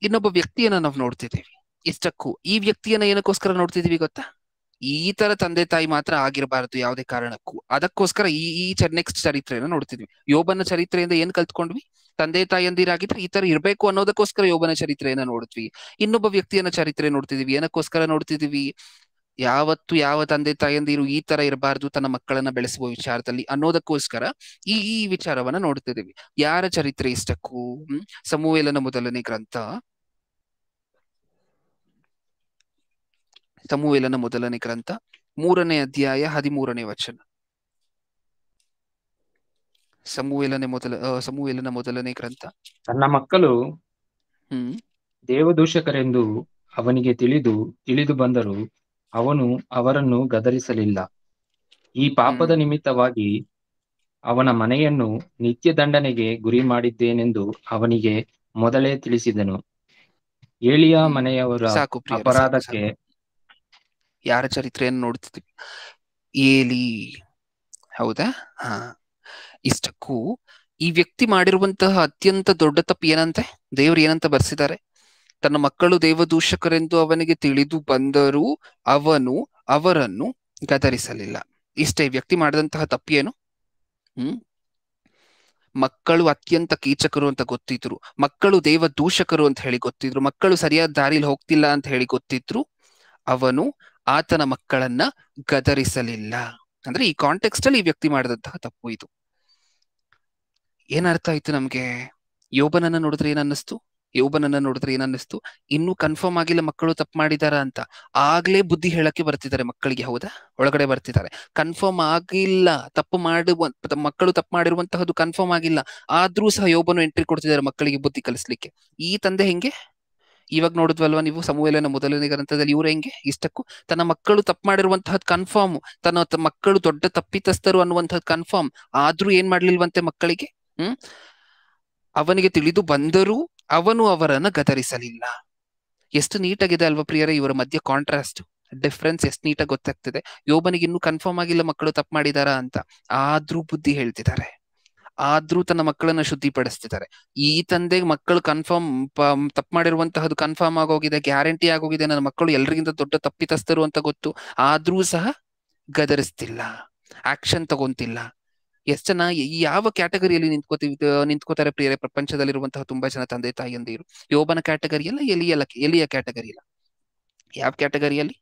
ಇನ್ನೊಬ್ಬ ವ್ಯಕ್ತಿಯನ್ನ ನಾವು ನೋಡ್ತಿದ್ದೀವಿ. ಇಷ್ಟಕ್ಕೂ ಈ ವ್ಯಕ್ತಿಯನ್ನ ಏನಕ್ಕೋಸ್ಕರ ನೋಡ್ತಿದೀವಿ ಗೊತ್ತಾ? ಈ ತರ ತಂದೆ ತಾಯಿ ಮಾತ್ರ ಆಗಿರಬಾರದು ಯಾವುದೇ ಕಾರಣಕ್ಕೂ, ಅದಕ್ಕೋಸ್ಕರ ಈ ನೆಕ್ಸ್ಟ್ ಚರಿತ್ರೆಯನ್ನ ನೋಡ್ತಿದ್ವಿ. ಯೋಬನ ಚರಿತ್ರೆಯಿಂದ ಏನ್ ಕಲ್ತ್ಕೊಂಡ್ವಿ? ತಂದೆ ತಾಯಂದಿರಾಗಿದ್ರೆ ಈ ತರ ಇರ್ಬೇಕು ಅನ್ನೋದಕ್ಕೋಸ್ಕರ ಯೋಬನ ಚರಿತ್ರೆಯನ್ನ ನೋಡಿದ್ವಿ. ಇನ್ನೊಬ್ಬ ವ್ಯಕ್ತಿಯನ್ನ ಚರಿತ್ರೆ ನೋಡ್ತಿದೀವಿ, ಏನಕ್ಕೋಸ್ಕರ ನೋಡ್ತಿದೀವಿ? ಯಾವತ್ತು ಯಾವ ತಂದೆ ತಾಯಂದಿರು ಈ ತರ ಇರಬಾರ್ದು ತನ್ನ ಮಕ್ಕಳನ್ನ ಬೆಳೆಸುವ ವಿಚಾರದಲ್ಲಿ ಅನ್ನೋದಕ್ಕೋಸ್ಕರ ಈ ವಿಚಾರವನ್ನ ನೋಡ್ತಿದೀವಿ. ಯಾರ ಚರಿತ್ರೆ ಇಷ್ಟಕ್ಕೂ? ಸಮುವೇಲನ ಮೊದಲನೇ ಗ್ರಂಥ, ಸಮುವೇಲನ ಮೊದಲನೇ ಗ್ರಂಥ 3ನೇ ಅಧ್ಯಾಯ 13ನೇ ವಚನ. ಸಮುವೇಲನ ಮೊದಲನೇ ಗ್ರಂಥ. ತನ್ನ ಮಕ್ಕಳು ಹ್ಮ್ ದೇವದೂಷಕರೆಂದು ಅವನಿಗೆ ತಿಳಿದು ಬಂದರೂ ಅವನು ಅವರನ್ನು ಗದರಿಸಲಿಲ್ಲ. ಈ ಪಾಪದ ನಿಮಿತ್ತವಾಗಿ ಅವನ ಮನೆಯನ್ನು ನಿತ್ಯ ದಂಡನೆಗೆ ಗುರಿ ಮಾಡಿದ್ದೇನೆಂದು ಅವನಿಗೆ ಮೊದಲೇ ತಿಳಿಸಿದನು. ಏಲಿಯ ಮನೆಯವರ ಸಾಕು ಪ್ರಿಯರೇ, ಸಾಕು, ಅಪರಾಧಕ್ಕೆ ಸಾಕು. ಯಾರ ಚರಿತ್ರೆಯನ್ನು ನೋಡ್ತಿದ್ವಿ? ಏಲಿ. ಹೌದಾ? ಹಾ. ಇಷ್ಟಕ್ಕೂ ಈ ವ್ಯಕ್ತಿ ಮಾಡಿರುವಂತಹ ಅತ್ಯಂತ ದೊಡ್ಡ ತಪ್ಪು ಏನಂತೆ? ದೇವರು ಏನಂತ ಬರ್ಸಿದ್ದಾರೆ? ತನ್ನ ಮಕ್ಕಳು ದೇವದೂಷಕರೆಂದು ಅವನಿಗೆ ತಿಳಿದು ಬಂದರೂ ಅವನು ಅವರನ್ನು ಗದರಿಸಲಿಲ್ಲ. ಇಷ್ಟೇ ವ್ಯಕ್ತಿ ಮಾಡಿದಂತಹ ತಪ್ಪೇನು? ಮಕ್ಕಳು ಅತ್ಯಂತ ಕೀಚಕರು ಅಂತ ಗೊತ್ತಿದ್ರು, ಮಕ್ಕಳು ದೇವ ದೂಷಕರು ಅಂತ ಹೇಳಿ ಗೊತ್ತಿದ್ರು, ಮಕ್ಕಳು ಸರಿಯಾದ ದಾರಿಲಿ ಹೋಗ್ತಿಲ್ಲ ಅಂತ ಹೇಳಿ ಗೊತ್ತಿದ್ರು, ಅವನು ಆತನ ಮಕ್ಕಳನ್ನ ಗದರಿಸಲಿಲ್ಲ. ಅಂದ್ರೆ ಈ ಕಾಂಟೆಕ್ಸ್ಟ್ ಅಲ್ಲಿ ಈ ವ್ಯಕ್ತಿ ಮಾಡಿದಂತಹ ತಪ್ಪು ಇದು. ಏನರ್ಥ ಆಯ್ತು ನಮ್ಗೆ? ಯೋಬನನ್ನ ನೋಡಿದ್ರೆ ಏನನ್ನಿಸ್ತು? ಇನ್ನೂ ಕನ್ಫರ್ಮ್ ಆಗಿಲ್ಲ ಮಕ್ಕಳು ತಪ್ಪು ಮಾಡಿದಾರ ಅಂತ. ಆಗ್ಲೇ ಬುದ್ಧಿ ಹೇಳಕ್ಕೆ ಬರ್ತಿದ್ದಾರೆ ಮಕ್ಕಳಿಗೆ. ಹೌದಾ? ಒಳಗಡೆ ಬರ್ತಿದ್ದಾರೆ. ಕನ್ಫರ್ಮ್ ಆಗಿಲ್ಲ, ಮಕ್ಕಳು ತಪ್ಪು ಮಾಡಿರುವಂತಹದ್ದು ಕನ್ಫರ್ಮ್ ಆಗಿಲ್ಲ, ಆದ್ರೂ ಸಹ ಯೋಬನು ಎಂಟ್ರಿ ಕೊಡ್ತಿದ್ದಾರೆ ಮಕ್ಕಳಿಗೆ ಬುದ್ಧಿ ಕಲಿಸ್ಲಿಕ್ಕೆ. ಈ ತಂದೆ ಹೆಂಗೆ? ಇವಾಗ ನೋಡಿದ್ವಲ್ವಾ ನೀವು ಸಮುವೇಲನ ಮೊದಲನೇ ಗ್ರಂಥದಲ್ಲಿ, ಇವ್ರು ಹೆಂಗೆ? ಇಷ್ಟಕ್ಕೂ ತನ್ನ ಮಕ್ಕಳು ತಪ್ಪು ಮಾಡಿರುವಂತಹದ್ದು ಕನ್ಫರ್ಮ್, ತನ್ನ ಮಕ್ಕಳು ದೊಡ್ಡ ತಪ್ಪಿತಸ್ಥರು ಅನ್ನುವಂಥದ್ದು ಕನ್ಫರ್ಮ್, ಆದ್ರೂ ಏನ್ ಮಾಡ್ಲಿಲ್ವಂತೆ ಮಕ್ಕಳಿಗೆ? ಅವನಿಗೆ ತಿಳಿದು ಬಂದರೂ ಅವನು ಅವರನ್ನ ಗದರಿಸಲಿಲ್ಲ. ಎಷ್ಟು ನೀಟಾಗಿದೆ ಅಲ್ವಾ ಪ್ರಿಯರೇ? ಇವರ ಮಧ್ಯೆ ಕಾಂಟ್ರಾಸ್ಟ್, ಡಿಫ್ರೆನ್ಸ್ ಎಷ್ಟು ನೀಟಾಗಿ ಗೊತ್ತಾಗ್ತಿದೆ. ಯೋಬನಿಗೆ ಇನ್ನೂ ಕನ್ಫರ್ಮ್ ಆಗಿಲ್ಲ ಮಕ್ಕಳು ತಪ್ಪು ಮಾಡಿದಾರ ಅಂತ, ಆದ್ರೂ ಬುದ್ಧಿ ಹೇಳ್ತಿದ್ದಾರೆ, ಆದ್ರೂ ತನ್ನ ಮಕ್ಕಳನ್ನ ಶುದ್ಧಿಪಡಿಸ್ತಿದ್ದಾರೆ. ಈ ತಂದೆ ಮಕ್ಕಳು ಕನ್ಫರ್ಮ್ ತಪ್ಪು ಮಾಡಿರುವಂತಹದ್ದು ಕನ್ಫರ್ಮ್ ಆಗೋಗಿದೆ, ಗ್ಯಾರಂಟಿ ಆಗೋಗಿದೆ, ನನ್ನ ಮಕ್ಕಳು ಎಲ್ರಿಗಿಂತ ದೊಡ್ಡ ತಪ್ಪಿತಸ್ಥರು ಅಂತ ಗೊತ್ತು, ಆದ್ರೂ ಸಹ ಗದರಿಸ್ತಿಲ್ಲ, ಆಕ್ಷನ್ ತಗೊಂತಿಲ್ಲ. ಎಷ್ಟು ಜನ ಯಾವ ಕ್ಯಾಟಗರಿಯಲ್ಲಿ ನಿಂತ್ಕೋತಾರೆ ಪ್ರಿಯರೇ? ಪ್ರಪಂಚದಲ್ಲಿರುವಂತಹ ತುಂಬಾ ಜನ ತಂದೆ ತಾಯಿಯಂದಿರು ಯೋಬನ ಕ್ಯಾಟಗರಿಯಲ್ಲ, ಎಲಿಯ ಕ್ಯಾಟಗರಿಯಲ್ಲ? ಯಾವ ಕ್ಯಾಟಗರಿಯಲ್ಲಿ?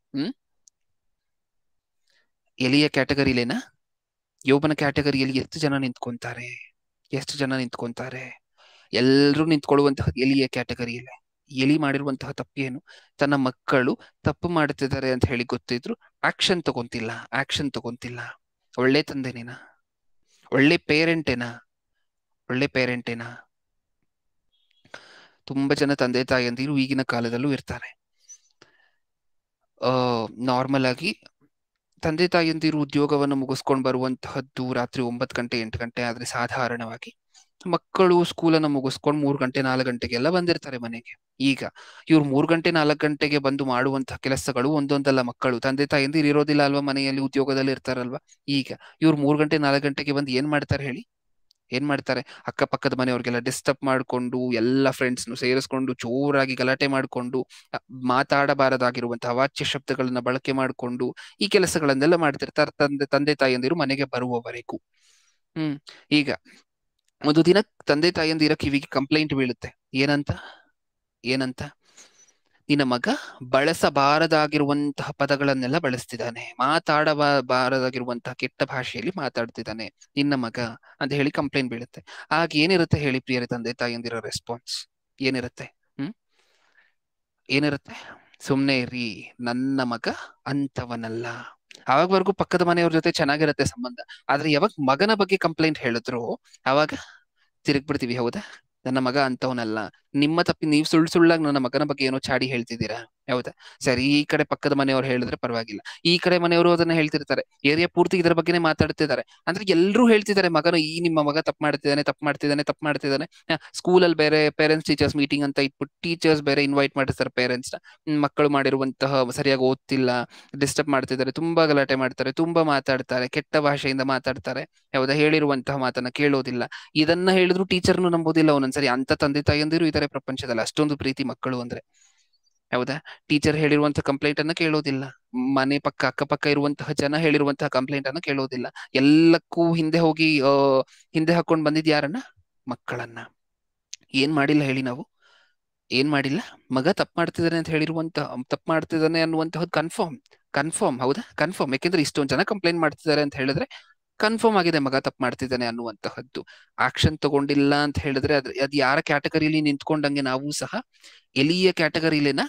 ಎಲಿಯ ಕ್ಯಾಟಗರಿಲೇನಾ? ಯೋಬನ ಕ್ಯಾಟಗರಿಯಲ್ಲಿ ಎಷ್ಟು ಜನ ನಿಂತ್ಕೊಂತಾರೆ? ಎಲ್ರೂ ನಿಂತ್ಕೊಳ್ಳುವಂತಹ ಎಲಿಯ ಕ್ಯಾಟಗರಿಯಲ್ಲೇ. ಎಲಿ ಮಾಡಿರುವಂತಹ ತಪ್ಪೇನು? ತನ್ನ ಮಕ್ಕಳು ತಪ್ಪು ಮಾಡ್ತಿದ್ದಾರೆ ಅಂತ ಹೇಳಿ ಗೊತ್ತಿದ್ರು ಆಕ್ಷನ್ ತಗೊಂತಿಲ್ಲ. ಒಳ್ಳೆ ತಂದೆನೇನಾ? ಒಳ್ಳೆ ಪೇರೆಂಟೇನಾ? ತುಂಬಾ ಜನ ತಂದೆ ತಾಯಿಯಂದಿರು ಈಗಿನ ಕಾಲದಲ್ಲೂ ಇರ್ತಾರೆ. ನಾರ್ಮಲ್ ಆಗಿ ತಂದೆ ತಾಯಿಯಂದಿರು ಉದ್ಯೋಗವನ್ನು ಮುಗಿಸ್ಕೊಂಡು ಬರುವಂತಹದ್ದು ರಾತ್ರಿ 9 ಗಂಟೆ 8 ಗಂಟೆ ಆದ್ರೆ ಸಾಧಾರಣವಾಗಿ ಮಕ್ಕಳು ಸ್ಕೂಲನ್ನು ಮುಗಿಸ್ಕೊಂಡು 3 ಗಂಟೆ 4 ಗಂಟೆಗೆಲ್ಲ ಬಂದಿರ್ತಾರೆ ಮನೆಗೆ. ಈಗ ಇವ್ರು 3 ಗಂಟೆ 4 ಗಂಟೆಗೆ ಬಂದು ಮಾಡುವಂತಹ ಕೆಲಸಗಳು ಒಂದೊಂದಲ್ಲ. ಮಕ್ಕಳು ತಂದೆ ತಾಯಿಯಂದಿರು ಇರೋದಿಲ್ಲ ಅಲ್ವಾ ಮನೆಯಲ್ಲಿ, ಉದ್ಯೋಗದಲ್ಲಿ ಇರ್ತಾರಲ್ವಾ. ಈಗ ಇವ್ರು 3 ಗಂಟೆ 4 ಗಂಟೆಗೆ ಬಂದು ಏನ್ ಮಾಡ್ತಾರೆ ಹೇಳಿ? ಅಕ್ಕಪಕ್ಕದ ಮನೆಯವ್ರಿಗೆಲ್ಲ ಡಿಸ್ಟರ್ಬ್ ಮಾಡ್ಕೊಂಡು, ಎಲ್ಲ ಫ್ರೆಂಡ್ಸ್ನು ಸೇರಿಸ್ಕೊಂಡು ಜೋರಾಗಿ ಗಲಾಟೆ ಮಾಡ್ಕೊಂಡು, ಮಾತಾಡಬಾರದಾಗಿರುವಂತಹ ಅವಾಚ್ಯ ಶಬ್ದಗಳನ್ನ ಬಳಕೆ ಮಾಡ್ಕೊಂಡು ಈ ಕೆಲಸಗಳನ್ನೆಲ್ಲ ಮಾಡ್ತಿರ್ತಾರೆ ತಂದೆ ತಾಯಿಯಂದಿರು ಮನೆಗೆ ಬರುವವರೆಗೂ. ಈಗ ಒಂದು ದಿನ ತಂದೆ ತಾಯಿಯಂದಿರ ಕಿವಿಗೆ ಕಂಪ್ಲೇಂಟ್ ಬೀಳುತ್ತೆ. ಏನಂತ? ನಿನ್ನ ಮಗ ಬಳಸಬಾರದಾಗಿರುವಂತಹ ಪದಗಳನ್ನೆಲ್ಲ ಬಳಸ್ತಿದ್ದಾನೆ, ಮಾತಾಡಬಾರದಾಗಿರುವಂತಹ ಕೆಟ್ಟ ಭಾಷೆಯಲ್ಲಿ ಮಾತಾಡ್ತಿದ್ದಾನೆ ನಿನ್ನ ಮಗ ಅಂತ ಹೇಳಿ ಕಂಪ್ಲೇಂಟ್ ಬೀಳುತ್ತೆ. ಆಗ ಏನಿರುತ್ತೆ ಹೇಳಿ ಪ್ರಿಯರೇ ತಂದೆ ತಾಯಿಯಂದಿರೋ ರೆಸ್ಪಾನ್ಸ್? ಏನಿರುತ್ತೆ? ಸುಮ್ನೆ ಇರಿ, ನನ್ನ ಮಗ ಅಂತವನಲ್ಲ. ಅವಾಗವರೆಗೂ ಪಕ್ಕದ ಮನೆಯವ್ರ ಜೊತೆ ಚೆನ್ನಾಗಿರುತ್ತೆ ಸಂಬಂಧ. ಆದ್ರೆ ಯಾವಾಗ ಮಗನ ಬಗ್ಗೆ ಕಂಪ್ಲೇಂಟ್ ಹೇಳಿದ್ರು ಅವಾಗ ತಿರುಗ್ಬಿಡ್ತೀವಿ. ಹೌದಾ? ನನ್ನ ಮಗ ಅಂತವನಲ್ಲ, ನಿಮ್ಮ ತಪ್ಪಿ ನೀವು ಸುಳ್ಳಾಗಿ ನನ್ನ ಮಗನ ಬಗ್ಗೆ ಏನೋ ಚಾಡಿ ಹೇಳ್ತಿದ್ದೀರಾ. ಹೌದಾ? ಸರಿ, ಈ ಕಡೆ ಪಕ್ಕದ ಮನೆಯವ್ರು ಹೇಳಿದ್ರೆ ಪರವಾಗಿಲ್ಲ, ಈ ಕಡೆ ಮನೆಯವರು ಅದನ್ನ ಹೇಳ್ತಿರ್ತಾರೆ, ಏರಿಯಾ ಪೂರ್ತಿ ಇದರ ಬಗ್ಗೆನೇ ಮಾತಾಡ್ತಿದ್ದಾರೆ. ಅಂದ್ರೆ ಎಲ್ಲರೂ ಹೇಳ್ತಿದ್ದಾರೆ, ಮಗನು ನಿಮ್ಮ ಮಗ ತಪ್ಪು ಮಾಡ್ತಿದ್ದಾನೆ, ತಪ್ಪು ಮಾಡ್ತಿದ್ದಾನೆ, ತಪ್ಪು ಮಾಡ್ತಿದ್ದಾನೆ. ಸ್ಕೂಲಲ್ಲಿ ಬೇರೆ ಪೇರೆಂಟ್ಸ್ ಟೀಚರ್ಸ್ ಮೀಟಿಂಗ್ ಅಂತ ಇಟ್ಬಿಟ್ಟು ಟೀಚರ್ಸ್ ಬೇರೆ ಇನ್ವೈಟ್ ಮಾಡಿರ್ತಾರೆ ಪೇರೆಂಟ್ಸ್ ನ. ಮಕ್ಕಳು ಮಾಡಿರುವಂತಹ ಸರಿಯಾಗಿ ಓದ್ತಿಲ್ಲ, ಡಿಸ್ಟರ್ಬ್ ಮಾಡ್ತಿದ್ದಾರೆ, ತುಂಬಾ ಗಲಾಟೆ ಮಾಡ್ತಾರೆ, ತುಂಬಾ ಮಾತಾಡ್ತಾರೆ, ಕೆಟ್ಟ ಭಾಷೆಯಿಂದ ಮಾತಾಡ್ತಾರೆ. ಹೌದಾ? ಹೇಳಿರುವಂತಹ ಮಾತನ್ನ ಕೇಳೋದಿಲ್ಲ. ಇದನ್ನ ಹೇಳಿದ್ರು ಟೀಚರ್ನು ನಂಬೋದಿಲ್ಲ ಒಂದೊಂದ್ಸರಿ. ಅಂತ ತಂದೆ ತಾಯಿಯಂದಿರು ಇದಾರೆ ಪ್ರಪಂಚದಲ್ಲಿ, ಅಷ್ಟೊಂದು ಪ್ರೀತಿ ಮಕ್ಕಳು ಅಂದ್ರೆ. ಹೌದಾ? ಟೀಚರ್ ಹೇಳಿರುವಂತಹ ಕಂಪ್ಲೇಂಟ್ ಅನ್ನ ಕೇಳೋದಿಲ್ಲ, ಮನೆ ಪಕ್ಕ ಅಕ್ಕಪಕ್ಕ ಇರುವಂತಹ ಜನ ಹೇಳಿರುವಂತಹ ಕಂಪ್ಲೇಂಟ್ ಅನ್ನ ಕೇಳೋದಿಲ್ಲ. ಎಲ್ಲಕ್ಕೂ ಹಿಂದೆ ಹೋಗಿ ಹಿಂದೆ ಹಾಕೊಂಡ್ ಬಂದಿದ್ ಯಾರನ್ನ? ಮಕ್ಕಳನ್ನ. ಏನ್ ಮಾಡಿಲ್ಲ ಹೇಳಿ ನಾವು? ಏನ್ ಮಾಡಿಲ್ಲ? ಮಗ ತಪ್ಪು ಮಾಡ್ತಿದ್ದಾನೆ ಅಂತ ಹೇಳಿರುವಂತಹ, ತಪ್ಪು ಮಾಡ್ತಿದ್ದಾನೆ ಅನ್ನುವಂತಹದ್ದು ಕನ್ಫರ್ಮ್. ಕನ್ಫರ್ಮ್, ಹೌದಾ? ಕನ್ಫರ್ಮ್. ಯಾಕೆಂದ್ರೆ ಇಷ್ಟೊಂದ್ ಜನ ಕಂಪ್ಲೇಂಟ್ ಮಾಡ್ತಿದ್ದಾರೆ ಅಂತ ಹೇಳಿದ್ರೆ ಕನ್ಫರ್ಮ್ ಆಗಿದೆ ಮಗ ತಪ್ಪು ಮಾಡ್ತಿದ್ದಾನೆ ಅನ್ನುವಂತಹದ್ದು. ಆಕ್ಷನ್ ತಗೊಂಡಿಲ್ಲ ಅಂತ ಹೇಳಿದ್ರೆ ಅದ್ ಯಾರ ಕ್ಯಾಟಗರಿಲಿ ನಿಂತ್ಕೊಂಡಂಗೆ? ನಾವು ಸಹ ಎಲಿಯ ಕ್ಯಾಟಗರಿಲೇನಾ?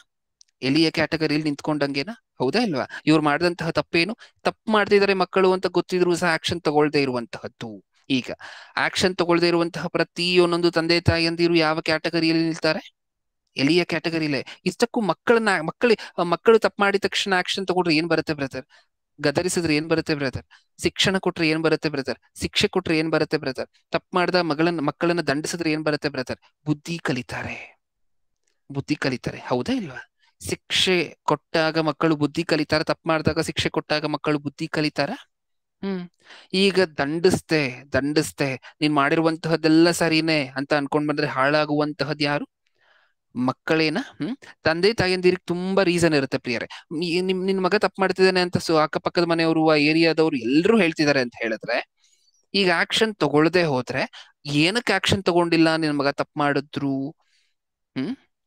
ಎಲಿಯ ಕ್ಯಾಟಗರಿಯಲ್ಲಿ ನಿಂತ್ಕೊಂಡಂಗೆನಾ? ಹೌದಾ ಇಲ್ವಾ? ಇವ್ರು ಮಾಡಿದಂತಹ ತಪ್ಪೇನು? ತಪ್ಪು ಮಾಡ್ತಿದ್ದಾರೆ ಮಕ್ಕಳು ಅಂತ ಗೊತ್ತಿದ್ರು ಸಹ ಆಕ್ಷನ್ ತಗೊಳ್ದೇ ಇರುವಂತಹದ್ದು. ಈಗ ಆಕ್ಷನ್ ತಗೊಳ್ದೇ ಇರುವಂತಹ ಪ್ರತಿಯೊಂದೊಂದು ತಂದೆ ತಾಯಿಯಂದಿರು ಯಾವ ಕ್ಯಾಟಗರಿಯಲ್ಲಿ ನಿಲ್ತಾರೆ? ಎಲಿಯ ಕ್ಯಾಟಗರಿಲೇ. ಇಷ್ಟಕ್ಕೂ ಮಕ್ಕಳು ತಪ್ಪು ಮಾಡಿದ ತಕ್ಷಣ ಆಕ್ಷನ್ ತಗೊಂಡ್ರೆ ಏನ್ ಬರುತ್ತೆ ಬ್ರದರ್? ಗದರಿಸಿದ್ರೆ ಏನ್ ಬರುತ್ತೆ ಬ್ರದರ್? ಶಿಕ್ಷಣ ಕೊಟ್ರೆ ಏನ್ ಬರುತ್ತೆ ಬ್ರದರ್? ಶಿಕ್ಷೆ ಕೊಟ್ರೆ ಏನ್ ಬರುತ್ತೆ ಬ್ರದರ್? ತಪ್ಪು ಮಾಡ್ದ ಮಕ್ಕಳನ್ನ ದಂಡಿಸಿದ್ರೆ ಏನ್ ಬರುತ್ತೆ ಬ್ರದರ್? ಬುದ್ಧಿ ಕಲಿತಾರೆ. ಬುದ್ಧಿ ಕಲಿತಾರೆ, ಹೌದಾ ಇಲ್ವಾ? ಶಿಕ್ಷೆ ಕೊಟ್ಟಾಗ ಮಕ್ಕಳು ಬುದ್ಧಿ ಕಲಿತಾರ? ತಪ್ಪು ಮಾಡಿದಾಗ ಶಿಕ್ಷೆ ಕೊಟ್ಟಾಗ ಮಕ್ಕಳು ಬುದ್ಧಿ ಕಲಿತಾರ? ಈಗ ದಂಡಿಸ್ತೆ ನೀನ್ ಮಾಡಿರುವಂತಹದ್ದೆಲ್ಲ ಸರಿನೇ ಅಂತ ಅನ್ಕೊಂಡ್ ಬಂದ್ರೆ ಹಾಳಾಗುವಂತಹದ್ ಯಾರು? ಮಕ್ಕಳೇನ? ತಂದೆ ತಾಯಿಯಂದಿರಿಗೆ ತುಂಬಾ ರೀಸನ್ ಇರುತ್ತೆ ಪ್ರಿಯರೇ. ನಿನ್ ಮಗ ತಪ್ಪು ಮಾಡ್ತಿದ್ದಾನೆ ಅಂತ ಅಕ್ಕಪಕ್ಕದ ಮನೆಯವರು, ಆ ಏರಿಯಾದವ್ರು ಎಲ್ರು ಹೇಳ್ತಿದ್ದಾರೆ ಅಂತ ಹೇಳಿದ್ರೆ, ಈಗ ಆಕ್ಷನ್ ತಗೊಳ್ದೆ ಹೋದ್ರೆ, ಏನಕ್ಕೆ ಆಕ್ಷನ್ ತಗೊಂಡಿಲ್ಲ ನಿನ್ ಮಗ ತಪ್ಪು ಮಾಡಿದ್ರು?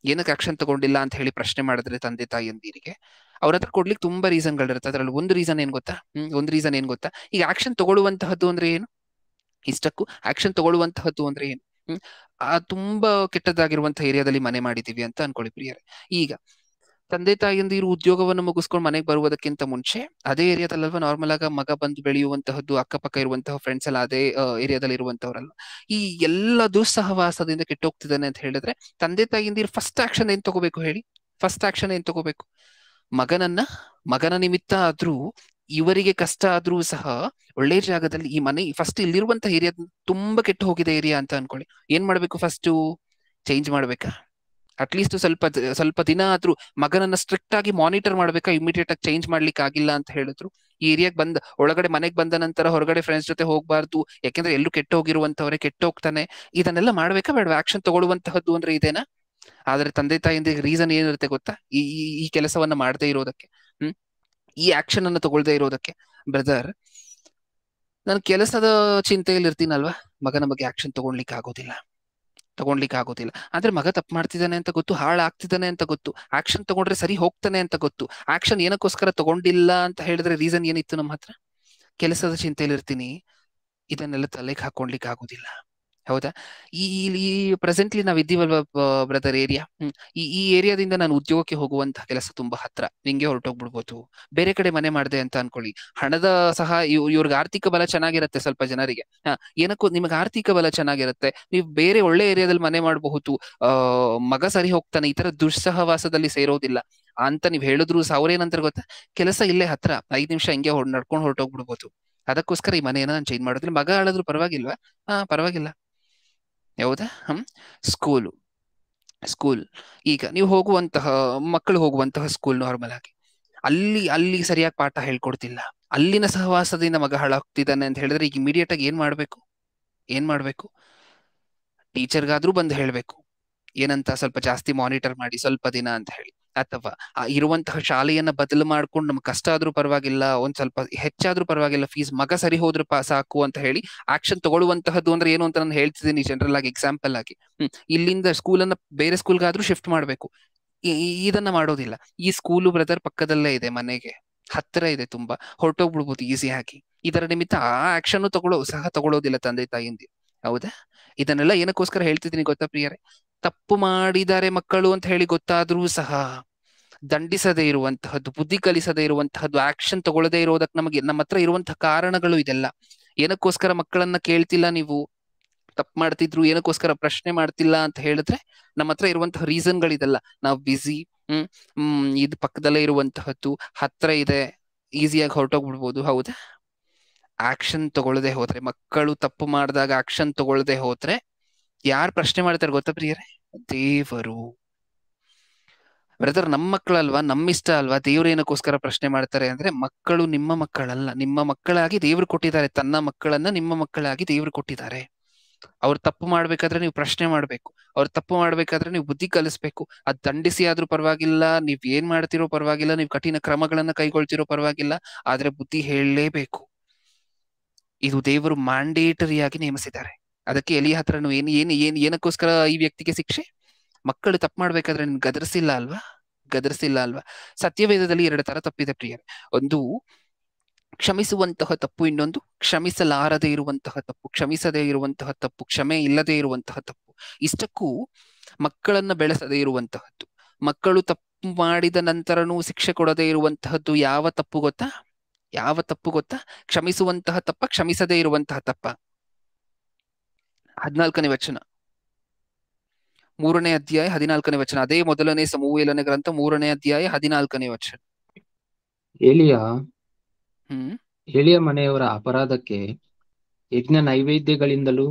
ಏನಕ್ಕೆ ಆಕ್ಷನ್ ತಗೊಂಡಿಲ್ಲ ಅಂತ ಹೇಳಿ ಪ್ರಶ್ನೆ ಮಾಡಿದ್ರೆ ತಂದೆ ತಾಯಿಯಂದಿರಿಗೆ ಅವ್ರ ಹತ್ರ ಕೊಡ್ಲಿಕ್ಕೆ ತುಂಬಾ ರೀಸನ್ಗಳಿರುತ್ತೆ. ಅದ್ರಲ್ಲಿ ಒಂದು ರೀಸನ್ ಏನ್ ಗೊತ್ತಾ? ಒಂದು ರೀಸನ್ ಏನ್ ಗೊತ್ತಾ? ಈಗ ಆಕ್ಷನ್ ತಗೊಳ್ಳುವಂತಹದ್ದು ಅಂದ್ರೆ ಏನು? ಇಷ್ಟಕ್ಕೂ ಆಕ್ಷನ್ ತಗೊಳ್ಳುವಂತಹದ್ದು ಅಂದ್ರೆ ಏನು? ತುಂಬಾ ಕೆಟ್ಟದಾಗಿರುವಂತಹ ಏರಿಯಾದಲ್ಲಿ ಮನೆ ಮಾಡಿದೀವಿ ಅಂತ ಅನ್ಕೊಳ್ಳಿ ಪ್ರಿಯರೇ. ಈಗ ತಂದೆ ತಾಯಿಯಂದಿರು ಉದ್ಯೋಗವನ್ನು ಮುಗಿಸ್ಕೊಂಡು ಮನೆಗೆ ಬರುವುದಕ್ಕಿಂತ ಮುಂಚೆ ಅದೇ ಏರಿಯಾದಲ್ಲಲ್ವಾ ನಾರ್ಮಲ್ ಆಗ ಮಗ ಬಂದು ಬೆಳೆಯುವಂತಹದ್ದು, ಅಕ್ಕಪಕ್ಕ ಇರುವಂತಹ ಫ್ರೆಂಡ್ಸ್ ಎಲ್ಲ ಅದೇ ಏರಿಯಾದಲ್ಲಿ ಇರುವಂತವ್ರಲ್ಲ. ಈ ಎಲ್ಲ ದುಸ್ಸಹವಾಸದಿಂದ ಕೆಟ್ಟೋಗ್ತಿದ್ದಾನೆ ಅಂತ ಹೇಳಿದ್ರೆ ತಂದೆ ತಾಯಿಯಂದಿರು ಫಸ್ಟ್ ಆಕ್ಷನ್ ಏನ್ ತಗೋಬೇಕು ಹೇಳಿ? ಫಸ್ಟ್ ಆಕ್ಷನ್ ಏನ್ ತಗೋಬೇಕು? ಮಗನ ನಿಮಿತ್ತ ಆದ್ರೂ, ಇವರಿಗೆ ಕಷ್ಟ ಆದ್ರೂ ಸಹ ಒಳ್ಳೆ ಜಾಗದಲ್ಲಿ ಈ ಮನೆ ಫಸ್ಟ್ ಇಲ್ಲಿರುವಂತಹ ಏರಿಯಾ ತುಂಬಾ ಕೆಟ್ಟು ಹೋಗಿದೆ ಏರಿಯಾ ಅಂತ ಅನ್ಕೊಳ್ಳಿ. ಏನ್ ಮಾಡ್ಬೇಕು? ಫಸ್ಟ್ ಚೇಂಜ್ ಮಾಡ್ಬೇಕಾ? ಅಟ್ಲೀಸ್ಟ್ ಸ್ವಲ್ಪ ದಿನ ಆದ್ರೂ ಮಗನನ್ನ ಸ್ಟ್ರಿಕ್ಟ್ ಆಗಿ ಮಾನಿಟರ್ ಮಾಡ್ಬೇಕಾ? ಇಮಿಡಿಯೇಟ್ ಆಗಿ ಚೇಂಜ್ ಮಾಡ್ಲಿಕ್ಕೆ ಆಗಿಲ್ಲ ಅಂತ ಹೇಳಿದ್ರು. ಈ ಏರಿಯಾಗ್ ಒಳಗಡೆ ಮನೆಗ್ ಬಂದ ನಂತರ ಹೊರಗಡೆ ಫ್ರೆಂಡ್ಸ್ ಜೊತೆ ಹೋಗ್ಬಾರ್ದು, ಯಾಕೆಂದ್ರೆ ಎಲ್ಲೂ ಕೆಟ್ಟ ಹೋಗಿರುವಂತವ್ರೆ, ಕೆಟ್ಟೋಗ್ತಾನೆ. ಇದನ್ನೆಲ್ಲ ಮಾಡ್ಬೇಕಾ ಬೇಡ? ಆಕ್ಷನ್ ತಗೊಳ್ಳುವಂತಹದ್ದು ಅಂದ್ರೆ ಇದೇನಾ? ಆದ್ರೆ ತಂದೆ ತಾಯಿಯಿಂದ ರೀಸನ್ ಏನಿರುತ್ತೆ ಗೊತ್ತಾ? ಈ ಕೆಲಸವನ್ನ ಮಾಡದೇ ಇರೋದಕ್ಕೆ, ಈ ಆಕ್ಷನ್ ಅನ್ನ ತಗೊಳ್ದೇ ಇರೋದಕ್ಕೆ. ಬ್ರದರ್, ನಾನು ಕೆಲಸದ ಚಿಂತೆಯಲ್ಲಿ ಇರ್ತೀನಲ್ವಾ, ಮಗನ ಬಗ್ಗೆ ಆಕ್ಷನ್ ತಗೊಳ್ಲಿಕ್ಕೆ ಆಗೋದಿಲ್ಲ. ಆದ್ರೆ ಮಗ ತಪ್ಪು ಮಾಡ್ತಿದ್ದಾನೆ ಅಂತ ಗೊತ್ತು, ಹಾಳಾಗ್ತಿದ್ದಾನೆ ಅಂತ ಗೊತ್ತು, ಆಕ್ಷನ್ ತಗೊಂಡ್ರೆ ಸರಿ ಹೋಗ್ತಾನೆ ಅಂತ ಗೊತ್ತು. ಆಕ್ಷನ್ ಏನಕ್ಕೋಸ್ಕರ ತಗೊಂಡಿಲ್ಲ ಅಂತ ಹೇಳಿದ್ರೆ ರೀಸನ್ ಏನಿತ್ತು ನಮ್ಮ ಹತ್ರ? ಕೆಲಸದ ಚಿಂತೆಯಲ್ಲಿ ಇರ್ತೀನಿ, ಇದನ್ನೆಲ್ಲ ತಲೆಗೆ ಹಾಕೊಂಡ್ಲಿಕ್ಕೆ ಆಗೋದಿಲ್ಲ. ಹೌದಾ? ಈ ಪ್ರೆಸೆಂಟ್ಲಿ ನಾವ್ ಇದ್ದೀವಲ್ವಾ ಬ್ರದರ್ ಏರಿಯಾ, ಈ ಏರಿಯಾದಿಂದ ನಾನು ಉದ್ಯೋಗಕ್ಕೆ ಹೋಗುವಂತಹ ಕೆಲಸ ತುಂಬಾ ಹತ್ರ, ನಿಂಗೆ ಹೊರಟೋಗ್ಬಿಡ್ಬೋದು. ಬೇರೆ ಕಡೆ ಮನೆ ಮಾಡಿದೆ ಅಂತ ಅನ್ಕೊಳ್ಳಿ, ಹಣದ ಸಹ ಇವ್ರಿಗೆ ಆರ್ಥಿಕ ಬಲ ಚೆನ್ನಾಗಿರುತ್ತೆ ಸ್ವಲ್ಪ ಜನರಿಗೆ. ಏನಕ್ಕೂ ನಿಮಗೆ ಆರ್ಥಿಕ ಬಲ ಚೆನ್ನಾಗಿರುತ್ತೆ, ನೀವು ಬೇರೆ ಒಳ್ಳೆ ಏರಿಯಾದಲ್ಲಿ ಮನೆ ಮಾಡಬಹುದು. ಮಗ ಸರಿ ಹೋಗ್ತಾನೆ, ಈ ತರ ದುಸ್ಸಹವಾಸದಲ್ಲಿ ಸೇರೋದಿಲ್ಲ ಅಂತ ನೀವ್ ಹೇಳಿದ್ರು ಸಹ ಅವ್ರೇನಂತಾರೆ ಗೊತ್ತಾ? ಕೆಲಸ ಇಲ್ಲೇ ಹತ್ರ, 5 ನಿಮಿಷ ಹಿಂಗೆ ನಡ್ಕೊಂಡು ಹೊರಟೋಗ್ಬಿಡ್ಬೋದು, ಅದಕ್ಕೋಸ್ಕರ ಈ ಮನೆಯನ್ನ ನಾನು ಚೇಂಜ್ ಮಾಡೋದಿಲ್ಲ. ಮಗ ಆಳಿದ್ರು ಪರವಾಗಿಲ್ವಾ? ಪರವಾಗಿಲ್ಲ. ಹೌದಾ? ಸ್ಕೂಲ್ ಈಗ ನೀವು ಮಕ್ಕಳು ಹೋಗುವಂತಹ ಸ್ಕೂಲ್ ನಾರ್ಮಲ್ ಆಗಿ ಅಲ್ಲಿ ಸರಿಯಾಗಿ ಪಾಠ ಹೇಳ್ಕೊಡ್ತಿಲ್ಲ, ಅಲ್ಲಿನ ಸಹವಾಸದಿಂದ ಮಗ ಹಾಳಾಗ್ತಿದ್ದಾನೆ ಅಂತ ಹೇಳಿದ್ರೆ ಈಗ ಇಮಿಡಿಯೇಟ್ ಆಗಿ ಏನ್ ಮಾಡ್ಬೇಕು? ಟೀಚರ್ಗಾದ್ರೂ ಬಂದು ಹೇಳ್ಬೇಕು, ಏನಂತ, ಸ್ವಲ್ಪ ಜಾಸ್ತಿ ಮಾನಿಟರ್ ಮಾಡಿ ಸ್ವಲ್ಪ ದಿನ ಅಂತ ಹೇಳಿ. ಅಥವಾ ಇರುವಂತಹ ಶಾಲೆಯನ್ನ ಬದಲು ಮಾಡ್ಕೊಂಡು ನಮ್ಗೆ ಕಷ್ಟ ಆದ್ರೂ ಪರವಾಗಿಲ್ಲ, ಒಂದ್ ಸ್ವಲ್ಪ ಹೆಚ್ಚಾದ್ರೂ ಪರವಾಗಿಲ್ಲ, ಫೀಸ್ ಮಗ ಸರಿ ಹೋದ್ರೆ ಸಾಕು ಅಂತ ಹೇಳಿ ಆಕ್ಷನ್ ತಗೊಳ್ಳುವಂತಹದ್ದು ಅಂದ್ರೆ ಏನು ಅಂತ ನಾನು ಹೇಳ್ತಿದ್ದೀನಿ ಜನರಲ್ ಆಗಿ, ಎಕ್ಸಾಂಪಲ್ ಆಗಿ. ಇಲ್ಲಿಂದ ಸ್ಕೂಲನ್ನ ಬೇರೆ ಸ್ಕೂಲ್ಗಾದ್ರೂ ಶಿಫ್ಟ್ ಮಾಡ್ಬೇಕು. ಇದನ್ನ ಮಾಡೋದಿಲ್ಲ. ಈ ಸ್ಕೂಲು ಬ್ರದರ್ ಪಕ್ಕದಲ್ಲೇ ಇದೆ, ಮನೆಗೆ ಹತ್ತಿರ ಇದೆ, ತುಂಬಾ ಹೊರಟೋಗ್ಬಿಡ್ಬೋದು ಈಸಿಯಾಗಿ. ಇದರ ನಿಮಿತ್ತ ಆ ಆಕ್ಷನ್ ತಗೊಳ್ಳೋದಿಲ್ಲ ತಂದೆ ತಾಯಿಯಿಂದ. ಹೌದಾ? ಇದನ್ನೆಲ್ಲ ಏನಕ್ಕೋಸ್ಕರ ಹೇಳ್ತಿದ್ದೀನಿ ಗೊತ್ತಾ ಪ್ರಿಯರೇ? ತಪ್ಪು ಮಾಡಿದ್ದಾರೆ ಮಕ್ಕಳು ಅಂತ ಹೇಳಿ ಗೊತ್ತಾದ್ರೂ ಸಹ ದಂಡಿಸದೇ ಇರುವಂತಹದ್ದು, ಬುದ್ಧಿ ಕಲಿಸದೇ ಇರುವಂತಹದ್ದು, ಆಕ್ಷನ್ ತಗೊಳ್ಳದೇ ಇರೋದಕ್ಕೆ ನಮ್ಮ ಹತ್ರ ಇರುವಂತಹ ಕಾರಣಗಳು ಇದೆಲ್ಲ. ಏನಕ್ಕೋಸ್ಕರ ಮಕ್ಕಳನ್ನ ಕೇಳ್ತಿಲ್ಲ ನೀವು? ತಪ್ಪು ಮಾಡ್ತಿದ್ರು ಏನಕ್ಕೋಸ್ಕರ ಪ್ರಶ್ನೆ ಮಾಡ್ತಿಲ್ಲ ಅಂತ ಹೇಳಿದ್ರೆ ನಮ್ಮ ಹತ್ರ ಇರುವಂತಹ ರೀಸನ್ಗಳಿದೆಲ್ಲ. ನಾವು ಬಿಸಿ, ಇದು ಪಕ್ಕದಲ್ಲೇ ಇರುವಂತಹದ್ದು, ಹತ್ರ ಇದೆ, ಈಸಿಯಾಗಿ ಹೊರಟೋಗ್ಬಿಡ್ಬೋದು. ಹೌದಾ? ಆಕ್ಷನ್ ತಗೊಳ್ಳದೆ ಹೋದ್ರೆ, ಮಕ್ಕಳು ತಪ್ಪು ಮಾಡಿದಾಗ ಆಕ್ಷನ್ ತಗೊಳ್ಳದೆ ಹೋದ್ರೆ ಯಾರು ಪ್ರಶ್ನೆ ಮಾಡ್ತಾರೆ ಗೊತ್ತಾ ಪ್ರಿಯರೇ? ದೇವರು. ಬ್ರದರ್, ನಮ್ಮ ಮಕ್ಕಳಲ್ವಾ, ನಮ್ಮ ಇಷ್ಟ ಅಲ್ವಾ, ದೇವ್ರು ಏನಕ್ಕೋಸ್ಕರ ಪ್ರಶ್ನೆ ಮಾಡ್ತಾರೆ ಅಂದ್ರೆ, ಮಕ್ಕಳು ನಿಮ್ಮ ಮಕ್ಕಳಲ್ಲ, ನಿಮ್ಮ ಮಕ್ಕಳಾಗಿ ದೇವ್ರು ಕೊಟ್ಟಿದ್ದಾರೆ. ತನ್ನ ಮಕ್ಕಳನ್ನ ನಿಮ್ಮ ಮಕ್ಕಳಾಗಿ ದೇವ್ರು ಕೊಟ್ಟಿದ್ದಾರೆ. ಅವ್ರು ತಪ್ಪು ಮಾಡ್ಬೇಕಾದ್ರೆ ನೀವು ಪ್ರಶ್ನೆ ಮಾಡ್ಬೇಕು. ಅವ್ರು ತಪ್ಪು ಮಾಡ್ಬೇಕಾದ್ರೆ ನೀವು ಬುದ್ಧಿ ಕಲಿಸ್ಬೇಕು. ಅದ್ ದಂಡಿಸಿ ಆದ್ರೂ ಪರವಾಗಿಲ್ಲ, ನೀವ್ ಏನ್ ಮಾಡ್ತಿರೋ ಪರವಾಗಿಲ್ಲ, ನೀವು ಕಠಿಣ ಕ್ರಮಗಳನ್ನ ಕೈಗೊಳ್ತಿರೋ ಪರವಾಗಿಲ್ಲ, ಆದ್ರೆ ಬುದ್ಧಿ ಹೇಳಲೇಬೇಕು. ಇದು ದೇವರು ಮ್ಯಾಂಡೇಟರಿಯಾಗಿ ನೇಮಿಸಿದ್ದಾರೆ. ಅದಕ್ಕೆ ಎಲಿಯ ಹತ್ರನು ಏನಕ್ಕೋಸ್ಕರ ಈ ವ್ಯಕ್ತಿಗೆ ಶಿಕ್ಷೆ? ಮಕ್ಕಳು ತಪ್ಪು ಮಾಡ್ಬೇಕಾದ್ರೆ ನೀನ್ ಗದರಿಸಿಲ್ಲ ಅಲ್ವಾ? ಸತ್ಯವೇದದಲ್ಲಿ 2 ತರ ತಪ್ಪಿದೆ ಪ್ರಿಯರೇ. ಒಂದು ಕ್ಷಮಿಸುವಂತಹ ತಪ್ಪು, ಇನ್ನೊಂದು ಕ್ಷಮಿಸಲಾರದೆ ಇರುವಂತಹ ತಪ್ಪು, ಕ್ಷಮಿಸದೇ ಇರುವಂತಹ ತಪ್ಪು, ಕ್ಷಮೆ ಇಲ್ಲದೆ ಇರುವಂತಹ ತಪ್ಪು. ಇಷ್ಟಕ್ಕೂ ಮಕ್ಕಳನ್ನ ಬೆಳೆಸದೇ ಇರುವಂತಹದ್ದು, ಮಕ್ಕಳು ತಪ್ಪು ಮಾಡಿದ ನಂತರನೂ ಶಿಕ್ಷೆ ಕೊಡದೇ ಇರುವಂತಹದ್ದು ಯಾವ ತಪ್ಪು ಗೊತ್ತಾ? ಕ್ಷಮಿಸುವಂತಹ ತಪ್ಪ, ಕ್ಷಮಿಸದೇ ಇರುವಂತಹ ತಪ್ಪ? 14ನೇ ವಚನ, 3ನೇ ಅಧ್ಯಾಯ 14ನೇ ವಚನ. ಅದೇ ಮೊದಲನೇ ಸಮುವೇಲನ ಗ್ರಂಥ 3ನೇ ಅಧ್ಯಾಯ 14ನೇ ವಚನ. ಎಲಿಯ ಮನೆಯವರ ಅಪರಾಧಕ್ಕೆ ಯಜ್ಞ ನೈವೇದ್ಯಗಳಿಂದಲೂ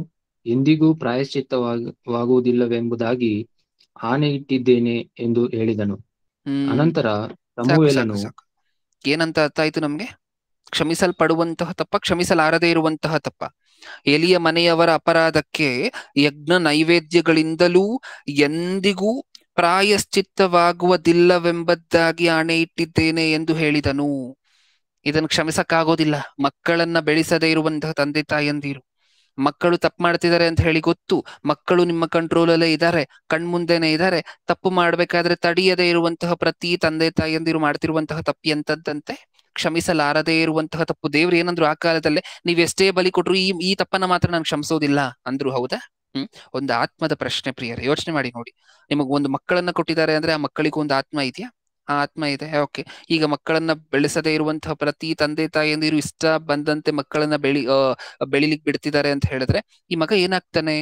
ಎಂದಿಗೂ ಪ್ರಾಯಶ್ಚಿತ್ತವಾಗುವುದಿಲ್ಲವೆಂಬುದಾಗಿ ಆಣೆ ಇಟ್ಟಿದ್ದೇನೆ ಎಂದು ಹೇಳಿದನು. ಅನಂತರ ಸಮುವೇಲನು, ಏನಂತ ಅರ್ಥ ಆಯ್ತು ನಮ್ಗೆ? ಕ್ಷಮಿಸಲ್ಪಡುವಂತಹ ತಪ್ಪ, ಕ್ಷಮಿಸಲಾರದೇ ಇರುವಂತಹ ತಪ್ಪ? ಎಲಿಯ ಮನೆಯವರ ಅಪರಾಧಕ್ಕೆ ಯಜ್ಞ ನೈವೇದ್ಯಗಳಿಂದಲೂ ಎಂದಿಗೂ ಪ್ರಾಯಶ್ಚಿತ್ತವಾಗುವುದಿಲ್ಲವೆಂಬುದಾಗಿ ಆಣೆ ಇಟ್ಟಿದ್ದೇನೆ ಎಂದು ಹೇಳಿದನು. ಇದನ್ನು ಕ್ಷಮಿಸಕ್ಕಾಗೋದಿಲ್ಲ. ಮಕ್ಕಳನ್ನ ಬೆಳೆಸದೇ ಇರುವಂತಹ ತಂದೆ ತಾಯಂದಿರು, ಮಕ್ಕಳು ತಪ್ಪು ಮಾಡ್ತಿದ್ದಾರೆ ಅಂತ ಹೇಳಿ ಗೊತ್ತು, ಮಕ್ಕಳು ನಿಮ್ಮ ಕಂಟ್ರೋಲಲ್ಲೇ ಇದ್ದಾರೆ, ಕಣ್ಮುಂದೆನೆ ಇದ್ದಾರೆ, ತಪ್ಪು ಮಾಡ್ಬೇಕಾದ್ರೆ ತಡೆಯದೇ ಇರುವಂತಹ ಪ್ರತಿ ತಂದೆ ತಾಯಂದಿರು ಮಾಡ್ತಿರುವಂತಹ ತಪ್ಪು ಎಂತದ್ದಂತೆ? ಕ್ಷಮಿಸಲಾರದೇ ಇರುವಂತಹ ತಪ್ಪು. ದೇವ್ರು ಏನಂದ್ರು ಆ ಕಾಲದಲ್ಲೇ, ನೀವ್ ಎಷ್ಟೇ ಬಲಿ ಕೊಟ್ರು ಈ ತಪ್ಪನ್ನ ಮಾತ್ರ ನಾನು ಕ್ಷಮಿಸೋದಿಲ್ಲ ಅಂದ್ರು. ಹೌದಾ? ಒಂದು ಆತ್ಮದ ಪ್ರಶ್ನೆ ಪ್ರಿಯರೇ, ಯೋಚನೆ ಮಾಡಿ ನೋಡಿ. ನಿಮಗ್ ಒಂದು ಮಕ್ಕಳನ್ನ ಕೊಟ್ಟಿದ್ದಾರೆ ಅಂದ್ರೆ ಆ ಮಕ್ಕಳಿಗೂ ಒಂದು ಆತ್ಮ ಇದೆಯಾ? ಆ ಆತ್ಮ ಇದೆ. ಓಕೆ, ಈಗ ಮಕ್ಕಳನ್ನ ಬೆಳೆಸದೇ ಇರುವಂತಹ ಪ್ರತಿ ತಂದೆ ತಾಯಂದಿರು ಇಷ್ಟ ಬಂದಂತೆ ಮಕ್ಕಳನ್ನ ಬೆಳಿಲಿಕ್ ಬಿಡ್ತಿದ್ದಾರೆ ಅಂತ ಹೇಳಿದ್ರೆ, ಈ ಮಗ ಏನಾಗ್ತಾನೆ?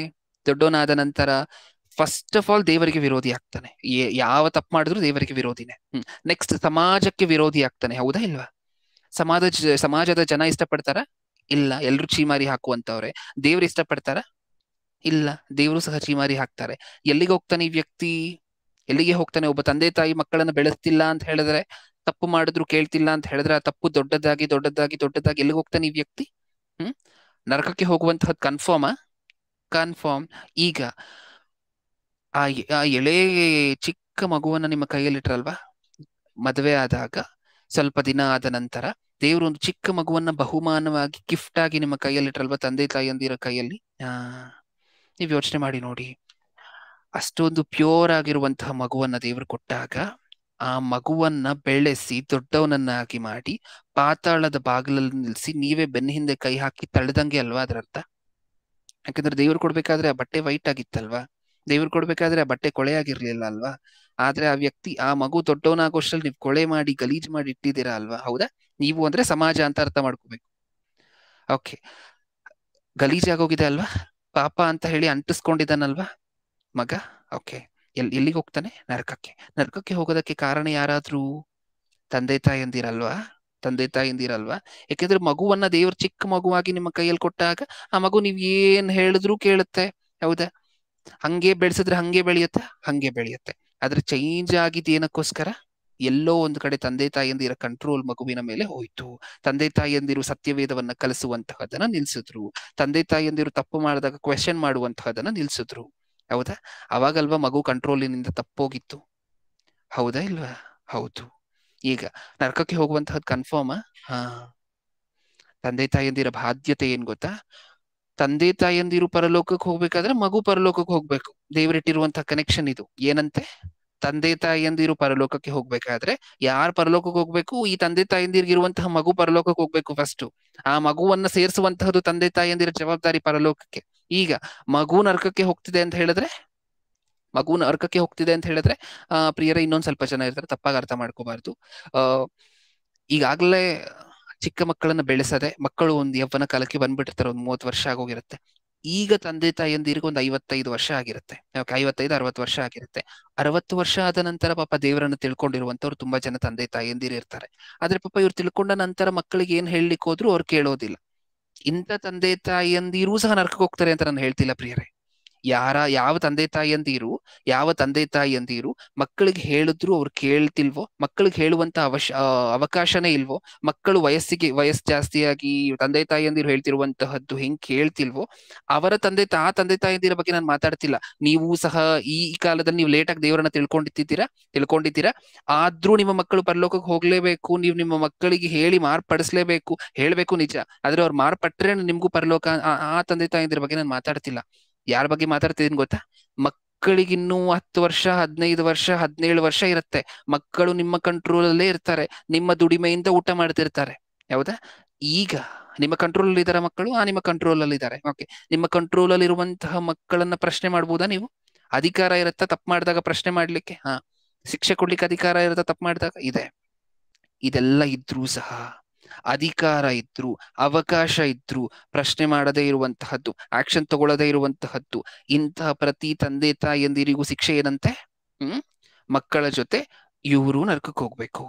ದೊಡ್ಡವನಾದ ನಂತರ ಫಸ್ಟ್ ಆಫ್ ಆಲ್ ದೇವರಿಗೆ ವಿರೋಧಿ ಆಗ್ತಾನೆ. ಯಾವ ತಪ್ಪು ಮಾಡಿದ್ರು ದೇವರಿಗೆ ವಿರೋಧಿನೇ. ನೆಕ್ಸ್ಟ್ ಸಮಾಜಕ್ಕೆ ವಿರೋಧಿ ಆಗ್ತಾನೆ. ಹೌದಾ ಇಲ್ವಾ? ಸಮಾಜದ ಜನ ಇಷ್ಟಪಡ್ತಾರ? ಇಲ್ಲ, ಎಲ್ರು ಚೀಮಾರಿ ಹಾಕುವಂತವ್ರೆ. ದೇವ್ರು ಇಷ್ಟಪಡ್ತಾರ? ಇಲ್ಲ, ದೇವರು ಸಹ ಚೀಮಾರಿ ಹಾಕ್ತಾರೆ. ಎಲ್ಲಿಗೆ ಹೋಗ್ತಾನೆ ಈ ವ್ಯಕ್ತಿ? ಎಲ್ಲಿಗೆ ಹೋಗ್ತಾನೆ? ಒಬ್ಬ ತಂದೆ ತಾಯಿ ಮಕ್ಕಳನ್ನ ಬೆಳೆಸ್ತಿಲ್ಲ ಅಂತ ಹೇಳಿದ್ರೆ, ತಪ್ಪು ಮಾಡಿದ್ರು ಕೇಳ್ತಿಲ್ಲ ಅಂತ ಹೇಳಿದ್ರೆ, ಆ ತಪ್ಪು ದೊಡ್ಡದಾಗಿ ಎಲ್ಲಿಗೆ ಹೋಗ್ತಾನೆ ಈ ವ್ಯಕ್ತಿ? ನರಕಕ್ಕೆ ಹೋಗುವಂತಹದ್ದು ಕನ್ಫರ್ಮ್. ಈಗ ಆ ಎಳೆ ಚಿಕ್ಕ ಮಗುವನ್ನ ನಿಮ್ಮ ಕೈಯಲ್ಲಿಟ್ರಲ್ವಾ, ಮದುವೆ ಆದಾಗ ಸ್ವಲ್ಪ ದಿನ ಆದ ನಂತರ ದೇವರು ಒಂದು ಚಿಕ್ಕ ಮಗುವನ್ನ ಬಹುಮಾನವಾಗಿ ಗಿಫ್ಟ್ ಆಗಿ ನಿಮ್ಮ ಕೈಯಲ್ಲಿಟ್ರಲ್ವಾ, ತಂದೆ ತಾಯಿಯಂದಿರ ಕೈಯಲ್ಲಿ. ನೀವ್ ಯೋಚನೆ ಮಾಡಿ ನೋಡಿ, ಅಷ್ಟೊಂದು ಪ್ಯೂರ್ ಆಗಿರುವಂತಹ ಮಗುವನ್ನ ದೇವರು ಕೊಟ್ಟಾಗ, ಆ ಮಗುವನ್ನ ಬೆಳೆಸಿ ದೊಡ್ಡವನನ್ನಾಗಿ ಮಾಡಿ ಪಾತಾಳದ ಬಾಗಿಲಲ್ಲಿ ನಿಲ್ಸಿ ನೀವೇ ಬೆನ್ನ ಹಿಂದೆ ಕೈ ಹಾಕಿ ತಳ್ದಂಗೆ ಅಲ್ವಾ ಅದರ ಅರ್ಥ? ಯಾಕಂದ್ರೆ ದೇವ್ರು ಕೊಡ್ಬೇಕಾದ್ರೆ ಆ ಬಟ್ಟೆ ವೈಟ್ ಆಗಿತ್ತಲ್ವಾ, ದೇವ್ರು ಕೊಡ್ಬೇಕಾದ್ರೆ ಆ ಬಟ್ಟೆ ಕೊಳೆಯಾಗಿರ್ಲಿಲ್ಲ ಅಲ್ವಾ? ಆದ್ರೆ ಆ ವ್ಯಕ್ತಿ, ಆ ಮಗು ದೊಡ್ಡವನಾಗೋಷ್ಟ್ರಲ್ಲಿ ನೀವು ಕೊಳೆ ಮಾಡಿ ಗಲೀಜ್ ಮಾಡಿ ಇಟ್ಟಿದ್ದೀರಾ ಅಲ್ವಾ? ಹೌದಾ? ನೀವು ಅಂದ್ರೆ ಸಮಾಜ ಅಂತ ಅರ್ಥ ಮಾಡ್ಕೋಬೇಕು. ಓಕೆ, ಗಲೀಜಾಗೋಗಿದೆ ಅಲ್ವಾ, ಪಾಪ ಅಂತ ಹೇಳಿ ಅಂಟಿಸ್ಕೊಂಡಿದ್ದಾನಲ್ವಾ ಮಗ. ಓಕೆ, ಎಲ್ಲಿಗೆ ಹೋಗ್ತಾನೆ? ನರಕಕ್ಕೆ ಹೋಗೋದಕ್ಕೆ ಕಾರಣ ಯಾರಾದ್ರೂ? ತಂದೆ ತಾಯಂದಿರಲ್ವಾ? ಯಾಕೆಂದ್ರೆ ಮಗುವನ್ನ ದೇವ್ರ ಚಿಕ್ಕ ಮಗುವಾಗಿ ನಿಮ್ಮ ಕೈಯಲ್ಲಿ ಕೊಟ್ಟಾಗ ಆ ಮಗು ನೀವ್ ಏನ್ ಹೇಳಿದ್ರು ಕೇಳುತ್ತೆ. ಹೌದಾ? ಹಂಗೆ ಬೆಳೆಸಿದ್ರೆ ಹಂಗೆ ಬೆಳೆಯುತ್ತೆ. ಆದ್ರೆ ಚೇಂಜ್ ಆಗಿದ್ ಏನಕ್ಕೋಸ್ಕರ? ಎಲ್ಲೋ ಒಂದು ಕಡೆ ತಂದೆ ತಾಯಂದಿರ ಕಂಟ್ರೋಲ್ ಮಗುವಿನ ಮೇಲೆ ಹೋಯ್ತು. ತಂದೆ ತಾಯಂದಿರು ಸತ್ಯವೇದವನ್ನ ಕಲಿಸುವಂತಹದನ್ನ ನಿಲ್ಸಿದ್ರು. ತಂದೆ ತಾಯಂದಿರು ತಪ್ಪು ಮಾಡಿದಾಗ ಕ್ವೆಶನ್ ಮಾಡುವಂತಹದನ್ನ ನಿಲ್ಸಿದ್ರು. ಹೌದಾ? ಅವಾಗಲ್ವಾ ಮಗು ಕಂಟ್ರೋಲಿನಿಂದ ತಪ್ಪೋಗಿತ್ತು. ಹೌದಾ ಇಲ್ವಾ? ಹೌದು. ಈಗ ನರಕಕ್ಕೆ ಹೋಗುವಂತಹದ್ದು ಕನ್ಫರ್ಮ್. ತಂದೆ ತಾಯಂದಿರ ಬಾಧ್ಯತೆ ಏನ್ ಗೊತ್ತಾ? ತಂದೆ ತಾಯಂದಿರು ಪರಲೋಕಕ್ಕೆ ಹೋಗ್ಬೇಕಾದ್ರೆ ಮಗು ಪರಲೋಕಕ್ಕೆ ಹೋಗ್ಬೇಕು. ದೇವರಿಟ್ಟಿರುವಂತಹ ಕನೆಕ್ಷನ್ ಇದು. ಏನಂತೆ? ತಂದೆ ತಾಯಂದಿರು ಪರಲೋಕಕ್ಕೆ ಹೋಗ್ಬೇಕಾದ್ರೆ ಯಾರು ಪರಲೋಕಕ್ಕೆ ಹೋಗ್ಬೇಕು? ಈ ತಂದೆ ತಾಯಂದಿರ್ಗಿರುವಂತಹ ಮಗು ಪರಲೋಕಕ್ಕೆ ಹೋಗ್ಬೇಕು ಫಸ್ಟ್. ಆ ಮಗುವನ್ನ ಸೇರಿಸುವಂತಹದ್ದು ತಂದೆ ತಾಯಂದಿರ ಜವಾಬ್ದಾರಿ ಪರಲೋಕಕ್ಕೆ. ಈಗ ಮಗು ನರಕಕ್ಕೆ ಹೋಗ್ತಿದೆ ಅಂತ ಹೇಳಿದ್ರೆ ಪ್ರಿಯರೇ, ಇನ್ನೊಂದ್ ಸ್ವಲ್ಪ ಜನ ಇರ್ತಾರೆ, ತಪ್ಪಾಗಿ ಅರ್ಥ ಮಾಡ್ಕೋಬಾರ್ದು. ಈಗಾಗ್ಲೇ ಚಿಕ್ಕ ಮಕ್ಕಳನ್ನ ಬೆಳೆಸದೆ ಮಕ್ಕಳು ಒಂದು ಯವ್ವನ ಕಾಲಕ್ಕೆ ಬಂದ್ಬಿಟ್ಟಿರ್ತಾರೆ, ಒಂದು 30 ವರ್ಷ ಆಗೋಗಿರುತ್ತೆ. ಈಗ ತಂದೆ ತಾಯಿಯಂದಿರಿಗೆ ಒಂದು 55 ವರ್ಷ ಆಗಿರುತ್ತೆ. 55-60 ವರ್ಷ ಆಗಿರುತ್ತೆ. 60 ವರ್ಷ ಆದ ನಂತರ ಪಾಪ ದೇವರನ್ನು ತಿಳ್ಕೊಂಡಿರುವಂತವ್ರು ತುಂಬಾ ಜನ ತಂದೆ ತಾಯಿಯಂದಿರು ಇರ್ತಾರೆ. ಆದ್ರೆ ಪಾಪ ಇವ್ರು ತಿಳ್ಕೊಂಡ ನಂತರ ಮಕ್ಕಳಿಗೆ ಏನ್ ಹೇಳಲಿಕ್ಕೆ ಹೋದ್ರು ಅವ್ರು ಕೇಳೋದಿಲ್ಲ. ಇಂಥ ತಂದೆ ತಾಯಿಯಂದಿರೂ ಸಹ ನರಕಕ್ಕೆ ಹೋಗ್ತಾರೆ ಅಂತ ನಾನು ಹೇಳ್ತಿಲ್ಲ ಪ್ರಿಯರೇ. ಯಾವ ತಂದೆ ತಾಯಿಯಂದಿರು ಮಕ್ಕಳಿಗೆ ಹೇಳಿದ್ರು ಅವ್ರು ಕೇಳ್ತಿಲ್ವೋ, ಮಕ್ಕಳಿಗೆ ಹೇಳುವಂತ ಅವಕಾಶನೇ ಇಲ್ವೋ, ಮಕ್ಕಳು ವಯಸ್ಸು ಜಾಸ್ತಿಯಾಗಿ ತಂದೆ ತಾಯಿಯಂದಿರು ಹೇಳ್ತಿರುವಂತಹದ್ದು ಹೆಂಗ್ ಕೇಳ್ತಿಲ್ವೋ, ಅವರ ತಂದೆ ತಾಯಿಯಂದಿರ ಬಗ್ಗೆ ನಾನು ಮಾತಾಡ್ತಿಲ್ಲ. ನೀವು ಸಹ ಈ ಕಾಲದಲ್ಲಿ ನೀವು ಲೇಟಾಗಿ ದೇವರನ್ನ ತಿಳ್ಕೊಂಡಿದ್ದೀರಾ, ಆದ್ರೂ ನಿಮ್ಮ ಮಕ್ಕಳು ಪರಲೋಕಕ್ಕೆ ಹೋಗ್ಲೇಬೇಕು. ನೀವು ನಿಮ್ಮ ಮಕ್ಕಳಿಗೆ ಹೇಳಿ ಮಾರ್ಪಡಿಸ್ಲೇಬೇಕು, ಹೇಳ್ಬೇಕು ನಿಜ. ಆದ್ರೆ ಅವ್ರು ಮಾರ್ಪಟ್ರೆ ನಿಮ್ಗೂ ಪರಲೋಕ. ಆ ತಂದೆ ತಾಯಿಯಂದಿರ ಬಗ್ಗೆ ನಾನು ಮಾತಾಡ್ತಿಲ್ಲ. ಯಾರ ಬಗ್ಗೆ ಮಾತಾಡ್ತಿದ್ದೀನಿ ಗೊತ್ತಾ? ಮಕ್ಕಳಿಗಿನ್ನೂ 10 ವರ್ಷ, 15 ವರ್ಷ, 17 ವರ್ಷ ಇರುತ್ತೆ. ಮಕ್ಕಳು ನಿಮ್ಮ ಕಂಟ್ರೋಲ್ ಅಲ್ಲೇ ಇರ್ತಾರೆ, ನಿಮ್ಮ ದುಡಿಮೆಯಿಂದ ಊಟ ಮಾಡ್ತಿರ್ತಾರೆ. ಹೌದಾ? ಈಗ ನಿಮ್ಮ ಕಂಟ್ರೋಲ್ ಅಲ್ಲಿ ಇದಾರ ಮಕ್ಕಳು? ನಿಮ್ಮ ಕಂಟ್ರೋಲ್ ಅಲ್ಲಿ ಇದ್ದಾರೆ. ಓಕೆ, ನಿಮ್ಮ ಕಂಟ್ರೋಲ್ ಅಲ್ಲಿ ಇರುವಂತಹ ಮಕ್ಕಳನ್ನ ಪ್ರಶ್ನೆ ಮಾಡ್ಬೋದಾ ನೀವು? ಅಧಿಕಾರ ಇರುತ್ತಾ ತಪ್ಪು ಮಾಡಿದಾಗ ಪ್ರಶ್ನೆ ಮಾಡ್ಲಿಕ್ಕೆ? ಶಿಕ್ಷೆ ಕೊಡ್ಲಿಕ್ಕೆ ಅಧಿಕಾರ ಇರುತ್ತಾ ತಪ್ಪು ಮಾಡಿದಾಗ? ಇದೆ. ಇದೆಲ್ಲ ಇದ್ರೂ ಸಹ, ಅಧಿಕಾರ ಇದ್ರು, ಅವಕಾಶ ಇದ್ರು ಪ್ರಶ್ನೆ ಮಾಡದೇ ಇರುವಂತಹದ್ದು, ಆಕ್ಷನ್ ತಗೊಳ್ಳದೇ ಇರುವಂತಹದ್ದು, ಇಂತಹ ಪ್ರತಿ ತಂದೆ ತಾಯಿಯಂದಿರಿಗೂ ಶಿಕ್ಷೆ ಏನಂತೆ? ಮಕ್ಕಳ ಜೊತೆ ಇವರು ನರಕಕ್ಕೆ ಹೋಗ್ಬೇಕು.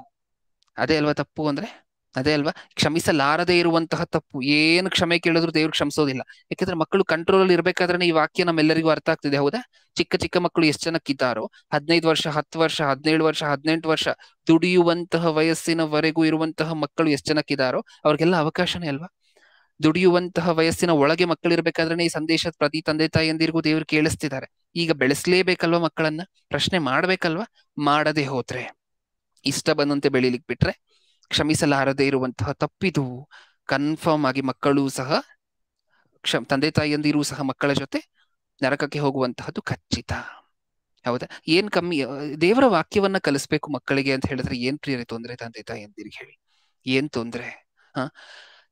ಅದೇ ಅಲ್ವಾ ತಪ್ಪು ಅಂದ್ರೆ? ಅದೇ ಅಲ್ವಾ ಕ್ಷಮಿಸಲಾರದೇ ಇರುವಂತಹ ತಪ್ಪು. ಏನು ಕ್ಷಮೆ ಕೇಳಿದ್ರು ದೇವ್ರು ಕ್ಷಮಿಸೋದಿಲ್ಲ. ಯಾಕಂದ್ರೆ ಮಕ್ಕಳು ಕಂಟ್ರೋಲ್ ಅಲ್ಲಿ ಇರ್ಬೇಕಾದ್ರೆ ಈ ವಾಕ್ಯ ನಮ್ಮೆಲ್ಲರಿಗೂ ಅರ್ಥ ಆಗ್ತಿದೆ. ಹೌದಾ? ಚಿಕ್ಕ ಮಕ್ಕಳು ಎಷ್ಟು ಜನಕ್ಕಿದ್ದಾರೋ, 15 ವರ್ಷ, 10 ವರ್ಷ, 17 ವರ್ಷ, 18 ವರ್ಷ ದುಡಿಯುವಂತಹ ವಯಸ್ಸಿನವರೆಗೂ ಇರುವಂತಹ ಮಕ್ಕಳು ಎಷ್ಟು ಜನಕ್ಕಿದ್ದಾರೋ ಅವ್ರಿಗೆಲ್ಲ ಅವಕಾಶನೇ ಅಲ್ವಾ? ದುಡಿಯುವಂತಹ ವಯಸ್ಸಿನ ಒಳಗೆ ಮಕ್ಕಳಿರ್ಬೇಕಾದ್ರೆ ಈ ಸಂದೇಶ ಪ್ರತಿ ತಂದೆ ತಾಯಿಯಂದಿರಿಗೂ ದೇವ್ರು ಕೇಳಿಸ್ತಿದ್ದಾರೆ. ಈಗ ಬೆಳೆಸ್ಲೇಬೇಕಲ್ವಾ ಮಕ್ಕಳನ್ನ? ಪ್ರಶ್ನೆ ಮಾಡ್ಬೇಕಲ್ವಾ? ಮಾಡದೆ ಹೋದ್ರೆ, ಇಷ್ಟ ಬಂದಂತೆ ಬೆಳಿಲಿಕ್ ಬಿಟ್ರೆ, ಕ್ಷಮಿಸಲಾರದೆ ಇರುವಂತಹ ತಪ್ಪಿದು ಕನ್ಫರ್ಮ್ ಆಗಿ ಮಕ್ಕಳು ಸಹ ತಂದೆ ತಾಯಿಯಂದಿರೂ ಸಹ ಮಕ್ಕಳ ಜೊತೆ ನರಕಕ್ಕೆ ಹೋಗುವಂತಹದ್ದು ಖಚಿತ. ಹೌದಾ? ಏನ್ ಕಮ್ಮಿ? ದೇವರ ವಾಕ್ಯವನ್ನ ಕಲಿಸ್ಬೇಕು ಮಕ್ಕಳಿಗೆ ಅಂತ ಹೇಳಿದ್ರೆ ಏನ್ ಪ್ರಿಯರೇ ತೊಂದ್ರೆ ತಂದೆ ತಾಯಿಯಂದಿರಿಗೆ? ಹೇಳಿ, ಏನ್ ತೊಂದ್ರೆ?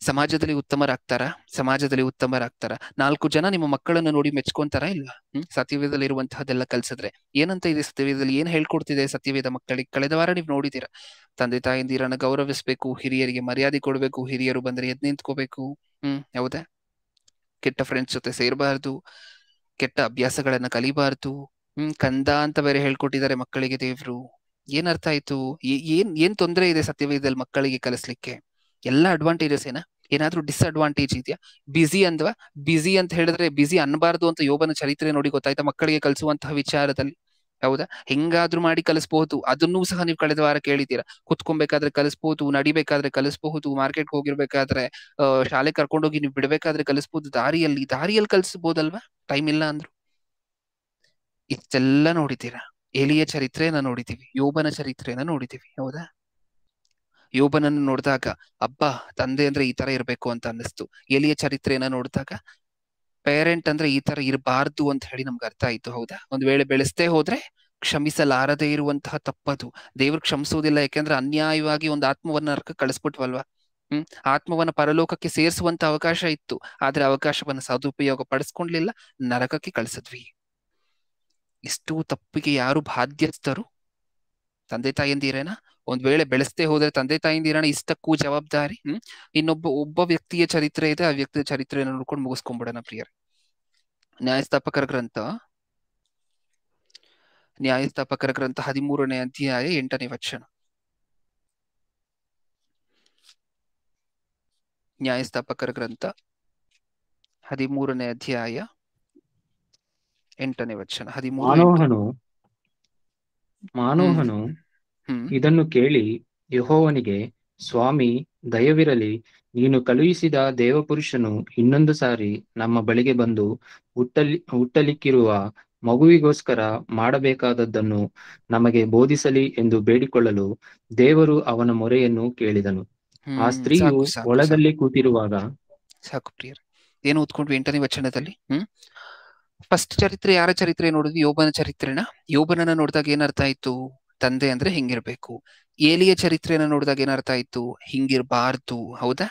ಸಮಾಜದಲ್ಲಿ ಉತ್ತಮರಾಗ್ತಾರ? 4 ಜನ ನಿಮ್ಮ ಮಕ್ಕಳನ್ನು ನೋಡಿ ಮೆಚ್ಕೊಂತಾರ ಇಲ್ವಾ? ಸತ್ಯವೇದದಲ್ಲಿ ಇರುವಂತಹದ್ದೆಲ್ಲ ಕಲ್ಸಿದ್ರೆ ಏನಂತ ಇದೆ ಸತ್ಯವೇದದಲ್ಲಿ? ಏನ್ ಹೇಳ್ಕೊಡ್ತಿದೆ ಸತ್ಯವೇದ ಮಕ್ಕಳಿಗೆ? ಕಳೆದ ವಾರ ನೀವು ನೋಡಿದೀರ. ತಂದೆ ತಾಯಿಯಂದಿರನ್ನ ಗೌರವಿಸ್ಬೇಕು, ಹಿರಿಯರಿಗೆ ಮರ್ಯಾದೆ ಕೊಡ್ಬೇಕು, ಹಿರಿಯರು ಬಂದ್ರೆ ಎದ್ ನಿಂತ್ಕೋಬೇಕು. ಹೌದಾ? ಕೆಟ್ಟ ಫ್ರೆಂಡ್ಸ್ ಜೊತೆ ಸೇರ್ಬಾರ್ದು, ಕೆಟ್ಟ ಅಭ್ಯಾಸಗಳನ್ನ ಕಲಿಬಾರ್ದು. ಕಂದ ಅಂತ ಬೇರೆ ಹೇಳ್ಕೊಟ್ಟಿದ್ದಾರೆ ಮಕ್ಕಳಿಗೆ ದೇವ್ರು. ಏನ್ ಅರ್ಥ ಆಯ್ತು? ಏನ್ ತೊಂದ್ರೆ ಇದೆ ಸತ್ಯವೇದದಲ್ಲಿ ಮಕ್ಕಳಿಗೆ ಕಲಿಸ್ಲಿಕ್ಕೆ? ಎಲ್ಲ ಅಡ್ವಾಂಟೇಜಸ್ ಏನಾದ್ರೂ ಡಿಸ್ಅಡ್ವಾಂಟೇಜ್ ಇದೆಯಾ? ಬಿಸಿ ಅಂತ ಹೇಳಿದ್ರೆ ಬಿಸಿ ಅನ್ಬಾರ್ದು ಅಂತ ಯೋಬನ ಚರಿತ್ರೆ ನೋಡಿ ಗೊತ್ತಾಯ್ತಾ ಮಕ್ಕಳಿಗೆ ಕಲಿಸುವಂತಹ ವಿಚಾರದಲ್ಲಿ? ಹೌದಾ? ಹೆಂಗಾದ್ರೂ ಮಾಡಿ ಕಲಿಸ್ಬಹುದು. ಅದನ್ನೂ ಸಹ ನೀವು ಕಳೆದ ವಾರ ಕೇಳಿದ್ದೀರಾ. ಕುತ್ಕೊಬೇಕಾದ್ರೆ ಕಲಿಸ್ಬಹುದು, ನಡಿಬೇಕಾದ್ರೆ ಕಲಿಸ್ಬಹುದು, ಮಾರ್ಕೆಟ್ ಹೋಗಿರ್ಬೇಕಾದ್ರೆ, ಶಾಲೆ ಕರ್ಕೊಂಡೋಗಿ ನೀವು ಬಿಡ್ಬೇಕಾದ್ರೆ ಕಲಿಸ್ಬಹುದು, ದಾರಿಯಲ್ಲಿ ಕಲಿಸ್ಬೋದಲ್ವಾ? ಟೈಮ್ ಇಲ್ಲ ಅಂದ್ರು. ಇಷ್ಟೆಲ್ಲ ನೋಡಿದ್ದೀರಾ. ಎಲಿಯ ಚರಿತ್ರೆಯನ್ನ ನೋಡಿದೀವಿ, ಯೋಬನ ಚರಿತ್ರೆಯನ್ನ ನೋಡಿದೀವಿ. ಹೌದಾ? ಯೋಬನನ್ನು ನೋಡಿದಾಗ ಅಬ್ಬಾ, ತಂದೆ ಅಂದ್ರೆ ಈ ತರ ಇರ್ಬೇಕು ಅಂತ ಅನ್ನಿಸ್ತು. ಎಲಿಯ ಚರಿತ್ರೆಯನ್ನ ನೋಡಿದಾಗ ಪೇರೆಂಟ್ ಅಂದ್ರೆ ಈ ತರ ಇರಬಾರ್ದು ಅಂತ ಹೇಳಿ ನಮ್ಗೆ ಅರ್ಥ ಆಯ್ತು. ಹೌದಾ? ಒಂದ್ ವೇಳೆ ಬೆಳೆಸದೇ ಹೋದ್ರೆ ಕ್ಷಮಿಸಲಾರದೇ ಇರುವಂತಹ ತಪ್ಪದು. ದೇವ್ರು ಕ್ಷಮಿಸುವುದಿಲ್ಲ. ಯಾಕೆಂದ್ರೆ ಅನ್ಯಾಯವಾಗಿ ಒಂದು ಆತ್ಮವನ್ನ ನರಕಕ್ಕೆ ಕಳಿಸ್ಬಿಟ್ವಲ್ವಾ? ಆತ್ಮವನ್ನ ಪರಲೋಕಕ್ಕೆ ಸೇರಿಸುವಂತ ಅವಕಾಶ ಇತ್ತು, ಆದ್ರೆ ಅವಕಾಶವನ್ನ ಸದುಪಯೋಗ ಪಡಿಸ್ಕೊಂಡ್ಲಿಲ್ಲ, ನರಕಕ್ಕೆ ಕಳಿಸಿದ್ವಿ. ಇಷ್ಟು ತಪ್ಪಿಗೆ ಯಾರು ಬಾಧ್ಯಸ್ಥರು? ತಂದೆ ತಾಯಿಯಂದಿರೇನ? ಒಂದ್ ವೇಳೆ ಬೆಳೆಸದೆ ಹೋದ್ರೆ ತಂದೆ ತಾಯಿಯಂದಿರನ ಇಷ್ಟಕ್ಕೂ ಜವಾಬ್ದಾರಿ. ಒಬ್ಬ ವ್ಯಕ್ತಿಯ ಚರಿತ್ರೆ ಇದೆ, ಆ ವ್ಯಕ್ತಿಯ ಚರಿತ್ರೆಯನ್ನು ನೋಡ್ಕೊಂಡು ಮುಗಿಸ್ಕೊಂಡ್ಬಿಡೋಣ ಪ್ರಿಯರೇ. ನ್ಯಾಯಸ್ಥಾಪಕರ ಗ್ರಂಥ 13ನೇ ಅಧ್ಯಾಯ 8ನೇ ವಚನ. ನ್ಯಾಯಸ್ಥಾಪಕರ ಗ್ರಂಥ 13ನೇ ಅಧ್ಯಾಯ 8ನೇ ವಚನ. 13:8. ಮಾನೋಹನು ಇದನ್ನು ಕೇಳಿ ಯೆಹೋವನಿಗೆ, ಸ್ವಾಮಿ, ದಯವಿರಲಿ, ನೀನು ಕಳುಹಿಸಿದ ದೇವಪುರುಷನು ಇನ್ನೊಂದು ಸಾರಿ ನಮ್ಮ ಬಳಿಗೆ ಬಂದು ಹುಟ್ಟಲಿಕ್ಕಿರುವ ಮಗುವಿಗೋಸ್ಕರ ಮಾಡಬೇಕಾದದ್ದನ್ನು ನಮಗೆ ಬೋಧಿಸಲಿ ಎಂದು ಬೇಡಿಕೊಳ್ಳಲು ದೇವರು ಅವನ ಮೊರೆಯನ್ನು ಕೇಳಿದನು. ಆ ಸ್ತ್ರೀಯು ಹೊಲದಲ್ಲಿ ಕೂತಿರುವಾಗ. ಸಾಕು ಪ್ರಿಯರೇ, ಏನು ಓದ್ಕೊಂಡ್ವಿ 8ನೇ ವಚನದಲ್ಲಿ? ಫಸ್ಟ್ ಚರಿತ್ರೆ ಯಾರ ಚರಿತ್ರೆ ನೋಡಿದ್ವಿ? ಯೋಬನ ಚರಿತ್ರೆನ. ಯೋಬನನ್ನ ನೋಡಿದಾಗ ಏನರ್ಥ ಆಯ್ತು? ತಂದೆ ಅಂದ್ರೆ ಹಿಂಗಿರ್ಬೇಕು. ಏಲಿಯ ಚರಿತ್ರೆಯನ್ನ ನೋಡಿದಾಗ ಏನರ್ಥ ಆಯ್ತು? ಹಿಂಗಿರ್ಬಾರ್ದು. ಹೌದಾ?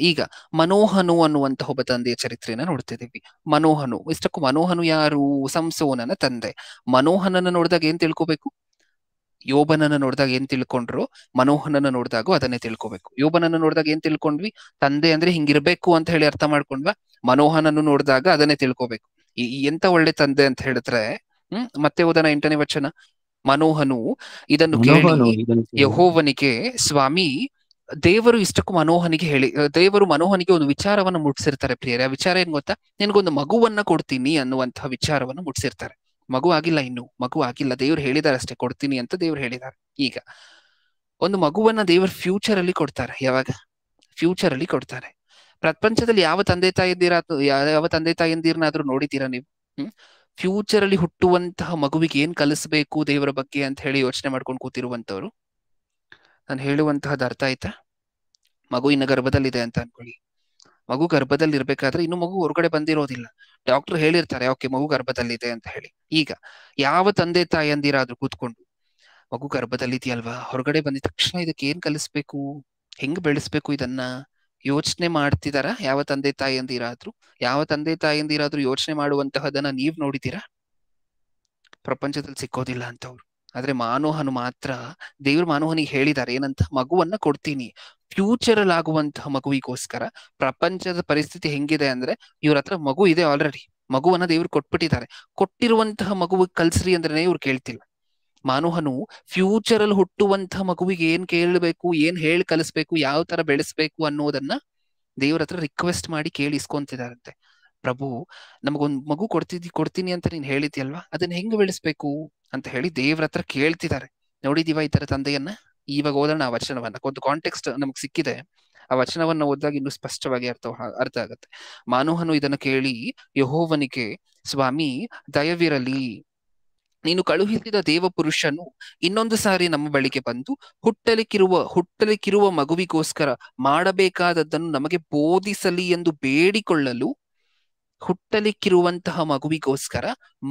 ಈಗ ಮನೋಹನು ಅನ್ನುವಂತ ಒಬ್ಬ ತಂದೆಯ ಚರಿತ್ರೆಯನ್ನ ನೋಡ್ತಿದ್ದೀವಿ. ಮನೋಹನು, ಇಷ್ಟಕ್ಕೂ ಮನೋಹನು ಯಾರು? ಸಂಸೋನನ ತಂದೆ. ಮನೋಹನನ್ನ ನೋಡಿದಾಗ ಏನ್ ತಿಳ್ಕೊಬೇಕು? ಯೋಬನನ್ನ ನೋಡಿದಾಗ ಏನ್ ತಿಳ್ಕೊಂಡ್ರು, ಮನೋಹನನ್ನ ನೋಡಿದಾಗ ಅದನ್ನೇ ತಿಳ್ಕೊಬೇಕು. ಯೋಬನನ್ನ ನೋಡಿದಾಗ ಏನ್ ತಿಳ್ಕೊಂಡ್ವಿ, ತಂದೆ ಅಂದ್ರೆ ಹಿಂಗಿರ್ಬೇಕು ಅಂತ ಹೇಳಿ ಅರ್ಥ ಮಾಡ್ಕೊಂಡ್ವಾ. ಮನೋಹನನ್ನು ನೋಡಿದಾಗ ಅದನ್ನೇ ತಿಳ್ಕೊಬೇಕು. ಎಂತ ಒಳ್ಳೆ ತಂದೆ ಅಂತ ಹೇಳಿದ್ರೆ, ಮತ್ತೆ ಓದನ 8ನೇ ವಚನ. ಮನೋಹನು ಇದನ್ನು ಕೇಳಿ ಯೆಹೋವನಿಗೆ, ಸ್ವಾಮಿ, ದೇವರು ಇಷ್ಟಕ್ಕೂ ಮನೋಹನಿಗೆ ಹೇಳಿ, ದೇವರು ಮನೋಹನಿಗೆ ಒಂದು ವಿಚಾರವನ್ನ ಮುಟ್ಸಿರ್ತಾರೆ ಪ್ರಿಯರೇ. ಆ ವಿಚಾರ ಏನ್ ಗೊತ್ತಾ, ನಿನ್ಗೊಂದು ಮಗುವನ್ನ ಕೊಡ್ತೀನಿ ಅನ್ನುವಂತಹ ವಿಚಾರವನ್ನ ಮುಟ್ಸಿರ್ತಾರೆ. ಮಗು ಆಗಿಲ್ಲ, ಇನ್ನು ಮಗು ಆಗಿಲ್ಲ, ದೇವ್ರು ಹೇಳಿದಾರೆ ಅಷ್ಟೇ ಕೊಡ್ತೀನಿ ಅಂತ ದೇವ್ರು ಹೇಳಿದ್ದಾರೆ. ಈಗ ಒಂದು ಮಗುವನ್ನ ದೇವ್ರ ಫ್ಯೂಚರ್ ಅಲ್ಲಿ ಕೊಡ್ತಾರೆ. ಯಾವಾಗ? ಫ್ಯೂಚರ್ ಅಲ್ಲಿ ಕೊಡ್ತಾರೆ. ಪ್ರಪಂಚದಲ್ಲಿ ಯಾವ ತಂದೆ ತಾಯಂದಿರನಾದ್ರೂ ನೋಡಿದ್ದೀರಾ ನೀವು? ಫ್ಯೂಚರ್ ಅಲ್ಲಿ ಹುಟ್ಟುವಂತಹ ಮಗುವಿಗೆ ಏನ್ ಕಲಿಸ್ಬೇಕು ದೇವರ ಬಗ್ಗೆ ಅಂತ ಹೇಳಿ ಯೋಚನೆ ಮಾಡ್ಕೊಂಡು ಕೂತಿರುವಂತವ್ರು? ನಾನು ಹೇಳುವಂತಹದ್ದು ಅರ್ಥ ಆಯ್ತಾ? ಮಗು ಇನ್ನ ಗರ್ಭದಲ್ಲಿದೆ ಅಂತ ಅನ್ಕೊಳ್ಳಿ. ಮಗು ಗರ್ಭದಲ್ಲಿ ಇರ್ಬೇಕಾದ್ರೆ ಇನ್ನು ಮಗು ಹೊರಗಡೆ ಬಂದಿರೋದಿಲ್ಲ. ಡಾಕ್ಟರ್ ಹೇಳಿರ್ತಾರೆ ಓಕೆ ಮಗು ಗರ್ಭದಲ್ಲಿದೆ ಅಂತ ಹೇಳಿ. ಈಗ ಯಾವ ತಂದೆ ತಾಯಂದಿರಾದ್ರೂ ಕೂತ್ಕೊಂಡು ಮಗು ಗರ್ಭದಲ್ಲಿದೆಯಲ್ವಾ, ಹೊರಗಡೆ ಬಂದಿದ ತಕ್ಷಣ ಇದಕ್ಕೆ ಏನ್ ಕಲಿಸ್ಬೇಕು, ಹೆಂಗ್ ಬೆಳೆಸ್ಬೇಕು ಇದನ್ನ ಯೋಚನೆ ಮಾಡ್ತಿದಾರ? ಯಾವ ತಂದೆ ತಾಯಂದಿರಾದ್ರೂ ಯೋಚನೆ ಮಾಡುವಂತಹದನ್ನ ನೀವ್ ನೋಡಿದ್ದೀರಾ? ಪ್ರಪಂಚದಲ್ಲಿ ಸಿಕ್ಕೋದಿಲ್ಲ ಅಂತವ್ರು. ಆದ್ರೆ ಮಾನೋಹನು ಮಾತ್ರ, ದೇವ್ರು ಮಾನೋಹನಿಗೆ ಹೇಳಿದ್ದಾರೆ ಏನಂತ, ಮಗುವನ್ನ ಕೊಡ್ತೀನಿ. ಫ್ಯೂಚರ್ ಅಲ್ಲಿ ಆಗುವಂತಹ ಮಗುವಿಗೋಸ್ಕರ. ಪ್ರಪಂಚದ ಪರಿಸ್ಥಿತಿ ಹೆಂಗಿದೆ ಅಂದ್ರೆ, ಇವ್ರ ಹತ್ರ ಮಗು ಇದೆ ಆಲ್ರೆಡಿ, ಮಗುವನ್ನ ದೇವ್ರು ಕೊಟ್ಬಿಟ್ಟಿದ್ದಾರೆ. ಕೊಟ್ಟಿರುವಂತಹ ಮಗುವಿಗೆ ಕಲ್ಸ್ರಿ ಅಂದ್ರೆ ಇವ್ರು ಕೇಳ್ತಿಲ್ಲ. ಮಾನೋಹನು ಫ್ಯೂಚರ್ ಅಲ್ಲಿ ಹುಟ್ಟುವಂತಹ ಮಗುವಿಗೆ ಏನ್ ಕೇಳಬೇಕು, ಏನ್ ಹೇಳಿ ಕಲಿಸ್ಬೇಕು, ಯಾವ ತರ ಬೆಳೆಸ್ಬೇಕು ಅನ್ನೋದನ್ನ ದೇವ್ರ ಹತ್ರ ರಿಕ್ವೆಸ್ಟ್ ಮಾಡಿ ಕೇಳಿ ಇಸ್ಕೊಂತಿದಾರಂತೆ. ಪ್ರಭು, ನಮಗೊಂದ್ ಮಗು ಕೊಡ್ತೀನಿ ಅಂತ ನೀನ್ ಹೇಳಿದ್ಯಲ್ವಾ, ಅದನ್ನ ಹೆಂಗ್ ಬೆಳೆಸ್ಬೇಕು ಅಂತ ಹೇಳಿ ದೇವ್ರ ಹತ್ರ ಕೇಳ್ತಿದ್ದಾರೆ. ನೋಡಿದೀವ ಈ ತರ ತಂದೆಯನ್ನ? ಇವಾಗ ಓದೋಣ ಆ ವಚನವನ್ನ. ಒಂದು ಕಾಂಟೆಕ್ಸ್ಟ್ ನಮಗ್ ಸಿಕ್ಕಿದೆ. ಆ ವಚನವನ್ನ ಓದಿದಾಗ ಇನ್ನೂ ಸ್ಪಷ್ಟವಾಗಿ ಅರ್ಥ ಆಗತ್ತೆ. ಮಾನೋಹನು ಇದನ್ನು ಕೇಳಿ ಯೆಹೋವನಿಗೆ, ಸ್ವಾಮಿ, ದಯವಿರಲಿ, ನೀನು ಕಳುಹಿಸಿದ ದೇವಪುರುಷನು ಇನ್ನೊಂದು ಸಾರಿ ನಮ್ಮ ಬಳಿಗೆ ಬಂದು ಹುಟ್ಟಲಿಕ್ಕಿರುವ ಮಗುವಿಗೋಸ್ಕರ ಮಾಡಬೇಕಾದದ್ದನ್ನು ನಮಗೆ ಬೋಧಿಸಲಿ ಎಂದು ಬೇಡಿಕೊಳ್ಳಲು, ಹುಟ್ಟಲಿಕ್ಕಿರುವಂತಹ ಮಗುವಿಗೋಸ್ಕರ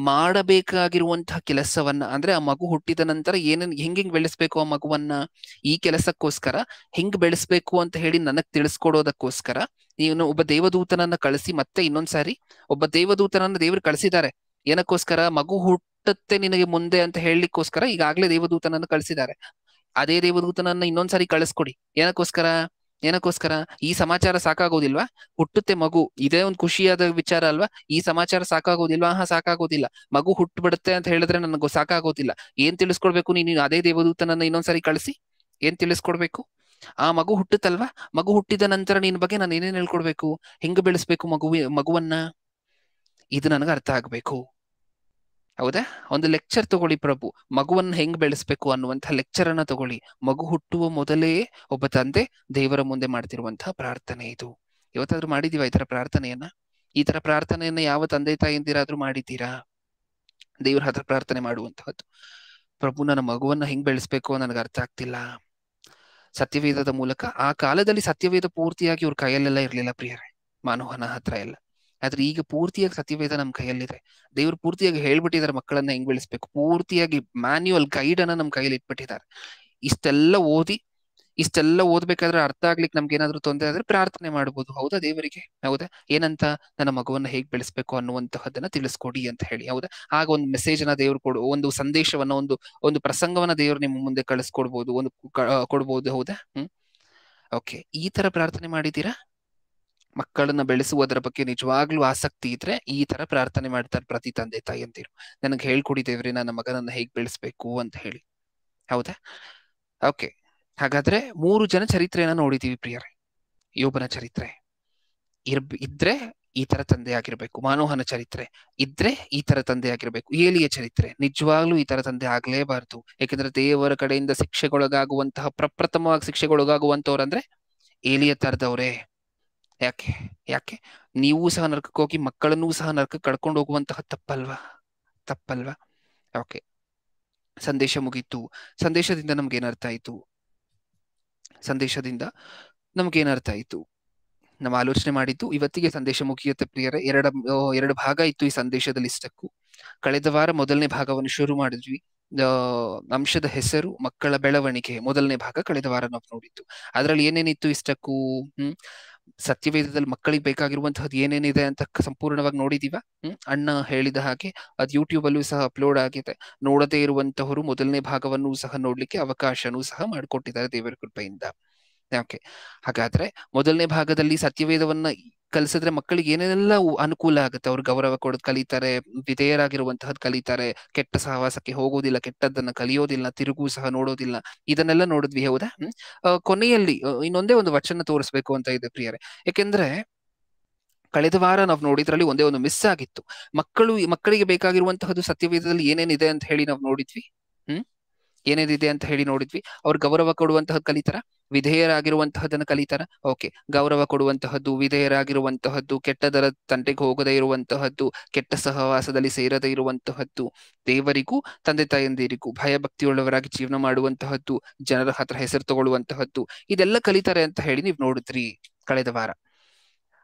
ಮಾಡಬೇಕಾಗಿರುವಂತಹ ಕೆಲಸವನ್ನ, ಅಂದ್ರೆ ಆ ಮಗು ಹುಟ್ಟಿದ ನಂತರ ಹೆಂಗ್ ಬೆಳೆಸ್ಬೇಕು ಆ ಮಗುವನ್ನ, ಈ ಕೆಲಸಕ್ಕೋಸ್ಕರ ಹೆಂಗ್ ಬೆಳೆಸ್ಬೇಕು ಅಂತ ಹೇಳಿ ನನಗ್ ತಿಳಿಸ್ಕೊಡೋದಕ್ಕೋಸ್ಕರ ನೀನು ಒಬ್ಬ ದೇವದೂತನನ್ನ ಕಳಿಸಿ, ಮತ್ತೆ ಇನ್ನೊಂದ್ಸಾರಿ ಒಬ್ಬ ದೇವದೂತನನ್ನ ದೇವ್ರು ಕಳಿಸಿದ್ದಾರೆ. ಏನಕ್ಕೋಸ್ಕರ? ಮಗು ಹುಟ್ಟುತ್ತೆ ನಿನಗೆ ಮುಂದೆ ಅಂತ ಹೇಳಲಿಕ್ಕೋಸ್ಕರ ಈಗಾಗ್ಲೇ ದೇವದೂತನನ್ನ ಕಳಿಸಿದ್ದಾರೆ. ಅದೇ ದೇವದೂತನನ್ನ ಇನ್ನೊಂದ್ಸಾರಿ ಕಳಿಸ್ಕೊಡಿ. ಏನಕ್ಕೋಸ್ಕರ? ಈ ಸಮಾಚಾರ ಸಾಕಾಗೋದಿಲ್ವಾ? ಹುಟ್ಟುತ್ತೆ ಮಗು, ಇದೇ ಒಂದು ಖುಷಿಯಾದ ವಿಚಾರ ಅಲ್ವಾ? ಈ ಸಮಾಚಾರ ಸಾಕಾಗೋದಿಲ್ವಾ? ಸಾಕಾಗೋದಿಲ್ಲ. ಮಗು ಹುಟ್ಟುಬಿಡುತ್ತೆ ಅಂತ ಹೇಳಿದ್ರೆ ನನಗೂ ಸಾಕಾಗೋದಿಲ್ಲ. ಏನ್ ತಿಳಿಸ್ಕೊಡ್ಬೇಕು ನೀನು? ಅದೇ ದೇವದೂತನನ್ನ ಇನ್ನೊಂದ್ಸರಿ ಕಳಿಸಿ ಏನ್ ತಿಳಿಸ್ಕೊಡ್ಬೇಕು? ಆ ಮಗು ಹುಟ್ಟುತ್ತಲ್ವಾ, ಮಗು ಹುಟ್ಟಿದ ನಂತರ ನಿನ್ ಬಗ್ಗೆ ನಾನು ಏನೇನ್ ಹೇಳ್ಕೊಡ್ಬೇಕು, ಹೆಂಗ್ ಬೆಳೆಸ್ಬೇಕು ಮಗುವನ್ನ, ಇದು ನನಗೆ ಅರ್ಥ ಆಗ್ಬೇಕು. ಹೌದಾ? ಒಂದು ಲೆಕ್ಚರ್ ತಗೊಳ್ಳಿ ಪ್ರಭು, ಮಗುವನ್ನ ಹೆಂಗ್ ಬೆಳೆಸ್ಬೇಕು ಅನ್ನುವಂತಹ ಲೆಕ್ಚರ್ ಅನ್ನ ತಗೊಳ್ಳಿ. ಮಗು ಹುಟ್ಟುವ ಮೊದಲೇ ಒಬ್ಬ ತಂದೆ ದೇವರ ಮುಂದೆ ಮಾಡ್ತಿರುವಂತಹ ಪ್ರಾರ್ಥನೆ ಇದು. ಇವತ್ತಾದ್ರೂ ಮಾಡಿದೀವ ಈ ತರ ಪ್ರಾರ್ಥನೆಯನ್ನ? ಈ ತರ ಪ್ರಾರ್ಥನೆಯನ್ನ ಯಾವ ತಂದೆ ತಾಯಿಯಂದಿರಾದ್ರೂ ಮಾಡಿದ್ದೀರಾ? ದೇವರ ಹತ್ರ ಪ್ರಾರ್ಥನೆ ಮಾಡುವಂತಹದ್ದು, ಪ್ರಭು ನನ್ನ ಮಗುವನ್ನ ಹೆಂಗ್ ಬೆಳೆಸ್ಬೇಕು ನನಗೆ ಅರ್ಥ ಆಗ್ತಿಲ್ಲ. ಸತ್ಯವೇದದ ಮೂಲಕ, ಆ ಕಾಲದಲ್ಲಿ ಸತ್ಯವೇದ ಪೂರ್ತಿಯಾಗಿ ಇವ್ರ ಕೈಯಲ್ಲೆಲ್ಲ ಇರ್ಲಿಲ್ಲ ಪ್ರಿಯರೇ, ಮಾನೋಹನ ಹತ್ರ ಎಲ್ಲ. ಆದ್ರೆ ಈಗ ಪೂರ್ತಿಯಾಗಿ ಸತ್ಯವೇದ ನಮ್ ಕೈಯಲ್ಲಿದೆ. ದೇವ್ರು ಪೂರ್ತಿಯಾಗಿ ಹೇಳ್ಬಿಟ್ಟಿದ್ದಾರೆ ಮಕ್ಕಳನ್ನ ಹೆಂಗ್ ಬೆಳೆಸ್ಬೇಕು. ಪೂರ್ತಿಯಾಗಿ ಮ್ಯಾನ್ಯುವಲ್ ಗೈಡ್ ಅನ್ನ ನಮ್ ಕೈಯಲ್ಲಿ ಇಟ್ಬಿಟ್ಟಿದ್ದಾರೆ. ಇಷ್ಟೆಲ್ಲ ಓದ್ಬೇಕಾದ್ರೆ ಅರ್ಥ ಆಗ್ಲಿಕ್ಕೆ ನಮ್ಗೆ ಏನಾದ್ರು ತೊಂದರೆ ಆದ್ರೆ ಪ್ರಾರ್ಥನೆ ಮಾಡ್ಬೋದು. ಹೌದಾ? ದೇವರಿಗೆ, ಹೌದಾ, ಏನಂತ, ನನ್ನ ಮಗುವನ್ನ ಹೇಗ್ ಬೆಳೆಸ್ಬೇಕು ಅನ್ನುವಂತಹದನ್ನ ತಿಳಿಸ್ಕೊಡಿ ಅಂತ ಹೇಳಿ. ಹೌದಾ? ಆಗ ಒಂದು ಮೆಸೇಜ್ ಅನ್ನ ದೇವ್ರು ಒಂದು ಸಂದೇಶವನ್ನ, ಒಂದು ಪ್ರಸಂಗವನ್ನ ದೇವ್ರು ನಿಮ್ಮ ಮುಂದೆ ಕಳಿಸ್ಕೊಡ್ಬೋದು, ಕೊಡ್ಬೋದು. ಹೌದಾ? ಓಕೆ, ಈ ತರ ಪ್ರಾರ್ಥನೆ ಮಾಡಿದ್ದೀರಾ? ಮಕ್ಕಳನ್ನ ಬೆಳೆಸುವುದರ ಬಗ್ಗೆ ನಿಜವಾಗ್ಲೂ ಆಸಕ್ತಿ ಇದ್ರೆ ಈ ತರ ಪ್ರಾರ್ಥನೆ ಮಾಡ್ತಾರೆ ಪ್ರತಿ ತಂದೆ ತಾಯಿಯಂದಿರು. ನನಗೆ ಹೇಳ್ಕೊಡಿ ದೇವ್ರೆ, ನನ್ನ ಮಗನನ್ನ ಹೇಗ್ ಬೆಳೆಸ್ಬೇಕು ಅಂತ ಹೇಳಿ. ಹೌದಾ? ಓಕೆ, ಹಾಗಾದ್ರೆ 3 ಜನ ಚರಿತ್ರೆಯನ್ನ ನೋಡಿದೀವಿ ಪ್ರಿಯರೇ. ಯೋಬನ ಚರಿತ್ರೆ ಇದ್ರೆ ಈ ತರ ತಂದೆ ಆಗಿರ್ಬೇಕು, ಮಾನೋಹನ ಚರಿತ್ರೆ ಇದ್ರೆ ಈ ತರ ತಂದೆ ಆಗಿರ್ಬೇಕು, ಏಲಿಯ ಚರಿತ್ರೆ ನಿಜವಾಗ್ಲೂ ಈ ತರ ತಂದೆ ಆಗ್ಲೇಬಾರ್ದು. ಯಾಕಂದ್ರೆ ದೇವರ ಕಡೆಯಿಂದ ಶಿಕ್ಷೆಗೊಳಗಾಗುವಂತಹ, ಪ್ರಪ್ರಥಮವಾಗಿ ಶಿಕ್ಷೆಗೊಳಗಾಗುವಂತವ್ರಂದ್ರೆ ಏಲಿಯ ತರದವ್ರೆ. ಯಾಕೆ ನೀವು ಸಹ ನರಕಕ್ಕೆ ಹೋಗಿ ಮಕ್ಕಳನ್ನೂ ಸಹ ನರಕಕ್ಕೆ ಕಳ್ಕೊಂಡು ಹೋಗುವಂತಹ ತಪ್ಪಲ್ವಾ? ಓಕೆ, ಸಂದೇಶ ಮುಗೀತು. ಸಂದೇಶದಿಂದ ನಮ್ಗೇನರ್ಥ ಆಯ್ತು? ನಾವು ಆಲೋಚನೆ ಮಾಡಿದ್ದು ಇವತ್ತಿಗೆ ಸಂದೇಶ ಮುಗಿಯುತ್ತೆ ಪ್ರಿಯರೇ. ಎರಡು ಭಾಗ ಇತ್ತು ಈ ಸಂದೇಶದಲ್ಲಿ. ಇಷ್ಟಕ್ಕೂ ಕಳೆದ ವಾರ ಮೊದಲನೇ ಭಾಗವನ್ನು ಶುರು ಮಾಡಿದ್ವಿ. ಅಂಶದ ಹೆಸರು ಮಕ್ಕಳ ಬೆಳವಣಿಗೆ, ಮೊದಲನೇ ಭಾಗ ಕಳೆದ ವಾರ ನಾವು ನೋಡಿದ್ದು. ಅದ್ರಲ್ಲಿ ಏನೇನಿತ್ತು ಇಷ್ಟಕ್ಕೂ? ಸತ್ಯವೇದದಲ್ಲಿ ಮಕ್ಕಳಿಗೆ ಬೇಕಾಗಿರುವಂತಹದ್ದು ಏನೇನಿದೆ ಅಂತ ಸಂಪೂರ್ಣವಾಗಿ ನೋಡಿದೀವ. ಅಣ್ಣ ಹೇಳಿದ ಹಾಗೆ ಅದು ಯೂಟ್ಯೂಬ್ ಅಲ್ಲೂ ಸಹ ಅಪ್ಲೋಡ್ ಆಗಿದೆ. ನೋಡದೇ ಇರುವಂತಹವರು ಮೊದಲನೇ ಭಾಗವನ್ನು ಸಹ ನೋಡ್ಲಿಕ್ಕೆ ಅವಕಾಶನೂ ಸಹ ಮಾಡಿಕೊಟ್ಟಿದ್ದಾರೆ ದೇವರ ಕೃಪೆಯಿಂದ. ಓಕೆ, ಹಾಗಾದ್ರೆ ಮೊದಲನೇ ಭಾಗದಲ್ಲಿ ಸತ್ಯವೇದವನ್ನ ಕಲಿಸಿದ್ರೆ ಮಕ್ಕಳಿಗೆ ಏನೇನೆಲ್ಲ ಅನುಕೂಲ ಆಗುತ್ತೆ. ಅವ್ರು ಗೌರವ ಕೊಡೋದು ಕಲಿತಾರೆ, ವಿಧೇಯರಾಗಿರುವಂತಹದ್ದು ಕಲಿತಾರೆ, ಕೆಟ್ಟ ಸಹವಾಸಕ್ಕೆ ಹೋಗೋದಿಲ್ಲ, ಕೆಟ್ಟದ್ದನ್ನ ಕಲಿಯೋದಿಲ್ಲ, ತಿರುಗೂ ಸಹ ನೋಡೋದಿಲ್ಲ. ಇದನ್ನೆಲ್ಲ ನೋಡಿದ್ವಿ, ಹೌದಾ? ಕೊನೆಯಲ್ಲಿ ಇನ್ನೊಂದೇ ಒಂದು ವಚನ ತೋರಿಸ್ಬೇಕು ಅಂತ ಇದೆ ಪ್ರಿಯರೇ. ಯಾಕೆಂದ್ರೆ ಕಳೆದ ವಾರ ನಾವು ನೋಡಿದ್ರಲ್ಲಿ ಒಂದೇ ಒಂದು ಮಿಸ್ ಆಗಿತ್ತು. ಮಕ್ಕಳಿಗೆ ಬೇಕಾಗಿರುವಂತಹದ್ದು ಸತ್ಯವೇದದಲ್ಲಿ ಏನೇನಿದೆ ಅಂತ ಹೇಳಿ ನಾವು ನೋಡಿದ್ವಿ. ಏನೇನಿದೆ ಅಂತ ಹೇಳಿ ನೋಡಿದ್ವಿ. ಅವ್ರು ಗೌರವ ಕೊಡುವಂತಹದ್ದು ಕಲಿತಾರ, ವಿಧೇಯರಾಗಿರುವಂತಹದನ್ನ ಕಲಿತಾರ. ಓಕೆ, ಗೌರವ ಕೊಡುವಂತಹದ್ದು, ವಿಧೇಯರಾಗಿರುವಂತಹದ್ದು, ಕೆಟ್ಟದರ ತಂಟೆಗೆ ಹೋಗದೇ ಇರುವಂತಹದ್ದು, ಕೆಟ್ಟ ಸಹವಾಸದಲ್ಲಿ ಸೇರದೇ ಇರುವಂತಹದ್ದು, ದೇವರಿಗೂ ತಂದೆ ತಾಯಂದಿರಿಗೂ ಭಯಭಕ್ತಿಯುಳ್ಳವರಾಗಿ ಜೀವನ ಮಾಡುವಂತಹದ್ದು, ಜನರ ಹತ್ರ ಹೆಸರು ತಗೊಳ್ಳುವಂತಹದ್ದು, ಇದೆಲ್ಲ ಕಲಿತಾರೆ ಅಂತ ಹೇಳಿ ನೀವು ನೋಡಿದ್ರಿ ಕಳೆದ ವಾರ.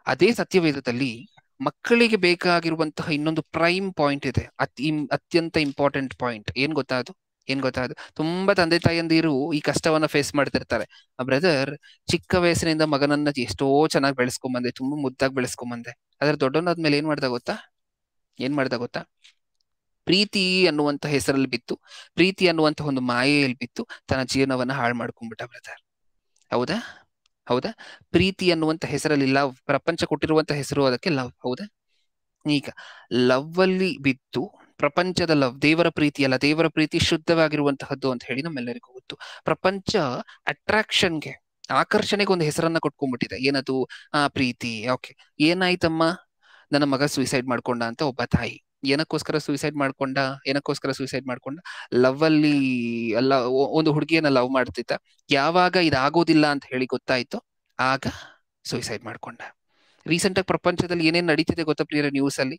ಅದೇ ಸತ್ಯವೇದದಲ್ಲಿ ಮಕ್ಕಳಿಗೆ ಬೇಕಾಗಿರುವಂತಹ ಇನ್ನೊಂದು ಪ್ರೈಮ್ ಪಾಯಿಂಟ್ ಇದೆ, ಅತ್ಯಂತ ಇಂಪಾರ್ಟೆಂಟ್ ಪಾಯಿಂಟ್. ಏನ್ ಗೊತ್ತಾದು? ತುಂಬಾ ತಂದೆ ತಾಯಂದಿರು ಈ ಕಷ್ಟವನ್ನ ಫೇಸ್ ಮಾಡ್ತಿರ್ತಾರೆ. ಬ್ರದರ್, ಚಿಕ್ಕ ವಯಸ್ಸಿನಿಂದ ಮಗನನ್ನ ಎಷ್ಟೋ ಚೆನ್ನಾಗಿ ಬೆಳೆಸ್ಕೊಂಬಂದೆ, ತುಂಬಾ ಮುದ್ದಾಗಿ ಬೆಳೆಸ್ಕೊಂಬಂದೆ. ಅದ್ರ ದೊಡ್ಡವನಾದ್ಮೇಲೆ ಏನ್ ಮಾಡ್ದ ಗೊತ್ತಾ? ಪ್ರೀತಿ ಅನ್ನುವಂತ ಹೆಸರಲ್ಲಿ ಬಿತ್ತು, ಪ್ರೀತಿ ಅನ್ನುವಂತ ಒಂದು ಮಾಯೆಯಲ್ಲಿ ಬಿತ್ತು ತನ್ನ ಜೀವನವನ್ನ ಹಾಳು ಮಾಡ್ಕೊಂಡ್ಬಿಟ್ಟ ಬ್ರದರ್. ಹೌದಾ? ಪ್ರೀತಿ ಅನ್ನುವಂತ ಹೆಸರಲ್ಲಿ ಲವ್, ಪ್ರಪಂಚ ಕೊಟ್ಟಿರುವಂತ ಹೆಸರು ಅದಕ್ಕೆ ಲವ್, ಹೌದಾ? ಈಗ ಲವ್ ಅಲ್ಲಿ ಬಿದ್ದು ಪ್ರಪಂಚದ ಲವ್, ದೇವರ ಪ್ರೀತಿ ಅಲ್ಲ, ದೇವರ ಪ್ರೀತಿ ಶುದ್ಧವಾಗಿರುವಂತಹದ್ದು ಅಂತ ಹೇಳಿ ನಮ್ಮೆಲ್ಲರಿಗೂ ಗೊತ್ತು. ಪ್ರಪಂಚ ಅಟ್ರಾಕ್ಷನ್ಗೆ, ಆಕರ್ಷಣೆಗೆ ಒಂದು ಹೆಸರನ್ನ ಕೊಟ್ಕೊಂಡ್ಬಿಟ್ಟಿದೆ. ಏನದು? ಪ್ರೀತಿ. ಓಕೆ, ಏನಾಯ್ತಮ್ಮ? ನನ್ನ ಮಗ ಸೂಸೈಡ್ ಮಾಡ್ಕೊಂಡ ಅಂತ ಒಬ್ಬ ತಾಯಿ. ಏನಕ್ಕೋಸ್ಕರ ಸೂಸೈಡ್ ಮಾಡ್ಕೊಂಡ? ಲವ್ ಅಲ್ಲಿ ಅಲ್ಲ, ಒಂದು ಹುಡುಗಿಯನ್ನ ಲವ್ ಮಾಡ್ತಿದ್ದ. ಯಾವಾಗ ಇದಾಗೋದಿಲ್ಲ ಅಂತ ಹೇಳಿ ಗೊತ್ತಾಯ್ತು, ಆಗ ಸೂಸೈಡ್ ಮಾಡ್ಕೊಂಡ. ರೀಸೆಂಟ್ ಆಗಿ ಪ್ರಪಂಚದಲ್ಲಿ ಏನೇನ್ ನಡೀತಿದೆ ಗೊತ್ತಾ ಪ್ರಿಯರ? ನ್ಯೂಸ್ ಅಲ್ಲಿ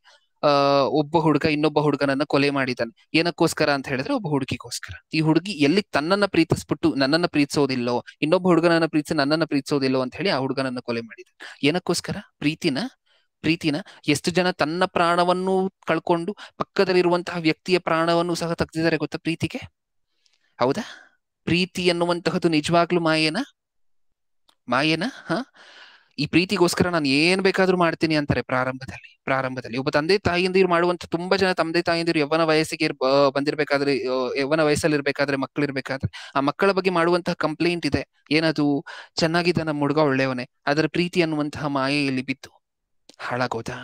ಒಬ್ಬ ಹುಡುಗ ಇನ್ನೊಬ್ಬ ಹುಡುಗನನ್ನ ಕೊಲೆ ಮಾಡಿದ್ದಾನೆ. ಏನಕ್ಕೋಸ್ಕರ ಅಂತ ಹೇಳಿದ್ರೆ ಒಬ್ಬ ಹುಡುಗಿಗೋಸ್ಕರ. ಈ ಹುಡುಗಿ ಎಲ್ಲಿ ತನ್ನನ್ನ ಪ್ರೀತಿಸ್ಬಿಟ್ಟು ನನ್ನನ್ನ ಪ್ರೀತಿಸೋದಿಲ್ಲೋ, ಇನ್ನೊಬ್ಬ ಹುಡುಗನನ್ನ ಪ್ರೀತಿಸಿ ನನ್ನನ್ನ ಪ್ರೀತಿಸೋದಿಲ್ಲೋ ಅಂತ ಹೇಳಿ ಆ ಹುಡುಗನನ್ನ ಕೊಲೆ ಮಾಡಿದ. ಏನಕ್ಕೋಸ್ಕರ? ಪ್ರೀತಿನ. ಎಷ್ಟು ಜನ ತನ್ನ ಪ್ರಾಣವನ್ನು ಕಳ್ಕೊಂಡು ಪಕ್ಕದಲ್ಲಿರುವಂತಹ ವ್ಯಕ್ತಿಯ ಪ್ರಾಣವನ್ನು ಸಹ ತೆಗೆದಿದ್ದಾರೆ ಗೊತ್ತಾ ಪ್ರೀತಿಗೆ? ಹೌದಾ? ಪ್ರೀತಿ ಅನ್ನುವಂತಹದ್ದು ನಿಜವಾಗ್ಲೂ ಮಾಯೇನಾ? ಈ ಪ್ರೀತಿಗೋಸ್ಕರ ನಾನು ಏನ್ ಬೇಕಾದ್ರೂ ಮಾಡ್ತೀನಿ ಅಂತಾರೆ ಪ್ರಾರಂಭದಲ್ಲಿ. ಒಬ್ಬ ತಂದೆ ತಾಯಿಯಂದಿರು ಮಾಡುವಂತ, ತುಂಬಾ ಜನ ತಂದೆ ತಾಯಿಯಂದಿರು ಯವ್ವನ ವಯಸ್ಸಿಗೆ ಬಂದಿರ್ಬೇಕಾದ್ರೆ, ಯವ್ವನ ವಯಸ್ಸಲ್ಲಿರ್ಬೇಕಾದ್ರೆ, ಮಕ್ಕಳಿರ್ಬೇಕಾದ್ರೆ ಆ ಮಕ್ಕಳ ಬಗ್ಗೆ ಮಾಡುವಂತಹ ಕಂಪ್ಲೇಂಟ್ ಇದೆ. ಏನದು? ಚೆನ್ನಾಗಿದ್ದ ನಮ್ಮ ಹುಡುಗ ಒಳ್ಳೆಯವನೇ, ಅದರ ಪ್ರೀತಿ ಅನ್ನುವಂತಹ ಮಾಯೆಯಲ್ಲಿ ಬಿದ್ದು ಹಾಳಾಗೋದಾ?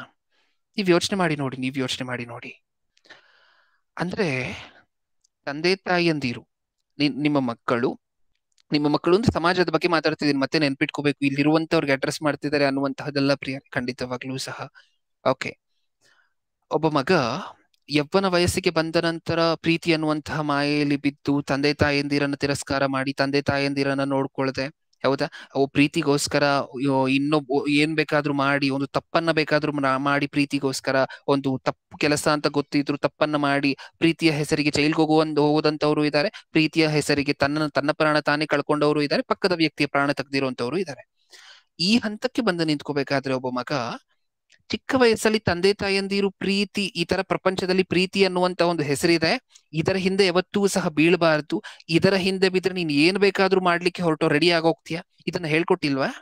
ನೀವ್ ಯೋಚನೆ ಮಾಡಿ ನೋಡಿ. ಅಂದ್ರೆ ತಂದೆ ತಾಯಿಯಂದಿರು, ನಿಮ್ಮ ಮಕ್ಕಳು ಅಂದ್ರೆ ಸಮಾಜದ ಬಗ್ಗೆ ಮಾತಾಡ್ತಿದ್ದೀನಿ, ಮತ್ತೆ ನೆನ್ಪಿಟ್ಕೋಬೇಕು, ಇಲ್ಲಿರುವಂತವ್ರಿಗೆ ಅಡ್ರೆಸ್ ಮಾಡ್ತಿದ್ದಾರೆ ಅನ್ನುವಂತಹದೆಲ್ಲ ಪ್ರಿಯ, ಖಂಡಿತವಾಗ್ಲೂ ಸಹ. ಓಕೆ, ಒಬ್ಬ ಮಗ ಯವ್ವನ ವಯಸ್ಸಿಗೆ ಬಂದ ನಂತರ ಪ್ರೀತಿ ಅನ್ನುವಂತಹ ಮಾಯೆಯಲ್ಲಿ ಬಿದ್ದು ತಂದೆ ತಾಯಂದಿರನ್ನ ತಿರಸ್ಕಾರ ಮಾಡಿ, ತಂದೆ ತಾಯಂದಿರನ್ನ ನೋಡ್ಕೊಳ್ದೆ, ಹೌದಾ, ಅವು ಪ್ರೀತಿಗೋಸ್ಕರ ಇನ್ನೊಬ್ಬ ಏನ್ ಬೇಕಾದ್ರೂ ಮಾಡಿ, ಒಂದು ತಪ್ಪನ್ನ ಬೇಕಾದ್ರೂ ಮಾಡಿ, ಪ್ರೀತಿಗೋಸ್ಕರ ಒಂದು ತಪ್ಪು ಕೆಲಸ ಅಂತ ಗೊತ್ತಿದ್ರು ತಪ್ಪನ್ನ ಮಾಡಿ ಪ್ರೀತಿಯ ಹೆಸರಿಗೆ ಜೈಲ್ಗೆ ಹೋದಂತವ್ರು ಇದ್ದಾರೆ, ಪ್ರೀತಿಯ ಹೆಸರಿಗೆ ತನ್ನ ಪ್ರಾಣ ತಾನೇ ಕಳ್ಕೊಂಡವರು ಇದ್ದಾರೆ, ಪಕ್ಕದ ವ್ಯಕ್ತಿಯ ಪ್ರಾಣ ತೆಗ್ದಿರುವಂತವ್ರು ಇದ್ದಾರೆ. ಈ ಹಂತಕ್ಕೆ ಬಂದು ನಿಂತ್ಕೋಬೇಕಾದ್ರೆ ಒಬ್ಬ ಮಗ ಚಿಕ್ಕ ವಯಸ್ಸಲ್ಲಿ ತಂದೆ ತಾಯಂದಿರು ಪ್ರೀತಿ, ಈ ತರ ಪ್ರಪಂಚದಲ್ಲಿ ಪ್ರೀತಿ ಅನ್ನುವಂತ ಒಂದು ಹೆಸರಿದೆ, ಇದರ ಹಿಂದೆ ಯಾವತ್ತೂ ಸಹ ಬೀಳಬಾರ್ದು, ಇದರ ಹಿಂದೆ ಬಿದ್ರೆ ನೀನ್ ಏನ್ ಬೇಕಾದ್ರೂ ಮಾಡ್ಲಿಕ್ಕೆ ಹೊರಟೋ ರೆಡಿ ಆಗೋಗ್ತೀಯ, ಇದನ್ನ ಹೇಳ್ಕೊಟ್ಟಿಲ್ವಾ?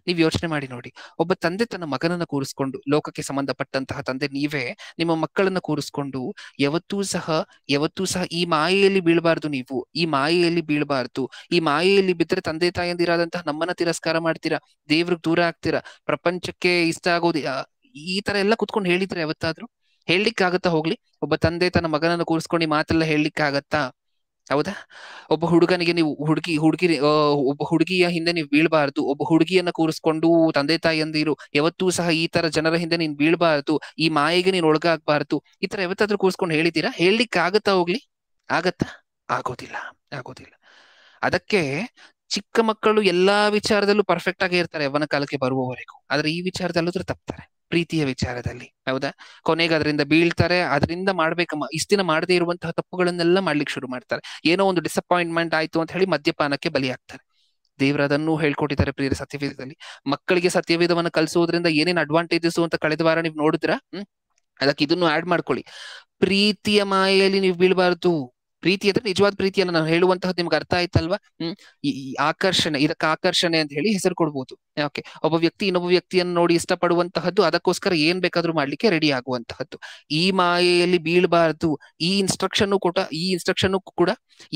ನೀವ್ ಯೋಚನೆ ಮಾಡಿ ನೋಡಿ. ಒಬ್ಬ ತಂದೆ ತನ್ನ ಮಗನನ್ನ ಕೂರಿಸ್ಕೊಂಡು, ಲೋಕಕ್ಕೆ ಸಂಬಂಧಪಟ್ಟಂತಹ ತಂದೆ ನೀವೇ, ನಿಮ್ಮ ಮಕ್ಕಳನ್ನ ಕೂರಿಸ್ಕೊಂಡು ಯಾವತ್ತೂ ಸಹ ಈ ಮಾಯೆಯಲ್ಲಿ ಬೀಳಬಾರ್ದು. ನೀವು ಈ ಮಾಯೆಯಲ್ಲಿ ಬೀಳಬಾರ್ದು. ಈ ಮಾಯೆಯಲ್ಲಿ ಬಿದ್ದರೆ ತಂದೆ ತಾಯಂದಿರಾದಂತಹ ನಮ್ಮನ್ನ ತಿರಸ್ಕಾರ ಮಾಡ್ತೀರಾ, ದೇವ್ರಿಗೆ ದೂರ ಆಗ್ತೀರಾ, ಪ್ರಪಂಚಕ್ಕೆ ಇಷ್ಟ ಆಗೋದಿ, ಈ ತರ ಎಲ್ಲ ಕುತ್ಕೊಂಡು ಹೇಳಿದ್ರೆ ಯಾವತ್ತಾದ್ರೂ ಹೇಳಲಿಕ್ಕಾಗತ್ತಾ? ಹೋಗ್ಲಿ, ಒಬ್ಬ ತಂದೆ ತನ್ನ ಮಗನನ್ನ ಕೂರಿಸ್ಕೊಂಡು ಈ ಮಾತೆಲ್ಲ ಹೇಳಲಿಕ್ಕಾಗತ್ತಾ? ಹೌದಾ? ಒಬ್ಬ ಹುಡುಗನಿಗೆ ನೀವು ಒಬ್ಬ ಹುಡುಗಿಯ ಹಿಂದೆ ನೀವು ಬೀಳ್ಬಾರ್ದು, ಒಬ್ಬ ಹುಡುಗಿಯನ್ನ ಕೂರಿಸ್ಕೊಂಡು ತಂದೆ ತಾಯಿಯಂದಿರು ಯಾವತ್ತೂ ಸಹ ಈ ತರ ಜನರ ಹಿಂದೆ ನೀನ್ ಬೀಳ್ಬಾರ್ದು, ಈ ಮಾಯೆಗೆ ನೀನ್ ಒಳಗಾಗ್ಬಾರ್ದು, ಈ ತರ ಯಾವತ್ತಾದ್ರೂ ಕೂರಿಸ್ಕೊಂಡು ಹೇಳಿದ್ದೀರಾ? ಹೇಳಲಿಕ್ಕಾಗತ್ತಾ? ಹೋಗ್ಲಿ, ಆಗತ್ತಾ? ಆಗೋದಿಲ್ಲ. ಅದಕ್ಕೆ ಚಿಕ್ಕ ಮಕ್ಕಳು ಎಲ್ಲಾ ವಿಚಾರದಲ್ಲೂ ಪರ್ಫೆಕ್ಟ್ ಆಗೇ ಇರ್ತಾರೆ ಯವ್ವನ ಕಾಲಕ್ಕೆ ಬರುವವರೆಗೂ, ಆದ್ರೆ ಈ ವಿಚಾರದಲ್ಲೂ ತಪ್ತಾರೆ, ಪ್ರೀತಿಯ ವಿಚಾರದಲ್ಲಿ, ಹೌದಾ? ಕೊನೆಗೆ ಅದರಿಂದ ಬೀಳ್ತಾರೆ, ಅದರಿಂದ ಇಷ್ಟ ದಿನ ಮಾಡದೇ ಇರುವಂತಹ ತಪ್ಪುಗಳನ್ನೆಲ್ಲ ಮಾಡ್ಲಿಕ್ಕೆ ಶುರು ಮಾಡ್ತಾರೆ. ಏನೋ ಒಂದು ಡಿಸಪಾಯಿಂಟ್ಮೆಂಟ್ ಆಯ್ತು ಅಂತ ಹೇಳಿ ಮದ್ಯಪಾನಕ್ಕೆ ಬಲಿಯಾಗ್ತಾರೆ. ದೇವರು ಅದನ್ನು ಹೇಳ್ಕೊಟ್ಟಿದ್ದಾರೆ ಪ್ರಿಯರ ಸತ್ಯವೇದದಲ್ಲಿ. ಮಕ್ಕಳಿಗೆ ಸತ್ಯವೇದವನ್ನು ಕಲಿಸೋದ್ರಿಂದ ಏನೇನ್ ಅಡ್ವಾಂಟೇಜಸ್ ಅಂತ ಕಳೆದ ವಾರ ನೀವು ನೋಡಿದ್ರ. ಅದಕ್ಕೆ ಇದನ್ನು ಆಡ್ ಮಾಡ್ಕೊಳ್ಳಿ. ಪ್ರೀತಿಯ ಮಾಯೆಯಲ್ಲಿ ನೀವು ಬೀಳ್ಬಾರ್ದು. ಪ್ರೀತಿ ಅಂದ್ರೆ ನಿಜವಾದ ಪ್ರೀತಿ ಅಲ್ಲ. ನಾನು ಹೇಳುವಂತಹದ್ದು ನಿಮ್ಗೆ ಅರ್ಥ ಆಯ್ತಲ್ವಾ? ಈ ಆಕರ್ಷಣೆ, ಇದಕ್ಕೆ ಆಕರ್ಷಣೆ ಅಂತ ಹೇಳಿ ಹೆಸರು ಕೊಡ್ಬೋದು. ಓಕೆ, ಒಬ್ಬ ವ್ಯಕ್ತಿ ಇನ್ನೊಬ್ಬ ವ್ಯಕ್ತಿಯನ್ನು ನೋಡಿ ಇಷ್ಟಪಡುವಂತಹದ್ದು, ಅದಕ್ಕೋಸ್ಕರ ಏನ್ ಬೇಕಾದ್ರೂ ಮಾಡ್ಲಿಕ್ಕೆ ರೆಡಿ ಆಗುವಂತಹದ್ದು. ಈ ಮಾಯೆಯಲ್ಲಿ ಬೀಳ್ಬಾರ್ದು. ಈ ಇನ್ಸ್ಟ್ರಕ್ಷನ್ ಕೂಡ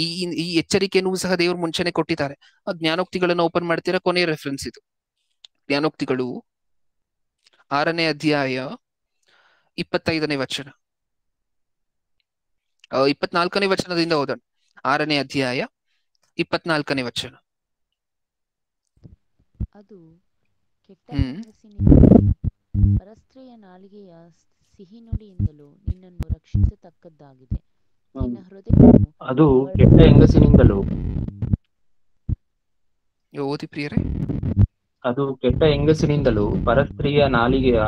ಈ ಈ ಎಚ್ಚರಿಕೆಯನ್ನು ಸಹ ದೇವರು ಮುಂಚೆನೆ ಕೊಟ್ಟಿದ್ದಾರೆ. ಜ್ಞಾನೋಕ್ತಿಗಳನ್ನ ಓಪನ್ ಮಾಡ್ತೀರಾ, ಕೊನೆಯ ರೆಫರೆನ್ಸ್ ಇದು. ಜ್ಞಾನೋಕ್ತಿಗಳು 6ನೇ ಅಧ್ಯಾಯ 25ನೇ ವಚನ, 24ನೇ ವಚನದಿಂದ ಓದೋಣ. 6ನೇ ಅಧ್ಯಾಯ 24ನೇ ವಚನ. ಅದು ಕೆಟ್ಟ ಹೆಂಗಸಿನಿಂದಲೂ ಪರಸ್ತ್ರೀಯ ನಾಲಿಗೆಯ ಸಿಹಿ ನುಡಿಯಿಂದಲೂ ನಿನ್ನನ್ನು ರಕ್ಷಿಸತಕ್ಕದ್ದಾಗಿದೆ. ನಿನ್ನ ಹೃದಯವು ಅದು ಕೆಟ್ಟ ಹೆಂಗಸಿನಿಂದಲೂ ಓದಿ ಪ್ರಿಯರೇ. ಅದು ಕೆಟ್ಟ ಹೆಂಗಸಿನಿಂದಲೂ ಪರಸ್ತ್ರೀಯ ನಾಲಿಗೆಯ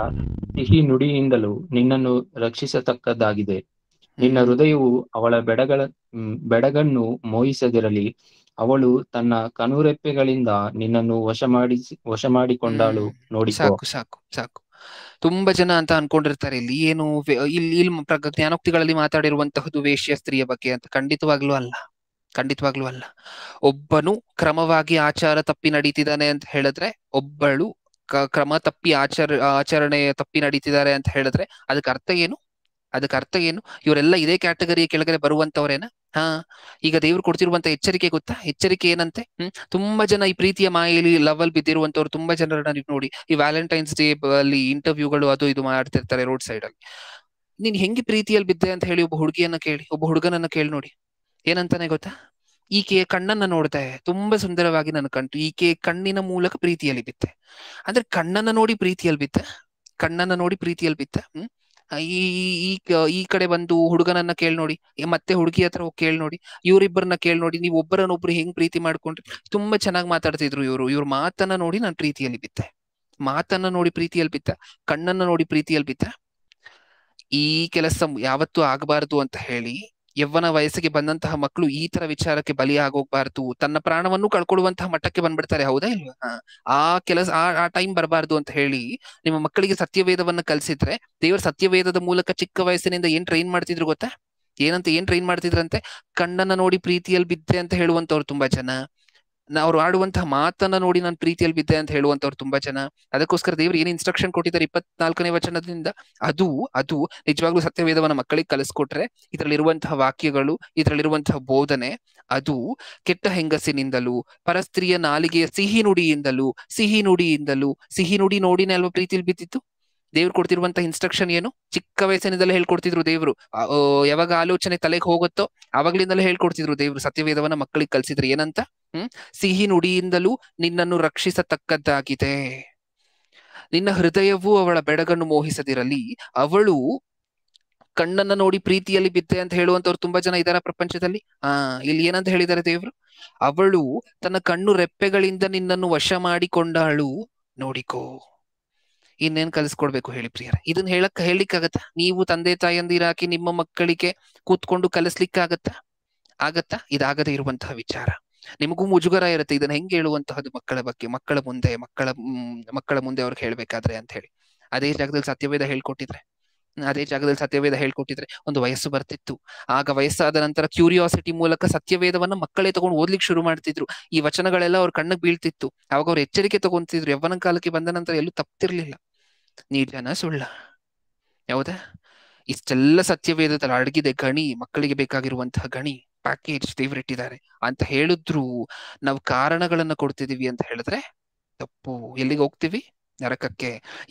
ಸಿಹಿ ನುಡಿಯಿಂದಲೂ ನಿನ್ನನ್ನು ರಕ್ಷಿಸತಕ್ಕದ್ದಾಗಿದೆ. ನಿನ್ನ ಹೃದಯವು ಅವಳ ಬೆಡಗನ್ನು ಮೋಹಿಸದಿರಲಿ. ಅವಳು ತನ್ನ ಕನುರೆಪ್ಪೆಗಳಿಂದ ನಿನ್ನನ್ನು ವಶಮಾಡಿಕೊಂಡಾಳು. ನೋಡಿಕೋ. ಸಾಕು ಸಾಕು ಸಾಕು. ತುಂಬಾ ಜನ ಅಂತ ಅನ್ಕೊಂಡಿರ್ತಾರೆ ಇಲ್ಲಿ ಏನು ಇಲ್ಲಿ ಜ್ಞಾನೋಕ್ತಿಗಳಲ್ಲಿ ಮಾತಾಡಿರುವಂತಹದ್ದು ವೇಶ್ಯ ಸ್ತ್ರೀಯ ಬಗ್ಗೆ ಅಂತ. ಖಂಡಿತವಾಗ್ಲೂ ಅಲ್ಲ, ಖಂಡಿತವಾಗ್ಲೂ ಅಲ್ಲ. ಒಬ್ಬನು ಕ್ರಮವಾಗಿ ಆಚಾರ ತಪ್ಪಿ ನಡೀತಿದ್ದಾನೆ ಅಂತ ಹೇಳಿದ್ರೆ, ಒಬ್ಬಳು ಕ್ರಮ ತಪ್ಪಿ ಆಚರಣೆ ತಪ್ಪಿ ನಡೀತಿದ್ದಾರೆ ಅಂತ ಹೇಳಿದ್ರೆ ಅದಕ್ಕೆ ಅರ್ಥ ಏನು? ಇವರೆಲ್ಲ ಇದೇ ಕ್ಯಾಟಗರಿಯ ಕೆಳಗಡೆ ಬರುವಂತವ್ರೇನ? ಈಗ ದೇವ್ರು ಕೊಡ್ತಿರುವಂತ ಎಚ್ಚರಿಕೆ ಗೊತ್ತಾ? ಎಚ್ಚರಿಕೆ ಏನಂತೆ? ತುಂಬಾ ಜನ ಈ ಪ್ರೀತಿಯ ಮಾಯೆಯಲ್ಲಿ ಲವಲ್ ಬಿದ್ದಿರುವಂತವ್ರು ತುಂಬಾ ಜನರನ್ನ ನೀವು ನೋಡಿ, ಈ ವ್ಯಾಲೆಂಟೈನ್ಸ್ ಡೇ ಅಲ್ಲಿ ಇಂಟರ್ವ್ಯೂಗಳು ಅದು ಇದು ಮಾಡ್ತಿರ್ತಾರೆ ರೋಡ್ ಸೈಡ್ ಅಲ್ಲಿ. ನೀನ್ ಹೆಂಗೆ ಪ್ರೀತಿಯಲ್ಲಿ ಬಿದ್ದೆ ಅಂತ ಹೇಳಿ ಒಬ್ಬ ಹುಡುಗಿಯನ್ನ ಕೇಳಿ, ಒಬ್ಬ ಹುಡುಗನನ್ನ ಕೇಳಿ ನೋಡಿ, ಏನಂತಾನೆ ಗೊತ್ತಾ? ಈಕೆಯ ಕಣ್ಣನ್ನ ನೋಡ್ದೆ, ತುಂಬಾ ಸುಂದರವಾಗಿ ನನ್ನ ಕಂಡು, ಈಕೆಯ ಕಣ್ಣಿನ ಮೂಲಕ ಪ್ರೀತಿಯಲ್ಲಿ ಬಿದ್ದೆ. ಅಂದ್ರೆ ಕಣ್ಣನ್ನ ನೋಡಿ ಪ್ರೀತಿಯಲ್ಲಿ ಬಿದ್ದ. ಈ ಈ ಕಡೆ ಬಂದು ಹುಡುಗನನ್ನ ಕೇಳಿ ನೋಡಿ, ಮತ್ತೆ ಹುಡುಗಿ ಹತ್ರ ಹೋಗಿ ಕೇಳಿ ನೋಡಿ, ಇವ್ರಿಬ್ಬರನ್ನ ಕೇಳಿ ನೋಡಿ, ನೀವು ಒಬ್ಬರನ್ನೊಬ್ರು ಹೆಂಗ್ ಪ್ರೀತಿ ಮಾಡ್ಕೊಂಡ್ರಿ. ತುಂಬಾ ಚೆನ್ನಾಗಿ ಮಾತಾಡ್ತಿದ್ರು ಇವ್ರ ಮಾತನ್ನ ನೋಡಿ ನಾನು ಪ್ರೀತಿಯಲ್ಲಿ ಬಿದ್ದೆ. ಕಣ್ಣನ್ನ ನೋಡಿ ಪ್ರೀತಿಯಲ್ಲಿ ಬಿದ್ದ. ಈ ಕೆಲಸ ಯಾವತ್ತೂ ಆಗಬಾರ್ದು ಅಂತ ಹೇಳಿ ಯವ್ವನ ವಯಸ್ಸಿಗೆ ಬಂದಂತಹ ಮಕ್ಕಳು ಈ ತರ ವಿಚಾರಕ್ಕೆ ಬಲಿಯಾಗೋಗ್ಬಾರ್ದು, ತನ್ನ ಪ್ರಾಣವನ್ನು ಕಳ್ಕೊಳ್ಳುವಂತಹ ಮಟ್ಟಕ್ಕೆ ಬಂದ್ಬಿಡ್ತಾರೆ. ಹೌದಾ ಇಲ್ವಾ? ಆ ಟೈಮ್ ಬರಬಾರ್ದು ಅಂತ ಹೇಳಿ ನಿಮ್ಮ ಮಕ್ಕಳಿಗೆ ಸತ್ಯವೇದವನ್ನ ಕಲ್ಸಿದ್ರೆ, ದೇವರ ಸತ್ಯವೇದದ ಮೂಲಕ ಚಿಕ್ಕ ವಯಸ್ಸಿನಿಂದ ಏನ್ ಟ್ರೈನ್ ಮಾಡ್ತಿದ್ರು ಗೊತ್ತಾ? ಏನ್ ಟ್ರೈನ್ ಮಾಡ್ತಿದ್ರಂತೆ? ಕಣ್ಣನ್ನ ನೋಡಿ ಪ್ರೀತಿಯಲ್ಲಿ ಬಿದ್ದೆ ಅಂತ ಹೇಳುವಂತವ್ರು ತುಂಬಾ ಜನ, ಅವ್ರು ಆಡುವಂತಹ ಮಾತನ್ನ ನೋಡಿ ನಾನು ಪ್ರೀತಿಯಲ್ಲಿ ಬಿದ್ದೆ ಅಂತ ಹೇಳುವಂತವ್ರು ತುಂಬಾ ಜನ. ಅದಕ್ಕೋಸ್ಕರ ದೇವ್ರು ಏನ್ ಇನ್ಸ್ಟ್ರಕ್ಷನ್ ಕೊಟ್ಟಿದ್ದಾರೆ 24ನೇ ವಚನದಿಂದ, ಅದು ನಿಜವಾಗ್ಲೂ ಸತ್ಯವೇದವನ್ನ ಮಕ್ಕಳಿಗೆ ಕಲಿಸ್ಕೊಟ್ರೆ, ಇದ್ರಲ್ಲಿರುವಂತಹ ವಾಕ್ಯಗಳು, ಇದ್ರಲ್ಲಿರುವಂತಹ ಬೋಧನೆ, ಅದು ಕೆಟ್ಟ ಹೆಂಗಸಿನಿಂದಲೂ ಪರಸ್ತ್ರೀಯ ನಾಲಿಗೆಯ ಸಿಹಿ ನುಡಿ ನೋಡಿನೇ ಅಲ್ವಾ ಪ್ರೀತಿಯಲ್ಲಿ ಬಿದ್ದಿತ್ತು. ದೇವ್ರು ಕೊಡ್ತಿರುವಂತ ಇನ್ಸ್ಟ್ರಕ್ಷನ್ ಏನು? ಚಿಕ್ಕ ವಯಸ್ಸಿನಿಂದಲೇ ಹೇಳ್ಕೊಡ್ತಿದ್ರು ದೇವ್ರು. ಯಾವಾಗ ಆಲೋಚನೆ ತಲೆಗೆ ಹೋಗುತ್ತೋ ಆವಾಗ್ಲಿಂದಲೇ ಹೇಳ್ಕೊಡ್ತಿದ್ರು ದೇವ್ರು. ಸತ್ಯವೇದವನ್ನ ಮಕ್ಕಳಿಗೆ ಕಲ್ಸಿದ್ರು ಏನಂತ? ಸಿಹಿ ನುಡಿಯಿಂದಲೂ ನಿನ್ನನ್ನು ರಕ್ಷಿಸತಕ್ಕದ್ದಾಗಿದೆ. ನಿನ್ನ ಹೃದಯವು ಅವಳ ಬೆಡಗನ್ನು ಮೋಹಿಸದಿರಲಿ. ಅವಳು ಕಣ್ಣನ್ನ ನೋಡಿ ಪ್ರೀತಿಯಲ್ಲಿ ಬಿದ್ದೆ ಅಂತ ಹೇಳುವಂತವ್ರು ತುಂಬಾ ಜನ ಇದಾರ ಪ್ರಪಂಚದಲ್ಲಿ. ಇಲ್ಲಿ ಏನಂತ ಹೇಳಿದ್ದಾರೆ ದೇವ್ರು? ಅವಳು ತನ್ನ ಕಣ್ಣು ರೆಪ್ಪೆಗಳಿಂದ ನಿನ್ನನ್ನು ವಶ ಮಾಡಿಕೊಂಡಾಳು, ನೋಡಿಕೋ. ಇನ್ನೇನ್ ಕಲಿಸ್ಕೊಡ್ಬೇಕು ಹೇಳಿ ಪ್ರಿಯರ? ಇದನ್ನ ಹೇಳಿಕ್ಕಾಗತ್ತಾ? ನೀವು ತಂದೆ ತಾಯಂದಿರಾಕಿ ನಿಮ್ಮ ಮಕ್ಕಳಿಗೆ ಕೂತ್ಕೊಂಡು ಆಗತ್ತಾ? ಇದಾಗದೇ ಇರುವಂತಹ ವಿಚಾರ. ನಿಮಗೂ ಮುಜುಗರ ಇರುತ್ತೆ ಇದನ್ನ ಹೆಂಗೆ ಹೇಳುವಂತಹದ್ದು ಮಕ್ಕಳ ಬಗ್ಗೆ, ಮಕ್ಕಳ ಮುಂದೆ ಅವ್ರಿಗೆ ಹೇಳ್ಬೇಕಾದ್ರೆ ಅಂತ ಹೇಳಿ. ಅದೇ ಜಾಗದಲ್ಲಿ ಸತ್ಯವೇದ ಹೇಳ್ಕೊಟ್ಟಿದ್ರೆ ಒಂದು ವಯಸ್ಸು ಬರ್ತಿತ್ತು. ಆಗ ವಯಸ್ಸಾದ ನಂತರ ಕ್ಯೂರಿಯಾಸಿಟಿ ಮೂಲಕ ಸತ್ಯವೇದವನ್ನ ಮಕ್ಕಳೇ ತಗೊಂಡು ಓದ್ಲಿಕ್ಕೆ ಶುರು ಮಾಡ್ತಿದ್ರು. ಈ ವಚನಗಳೆಲ್ಲ ಅವ್ರ ಕಣ್ಣಿಗೆ ಬೀಳ್ತಿತ್ತು. ಅವಾಗ ಅವ್ರು ಎಚ್ಚರಿಕೆ ತಗೊಂತಿದ್ರು. ಯವ್ವನ ಕಾಲಕ್ಕೆ ಬಂದ ನಂತರ ಎಲ್ಲೂ ತಪ್ತಿರ್ಲಿಲ್ಲ. ನಿಜನ ಸುಳ್ಳ? ಹೌದಾ? ಇಷ್ಟೆಲ್ಲ ಸತ್ಯವೇದದಲ್ಲಿ ಅಡಗಿದೆ ಗಣಿ, ಮಕ್ಕಳಿಗೆ ಬೇಕಾಗಿರುವಂತಹ ಗಣಿ ಪ್ಯಾಕೇಜ್ ದೇವ್ರಿಟ್ಟಿದ್ದಾರೆ ಅಂತ ಹೇಳಿದ್ರು ನಾವು ಕಾರಣಗಳನ್ನ ಕೊಡ್ತಿದೀವಿ ಅಂತ ಹೇಳಿದ್ರೆ ತಪ್ಪು. ಎಲ್ಲಿಗೆ ಹೋಗ್ತೀವಿ? ನರಕಕ್ಕೆ.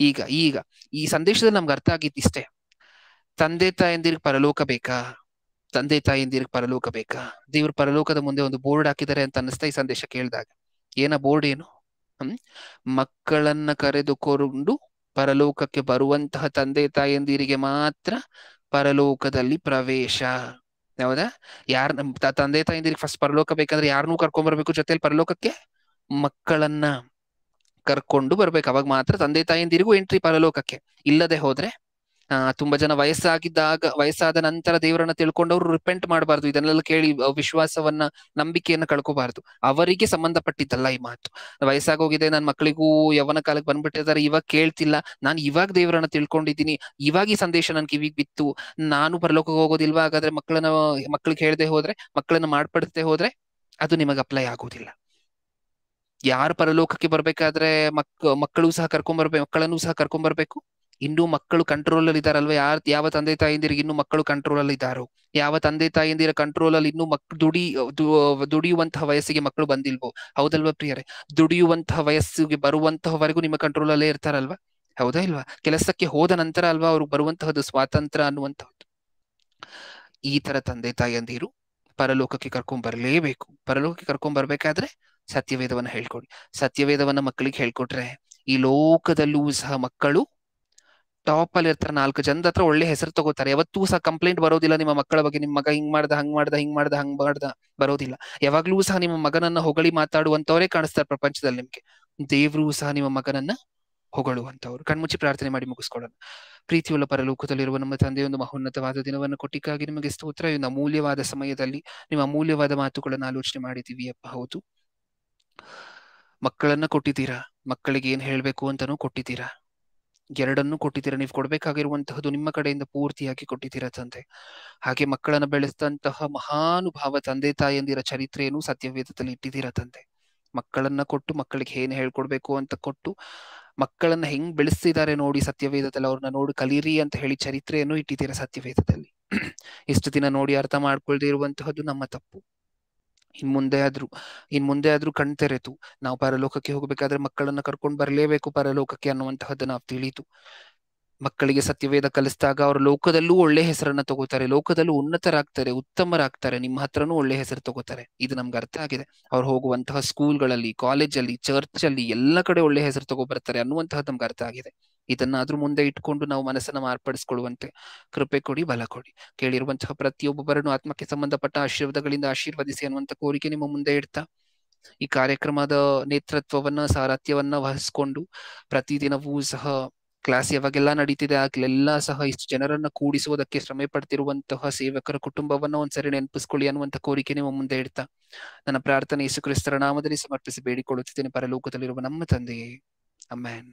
ಈಗ ಈ ಸಂದೇಶದಲ್ಲಿ ನಮ್ಗೆ ಅರ್ಥ ಆಗಿದ್ದಿಷ್ಟೇ. ತಂದೆ ತಾಯಂದಿರಿಗೆ ಪರಲೋಕ ಬೇಕಾ? ದೇವ್ರ ಪರಲೋಕದ ಮುಂದೆ ಒಂದು ಬೋರ್ಡ್ ಹಾಕಿದ್ದಾರೆ ಅಂತ ಅನ್ನಿಸ್ತಾ ಈ ಸಂದೇಶ ಕೇಳಿದಾಗ. ಬೋರ್ಡ್ ಏನು? ಮಕ್ಕಳನ್ನ ಕರೆದುಕೊಂಡು ಪರಲೋಕಕ್ಕೆ ಬರುವಂತಹ ತಂದೆ ತಾಯಂದಿರಿಗೆ ಮಾತ್ರ ಪರಲೋಕದಲ್ಲಿ ಪ್ರವೇಶ. ಹೌದಾ? ತಂದೆ ತಾಯಂದಿರಿಗೆ ಫಸ್ಟ್ ಪರಲೋಕ ಬೇಕಂದ್ರೆ ಯಾರನ್ನೂ ಕರ್ಕೊಂಡ್ ಬರ್ಬೇಕು ಜೊತೆಲಿ ಪರಲೋಕಕ್ಕೆ? ಮಕ್ಕಳನ್ನ ಕರ್ಕೊಂಡು ಬರ್ಬೇಕು. ಅವಾಗ ಮಾತ್ರ ತಂದೆ ತಾಯಂದಿರಿಗೂ ಎಂಟ್ರಿ ಪರಲೋಕಕ್ಕೆ. ಇಲ್ಲದೆ ಹೋದ್ರೆ ತುಂಬಾ ಜನ ವಯಸ್ಸಾದ ನಂತರ ದೇವರನ್ನ ತಿಳ್ಕೊಂಡವ್ರು ರಿಪೆಂಟ್ ಮಾಡಬಾರ್ದು. ಇದನ್ನೆಲ್ಲ ಕೇಳಿ ವಿಶ್ವಾಸವನ್ನ, ನಂಬಿಕೆಯನ್ನ ಕಳ್ಕೋಬಾರ್ದು. ಅವರಿಗೆ ಸಂಬಂಧಪಟ್ಟಿದ್ದಲ್ಲ ಈ ಮಾತು. ವಯಸ್ಸಾಗೋಗಿದೆ, ನನ್ನ ಮಕ್ಕಳಿಗೂ ಯವನ ಕಾಲಕ್ಕೆ ಬಂದ್ಬಿಟ್ಟಿದ್ದಾರೆ, ಇವಾಗ ಕೇಳ್ತಿಲ್ಲ, ನಾನು ಇವಾಗ ದೇವರನ್ನ ತಿಳ್ಕೊಂಡಿದ್ದೀನಿ, ಇವಾಗ ಈ ಸಂದೇಶ ನನ್ ಕಿವಿಗ್ ಬಿತ್ತು, ನಾನು ಪರಲೋಕಕ್ಕೆ ಹೋಗೋದಿಲ್ವಾ, ಹಾಗಾದ್ರೆ ಮಕ್ಕಳಿಗೆ ಹೇಳ್ದೆ ಹೋದ್ರೆ, ಮಕ್ಕಳನ್ನ ಮಾಡ್ಪಡಿಸದೆ ಹೋದ್ರೆ ಅದು ನಿಮಗೆ ಅಪ್ಲೈ ಆಗೋದಿಲ್ಲ. ಯಾರು ಪರಲೋಕಕ್ಕೆ ಬರ್ಬೇಕಾದ್ರೆ ಮಕ್ಕಳನ್ನೂ ಸಹ ಕರ್ಕೊಂಡ್ಬರ್ಬೇಕು. ಇನ್ನೂ ಮಕ್ಕಳು ಕಂಟ್ರೋಲ್ ಅಲ್ಲಿ ಇದಾರಲ್ವಾ? ಯಾವ ತಂದೆ ತಾಯಿಂದಿರಿಗೆ ಇನ್ನು ಮಕ್ಕಳು ಕಂಟ್ರೋಲ್ ಅಲ್ಲಿ ಇದ್ದಾರೋ, ಯಾವ ತಂದೆ ತಾಯಿಂದಿರ ಕಂಟ್ರೋಲ್ ಅಲ್ಲಿ ಇನ್ನು ದುಡಿಯುವಂತಹ ವಯಸ್ಸಿಗೆ ಮಕ್ಕಳು ಬಂದಿಲ್ವೋ? ಹೌದಲ್ವಾ ಪ್ರಿಯರೇ? ದುಡಿಯುವಂತಹ ವಯಸ್ಸಿಗೆ ಬರುವಂತಹವರೆಗೂ ನಿಮ್ಮ ಕಂಟ್ರೋಲ್ ಅಲ್ಲೇ ಇರ್ತಾರಲ್ವಾ? ಹೌದಾ ಇಲ್ವಾ? ಕೆಲಸಕ್ಕೆ ಹೋದ ನಂತರ ಅಲ್ವಾ ಅವ್ರಿಗೆ ಬರುವಂತಹದ್ದು ಸ್ವಾತಂತ್ರ್ಯ ಅನ್ನುವಂಥದ್ದು. ಈ ತರ ತಂದೆ ತಾಯಿಯಂದಿರು ಪರಲೋಕಕ್ಕೆ ಕರ್ಕೊಂಡ್ ಬರ್ಲೇಬೇಕು. ಪರಲೋಕಕ್ಕೆ ಕರ್ಕೊಂಡ್ ಬರ್ಬೇಕಾದ್ರೆ ಸತ್ಯವೇದವನ್ನ ಹೇಳ್ಕೊಡಿ. ಸತ್ಯವೇದವನ್ನ ಮಕ್ಕಳಿಗೆ ಹೇಳ್ಕೊಟ್ರೆ ಈ ಲೋಕದಲ್ಲೂ ಸಹ ಮಕ್ಕಳು ಟಾಪ್ ಅಲ್ಲಿ ಇರ್ತಾರೆ. 4 ಜನದ ಹತ್ರ ಒಳ್ಳೆ ಹೆಸರು ತಗೋತಾರೆ. ಯಾವತ್ತೂ ಸಹ ಕಂಪ್ಲೇಂಟ್ ಬರೋದಿಲ್ಲ ನಿಮ್ಮ ಮಕ್ಕಳ ಬಗ್ಗೆ. ನಿಮ್ಮ ಮಗ ಹಿಂಗ್ ಮಾಡ್ದ ಬರೋದಿಲ್ಲ. ಯಾವಾಗ್ಲೂ ಸಹ ನಿಮ್ಮ ಮಗನನ್ನ ಹೊಗಳಿ ಮಾತಾಡುವಂತವರೇ ಕಾಣಿಸ್ತಾರೆ ಪ್ರಪಂಚದಲ್ಲಿ ನಿಮ್ಗೆ. ದೇವ್ರೂ ಸಹ ನಿಮ್ಮ ಮಗನನ್ನ ಹೊಗಳುವಂತವ್ರು. ಕಣ್ಮುಚ್ಚಿ ಪ್ರಾರ್ಥನೆ ಮಾಡಿ ಮುಗಿಸ್ಕೊಳ್ಳೋಣ. ಪ್ರೀತಿಯುಳ್ಳ ಪರಲೋಕದಲ್ಲಿರುವ ನಮ್ಮ ತಂದೆ, ಒಂದು ಮಹೋನ್ನತವಾದ ದಿನವನ್ನು ಕೊಟ್ಟಿಕ್ಕಾಗಿ ನಿಮಗೆ ಸ್ತೋತ್ರ. ಇನ್ನು ಅಮೂಲ್ಯವಾದ ಸಮಯದಲ್ಲಿ ನಿಮ್ಮ ಅಮೂಲ್ಯವಾದ ಮಾತುಗಳನ್ನ ಆಲೋಚನೆ ಮಾಡಿದೀವಿ ಅಪ್ಪ. ಹೌದು, ಮಕ್ಕಳನ್ನ ಕೊಟ್ಟಿದ್ದೀರಾ, ಮಕ್ಕಳಿಗೆ ಏನ್ ಹೇಳ್ಬೇಕು ಅಂತಾನೂ ಕೊಟ್ಟಿದ್ದೀರಾ, ಎರಡನ್ನೂ ಕೊಟ್ಟಿದ್ದೀರಾ. ನೀವು ಕೊಡ್ಬೇಕಾಗಿರುವಂತಹದ್ದು ನಿಮ್ಮ ಕಡೆಯಿಂದ ಪೂರ್ತಿಯಾಗಿ ಕೊಟ್ಟಿದ್ದೀರಾ ತಂದೆ. ಹಾಗೆ ಮಕ್ಕಳನ್ನ ಬೆಳೆಸಿದಂತಹ ಮಹಾನುಭಾವ ತಂದೆ ತಾಯಂದಿರ ಚರಿತ್ರೆಯನ್ನು ಸತ್ಯವೇದದಲ್ಲಿ ಇಟ್ಟಿದ್ದೀರಾ ತಂದೆ. ಮಕ್ಕಳನ್ನ ಕೊಟ್ಟು ಮಕ್ಕಳಿಗೆ ಏನ್ ಹೇಳ್ಕೊಡ್ಬೇಕು ಅಂತ ಕೊಟ್ಟು, ಮಕ್ಕಳನ್ನ ಹೆಂಗ್ ಬೆಳೆಸ್ತಿದ್ದಾರೆ ನೋಡಿ ಸತ್ಯವೇದದಲ್ಲಿ, ಅವ್ರನ್ನ ನೋಡಿ ಕಲೀರಿ ಅಂತ ಹೇಳಿ ಚರಿತ್ರೆಯನ್ನು ಇಟ್ಟಿದ್ದೀರಾ ಸತ್ಯವೇದದಲ್ಲಿ. ಇಷ್ಟು ದಿನ ನೋಡಿ ಅರ್ಥ ಮಾಡ್ಕೊಳ್ದೇ ಇರುವಂತಹದ್ದು ನಮ್ಮ ತಪ್ಪು. ಇನ್ ಮುಂದೆ ಆದ್ರೂ ಕಣ್ತೆರೆತು ನಾವು ಪರಲೋಕಕ್ಕೆ ಹೋಗ್ಬೇಕಾದ್ರೆ ಮಕ್ಕಳನ್ನ ಕರ್ಕೊಂಡು ಬರ್ಲೇಬೇಕು ಪರಲೋಕಕ್ಕೆ ಅನ್ನುವಂತಹದ್ದು ನಾವು ತಿಳಿದು, ಮಕ್ಕಳಿಗೆ ಸತ್ಯವೇದ ಕಲಿಸಿದಾಗ ಅವರು ಲೋಕದಲ್ಲೂ ಒಳ್ಳೆ ಹೆಸರನ್ನ ತಗೋತಾರೆ, ಲೋಕದಲ್ಲೂ ಉನ್ನತರಾಗ್ತಾರೆ, ಉತ್ತಮರಾಗ್ತಾರೆ, ನಿಮ್ಮ ಹತ್ರನೂ ಒಳ್ಳೆ ಹೆಸರು ತಗೋತಾರೆ. ಇದು ನಮ್ಗೆ ಅರ್ಥ ಆಗಿದೆ. ಅವ್ರು ಹೋಗುವಂತಹ ಸ್ಕೂಲ್ಗಳಲ್ಲಿ, ಕಾಲೇಜಲ್ಲಿ, ಚರ್ಚ್ ಅಲ್ಲಿ ಎಲ್ಲ ಕಡೆ ಒಳ್ಳೆ ಹೆಸರು ತಗೋ ಬರ್ತಾರೆ ಅನ್ನುವಂತಹದ್ದು ನಮ್ಗೆ ಅರ್ಥ ಆಗಿದೆ. ಇದನ್ನಾದ್ರೂ ಮುಂದೆ ಇಟ್ಕೊಂಡು ನಾವು ಮನಸ್ಸನ್ನ ಮಾರ್ಪಡಿಸ್ಕೊಳ್ಳುವಂತೆ ಕೃಪೆ ಕೊಡಿ, ಬಲ ಕೊಡಿ. ಕೇಳಿರುವಂತಹ ಪ್ರತಿಯೊಬ್ಬರನ್ನು ಆತ್ಮಕ್ಕೆ ಸಂಬಂಧಪಟ್ಟ ಆಶೀರ್ವಾದಗಳಿಂದ ಆಶೀರ್ವದಿಸಿ ಅನ್ನುವಂತ ಕೋರಿಕೆ ನಿಮ್ಮ ಮುಂದೆ ಇಡ್ತಾ, ಈ ಕಾರ್ಯಕ್ರಮದ ನೇತೃತ್ವವನ್ನ, ಸಾರಥ್ಯವನ್ನ ವಹಿಸ್ಕೊಂಡು ಪ್ರತಿದಿನವೂ ಸಹ ಕ್ಲಾಸ್ ಯಾವಾಗೆಲ್ಲ ನಡೀತಿದೆ ಆಗ್ಲೆಲ್ಲ ಸಹ ಇಷ್ಟು ಜನರನ್ನ ಕೂಡಿಸುವುದಕ್ಕೆ ಶ್ರಮೆ ಪಡ್ತಿರುವಂತಹ ಸೇವಕರ ಕುಟುಂಬವನ್ನ ಒಂದ್ಸರಿ ನೆನಪಿಸ್ಕೊಳ್ಳಿ ಅನ್ನುವಂತ ಕೋರಿಕೆ ನಿಮ್ಮ ಮುಂದೆ ಇಡ್ತಾ, ನನ್ನ ಪ್ರಾರ್ಥನೆ ಯೇಸು ಕ್ರಿಸ್ತರ ನಾಮದಲ್ಲಿ ಸಮರ್ಪಿಸಿ ಬೇಡಿಕೊಳ್ಳುತ್ತಿದ್ದೇನೆ, ಪರಲೋಕದಲ್ಲಿರುವ ನಮ್ಮ ತಂದೆಯೇ. ಆಮೆನ್.